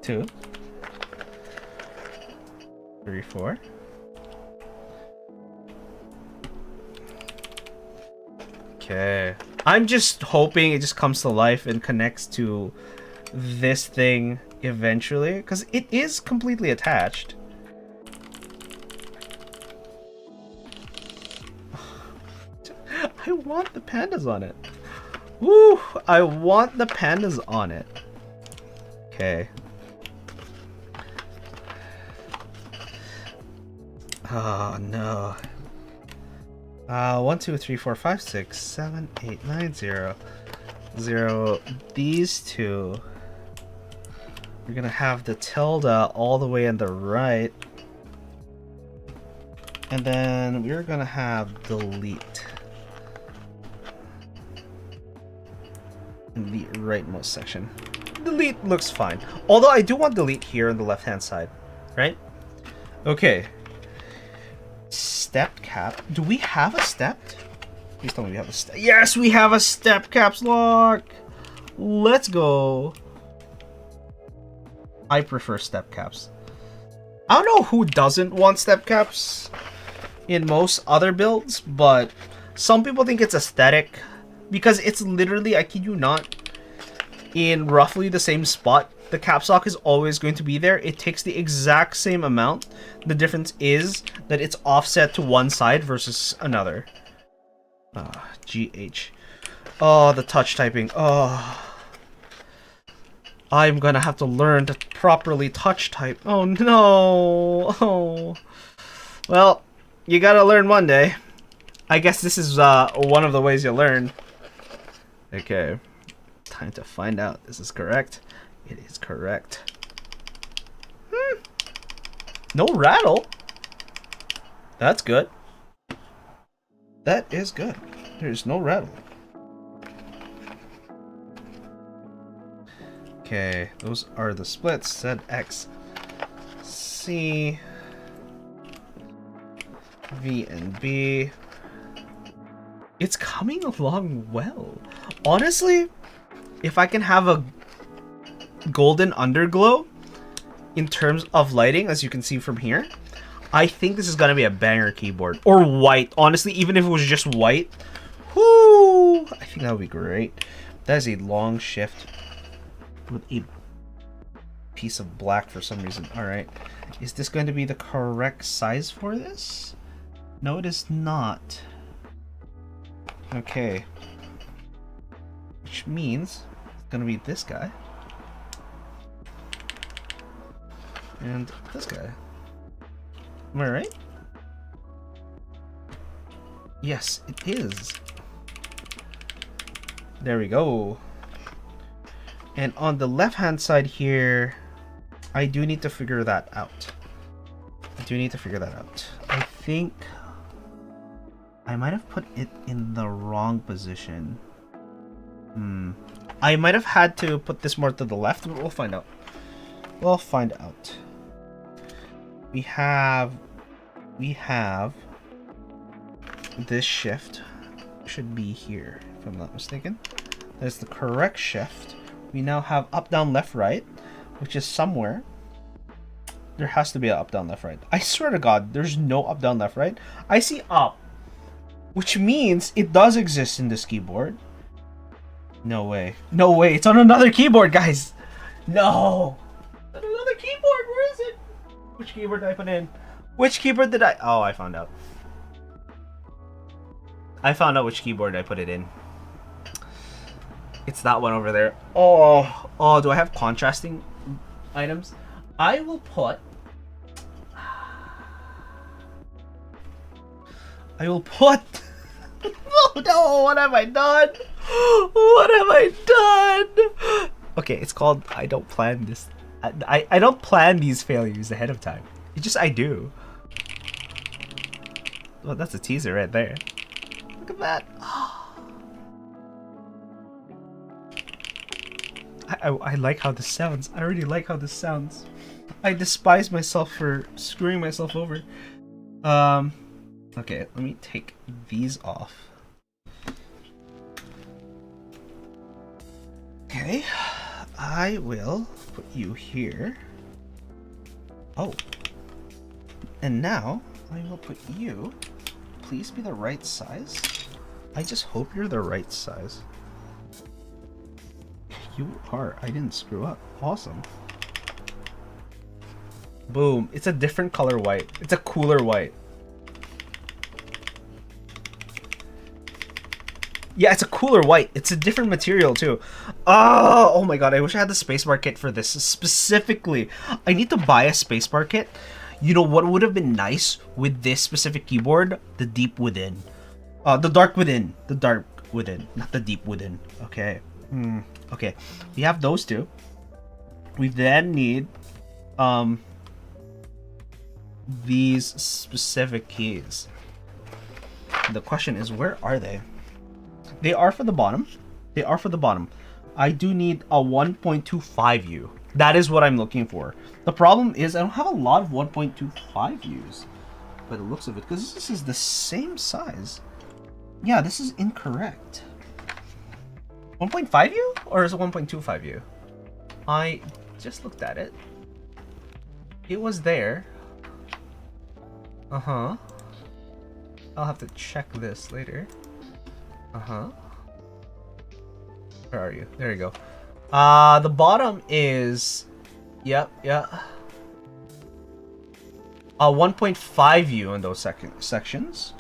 2, 3, 4. Okay. I'm just hoping it just comes to life and connects to this thing eventually, because it is completely attached. I want the pandas on it. Woo! I want the pandas on it. Okay. Oh no. 1, 2, 3, 4, 5, 6, 7, 8, 9, 0. 0. These two. We're gonna have the tilde all the way on the right. And then we're gonna have delete in the rightmost section. Delete looks fine. Although I do want delete here on the left hand side. Right? Okay. Stepped cap. Do we have a stepped? Please tell me we have a step. Yes, we have a step caps lock. Let's go. I prefer step caps. I don't know who doesn't want step caps in most other builds, but some people think it's aesthetic because it's literally, I kid you not, in roughly the same spot. The caps lock is always going to be there. It takes the exact same amount. The difference is that it's offset to one side versus another. GH. Oh, the touch typing. Oh. I'm gonna have to learn to properly touch type. Oh no. Oh. Well, you gotta learn one day. I guess this is one of the ways you learn. Okay. Time to find out. This is correct. It is correct. No rattle. That's good. That is good. There's no rattle. Okay, those are the splits. ZX, C, V, and B. It's coming along well. Honestly, if I can have a golden underglow in terms of lighting, as you can see from here, I think this is gonna be a banger keyboard. Or white. Honestly, even if it was just white, whoo, I think that would be great. That is a long shift with a piece of black for some reason. Alright. Is this going to be the correct size for this? No, it is not. Okay. Which means it's gonna be this guy. And this guy. Am I right? Yes, it is. There we go. And on the left hand side here, I do need to figure that out. I think I might have put it in the wrong position. I might have had to put this more to the left, but we'll find out. We have this shift should be here. if I'm not mistaken. There's the correct shift. We now have up, down, left, right, which is somewhere. There has to be an up, down, left, right. I swear to God, there's no up, down, left, right. I see up, which means it does exist in this keyboard. No way. No way. It's on another keyboard, guys. No. It's on another keyboard. Where is it? Which keyboard did I put in? Which keyboard did I... Oh, I found out. I found out which keyboard I put it in. It's that one over there. Oh, do I have contrasting items? I will put... Oh no, what have I done? What have I done? Okay, it's called I don't plan this. I don't plan these failures ahead of time. It's just I do. Well, that's a teaser right there. Look at that. I like how this sounds. I already like how this sounds. I despise myself for screwing myself over. Okay, let me take these off. Okay, I will put you here. Oh. And now, I will put you. Please be the right size. I just hope you're the right size. You are. I didn't screw up. Awesome. Boom. It's a different color white. It's a cooler white. Yeah, it's a cooler white. It's a different material too. Oh my god, I wish I had the spacebar kit for this specifically. I need to buy a spacebar kit. You know what would have been nice with this specific keyboard? The deep within. The dark within. The dark within. Not the deep within. Okay. Okay. We have those two. We then need these specific keys. The question is, where are they? They are for the bottom. They are for the bottom. I do need a 1.25U. That is what I'm looking for. The problem is I don't have a lot of 1.25Us by the looks of it, because this is the same size. Yeah, this is incorrect. 1.5U or is it 1.25U? I just looked at it. It was there. I'll have to check this later. Where are you? There you go. The bottom is... Yep. A 1.5U in those sections.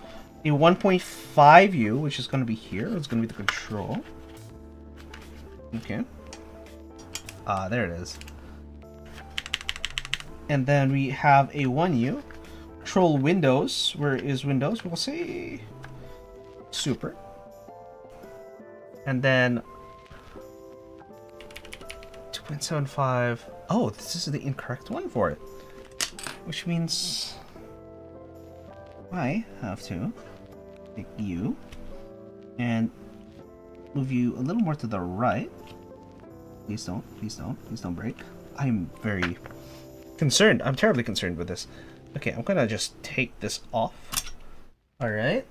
A 1.5U, which is going to be here. It's going to be the control. Okay. There it is. And then we have a 1U. Control Windows. Where is Windows? We'll say... Super. And then 2.75. Oh, this is the incorrect one for it. Which means I have to take you and move you a little more to the right. Please don't, please don't, please don't break. I'm very concerned. I'm terribly concerned with this. Okay, I'm gonna just take this off. Alright.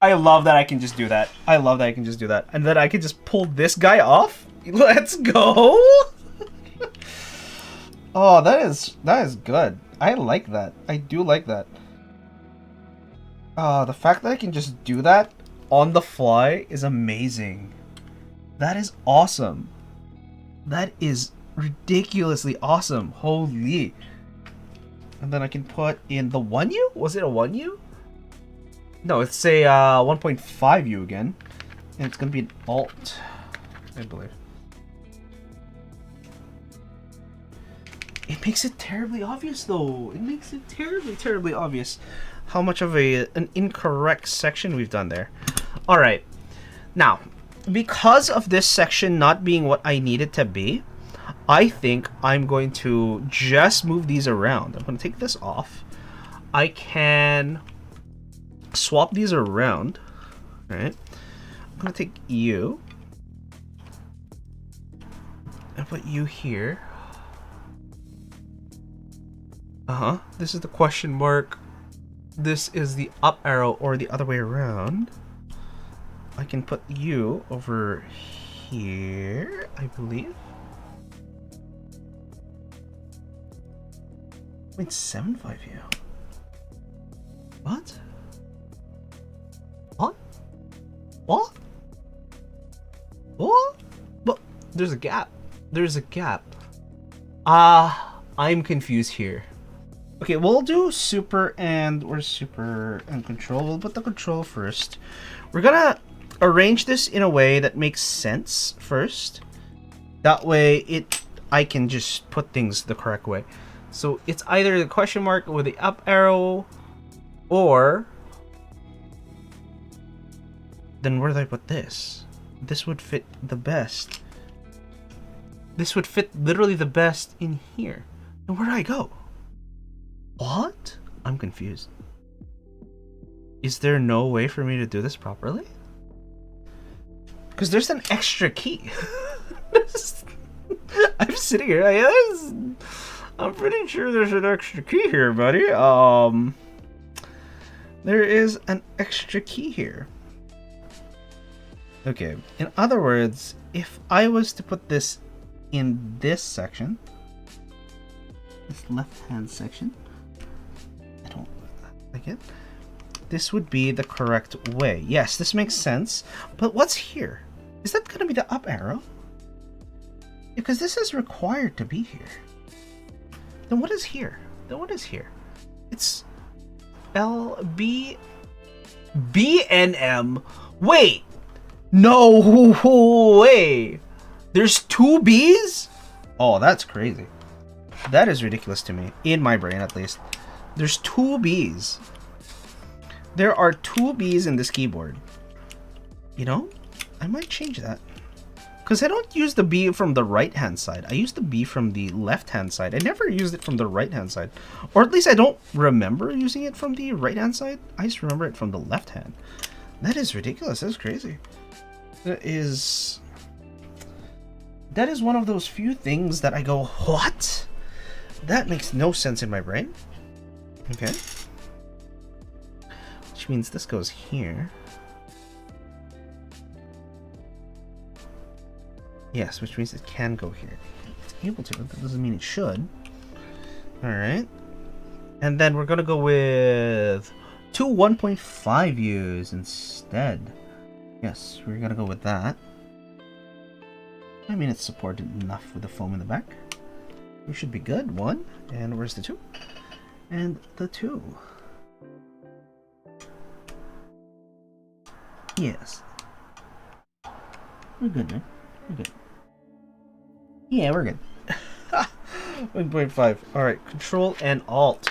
I love that I can just do that. I love that I can just do that. And then I can just pull this guy off. Let's go! Oh, that is good. I like that. I do like that. The fact that I can just do that on the fly is amazing. That is awesome. That is ridiculously awesome. Holy. And then I can put in the 1U? Was it a 1U? No, it's a 1.5U again. And it's going to be an Alt, I believe. It makes it terribly obvious, though. It makes it terribly, terribly obvious how much of an incorrect section we've done there. Alright. Now, because of this section not being what I need it to be, I think I'm going to just move these around. I'm going to take this off. I can swap these around. Alright. I'm going to take you and put you here. This is the question mark. This is the up arrow, or the other way around. I can put you over here, I believe. 0.75 you. What? What? What? What? But there's a gap. There's a gap. I'm confused here. Okay, we'll do super and control. We'll put the control first. We're gonna arrange this in a way that makes sense first. That way I can just put things the correct way. So it's either the question mark with the up arrow, or then where do I put this? This would fit the best. This would fit literally the best in here. And where do I go? What? I'm confused. Is there no way for me to do this properly? Because there's an extra key. I'm sitting here. I'm pretty sure there's an extra key here, buddy. There is an extra key here. Okay. In other words, if I was to put this in this section, this left-hand section, I don't like it. This would be the correct way. Yes, this makes sense. But what's here? Is that going to be the up arrow? Because this is required to be here. Then what is here? Then what is here? It's L, B, B, and M. Wait! No way! There's 2 B's? Oh, that's crazy. That is ridiculous to me. In my brain, at least. There's 2 B's. There are 2 B's in this keyboard. You know, I might change that. Because I don't use the B from the right-hand side. I use the B from the left-hand side. I never used it from the right-hand side. Or at least I don't remember using it from the right-hand side. I just remember it from the left-hand. That is ridiculous. That's crazy. That is one of those few things that I go, what? That makes no sense in my brain. Okay. Which means this goes here. Yes, which means it can go here. It's able to, but that doesn't mean it should. Alright. And then we're gonna go with 2 1.5 U's instead. Yes, we're gonna go with that. I mean, it's supported enough with the foam in the back. We should be good. 1. And where's the 2? And the 2. Yes. We're good, man. We're good. Yeah, we're good. 1.5. Alright, Control and Alt.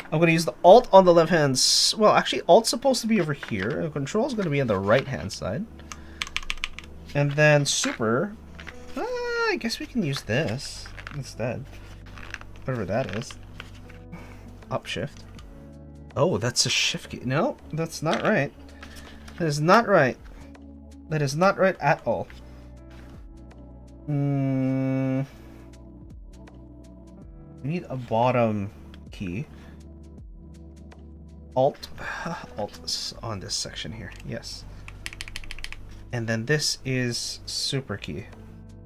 I'm going to use the Alt on the left hand. Well, actually, Alt's supposed to be over here. Control's going to be on the right hand side. And then Super. I guess we can use this instead. Whatever that is. Up Shift. Oh, that's a Shift key. No, that's not right. That is not right. That is not right at all. We need a bottom key. Alt. Alt is on this section here. Yes. And then this is Super key.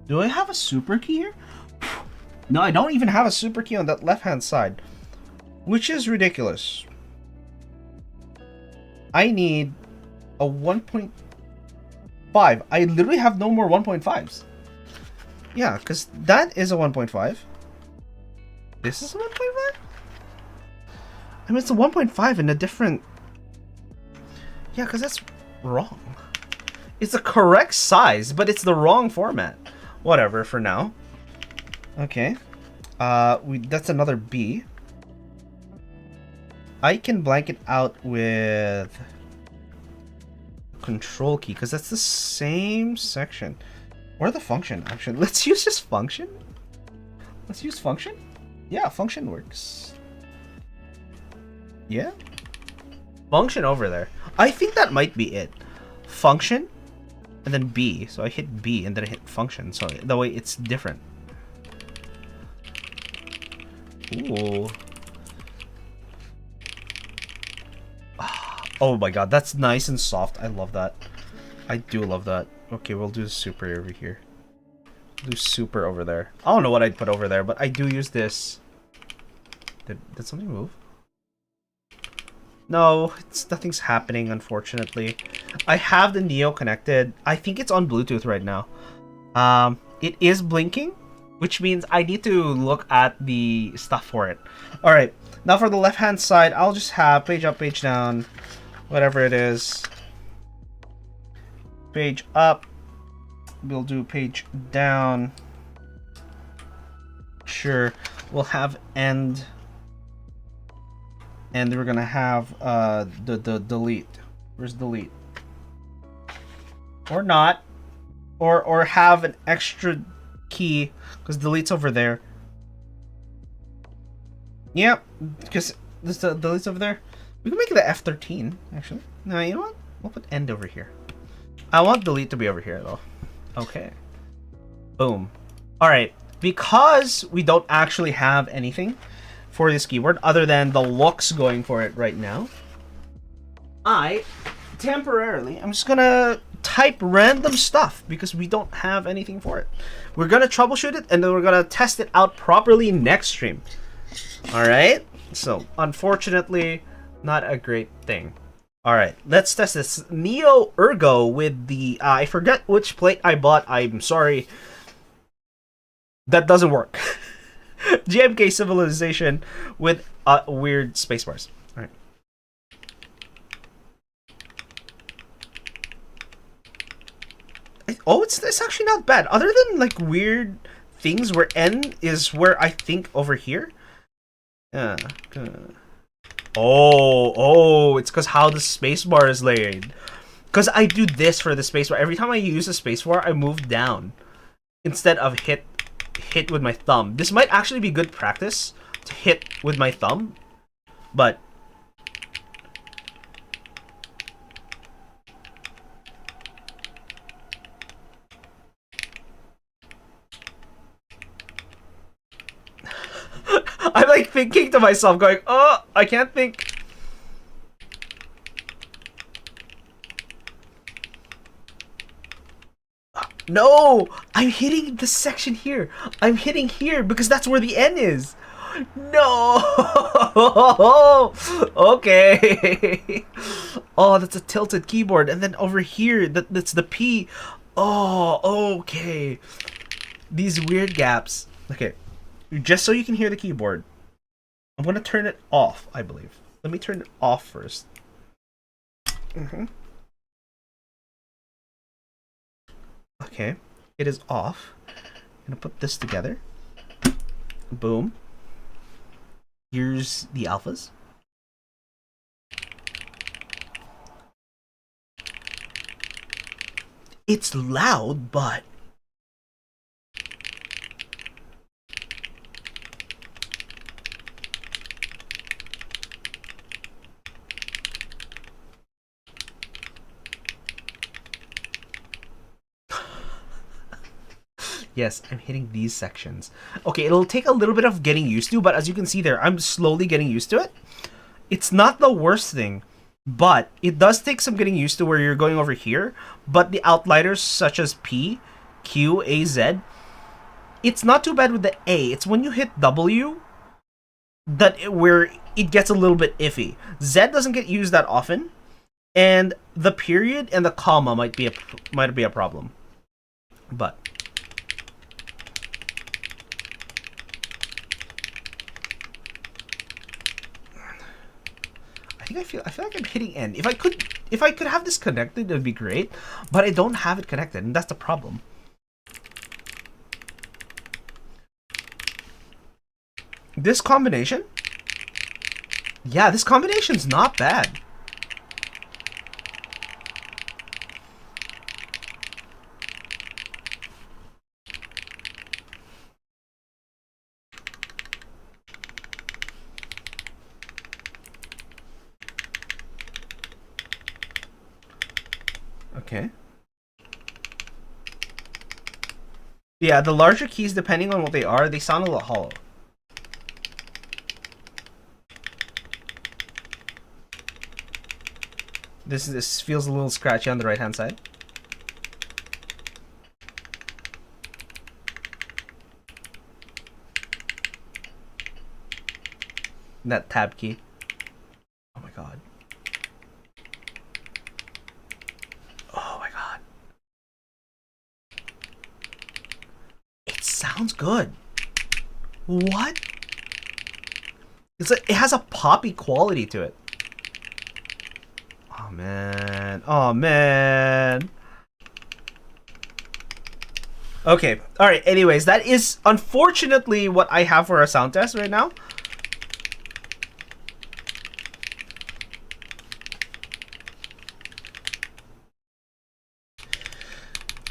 Do I have a Super key here? No, I don't even have a Super key on that left-hand side. Which is ridiculous. I need a 1.5. I literally have no more 1.5s. Yeah, because that is a 1.5. This is a 1.5? I mean, it's a 1.5 in a different... Yeah, because that's wrong. It's the correct size, but it's the wrong format. Whatever, for now. Okay. That's another B. I can blank it out with Control key, because that's the same section. Or the function, actually. Let's use this function. Let's use function. Yeah, function works. Yeah. Function over there. I think that might be it. Function, and then B. So I hit B, and then I hit function. So that way it's different. Ooh. Oh my god, that's nice and soft. I love that. I do love that. Okay, we'll do super over here. Do super over there. I don't know what I'd put over there, but I do use this. Did something move? No, nothing's happening, unfortunately. I have the Neo connected. I think it's on Bluetooth right now. It is blinking, which means I need to look at the stuff for it. Alright, now for the left-hand side, I'll just have page up, page down, whatever it is. Page up. We'll do page down. Sure. We'll have end. And we're gonna have the delete. Where's delete? Or not. Or have an extra key, because delete's over there. Yep, because this delete's over there. We can make it the F13, actually. No, you know what? We'll put end over here. I want delete to be over here, though. Okay. Boom. Alright, because we don't actually have anything for this keyboard other than the looks going for it right now, I'm just gonna type random stuff because we don't have anything for it. We're gonna troubleshoot it and then we're gonna test it out properly next stream. Alright? So, unfortunately, not a great thing. Alright, let's test this Neo Ergo with the, I forget which plate I bought, I'm sorry. That doesn't work. GMK Civilization with weird spacebars. Alright. Oh, it's actually not bad. Other than like weird things where N is where I think over here. Oh, it's because how the spacebar is laid. Because I do this for the spacebar. Every time I use the spacebar, I move down instead of hit with my thumb. This might actually be good practice to hit with my thumb, but I'm like thinking to myself, going, oh, I can't think. No, I'm hitting this section here. I'm hitting here because that's where the N is. No. Okay. Oh, that's a tilted keyboard, and then over here, that's the P. Oh, okay. These weird gaps. Okay, just so you can hear the keyboard, I'm gonna turn it off. I believe. Let me turn it off first. Okay, it is off. I'm gonna put this together. Boom. Here's the alphas. It's loud, but yes, I'm hitting these sections. Okay, it'll take a little bit of getting used to, but as you can see there, I'm slowly getting used to it. It's not the worst thing, but it does take some getting used to where you're going over here, but the outliers such as P, Q, A, Z, it's not too bad with the A. It's when you hit W where it gets a little bit iffy. Z doesn't get used that often, and the period and the comma might be a problem. But I feel like I'm hitting N. If I could have this connected, it would be great, but I don't have it connected, and that's the problem. This combination? Yeah, this combination's not bad. Okay. Yeah, the larger keys, depending on what they are, they sound a little hollow. This feels a little scratchy on the right-hand side. that tab key. Oh my god. Oh my god. It sounds good. What? It's like, it has a poppy quality to it. Oh man. Oh man. Okay. Alright, anyways, that is unfortunately what I have for a sound test right now.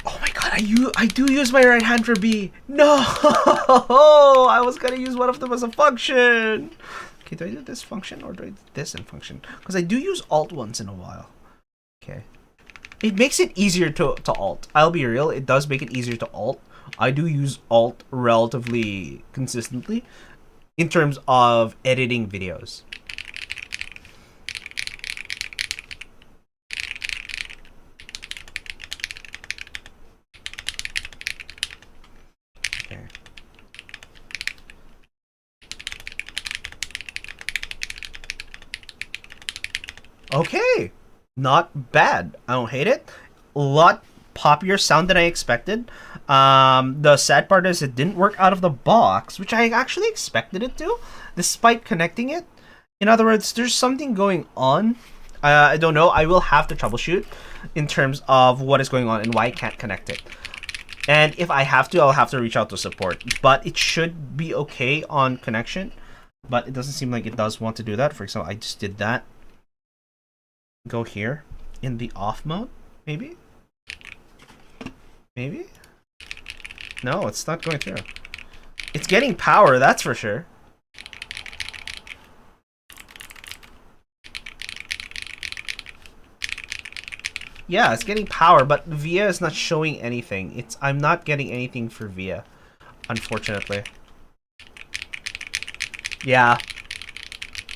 Oh my god, I do use my right hand for B. No! I was gonna use one of them as a function. Okay, do I do this function or do I do this in function? Because I do use alt once in a while. Okay. It makes it easier to alt. I'll be real, it does make it easier to alt. I do use alt relatively consistently in terms of editing videos. Okay. Okay. Not bad. I don't hate it. A lot poppier sound than I expected. The sad part is it didn't work out of the box, which I actually expected it to, despite connecting it. In other words, there's something going on. I don't know. I will have to troubleshoot in terms of what is going on and why I can't connect it. And if I have to, I'll have to reach out to support. But it should be okay on connection. But it doesn't seem like it does want to do that. For example, I just did that. Go here in the off mode, maybe? Maybe? No, it's not going through. It's getting power, that's for sure. Yeah, it's getting power, but VIA is not showing anything. I'm not getting anything for VIA, unfortunately. Yeah.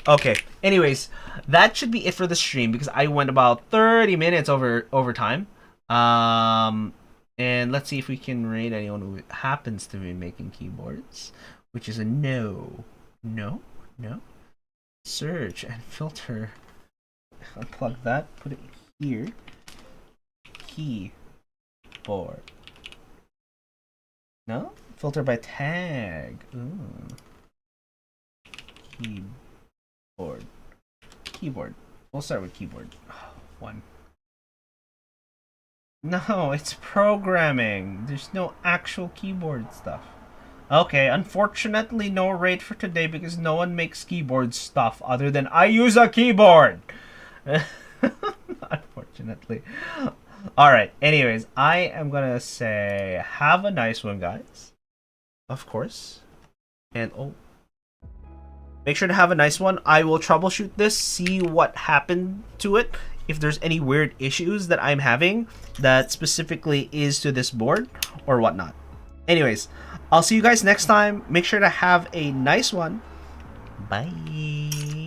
Okay. Anyways, that should be it for the stream because I went about 30 minutes over time. And let's see if we can rate anyone who happens to be making keyboards, which is a no. No. Search and filter. Unplug that. Put it here. Keyboard. No? Filter by tag. Ooh. Keyboard. We'll start with keyboard. 1. No, it's programming. There's no actual keyboard stuff. Okay, unfortunately no rate for today because no one makes keyboard stuff other than I use a keyboard. Unfortunately. Alright, anyways, I am gonna say have a nice one, guys. Of course. And make sure to have a nice one. I will troubleshoot this, see what happened to it. If there's any weird issues that I'm having that specifically is to this board or whatnot. Anyways, I'll see you guys next time. Make sure to have a nice one. Bye.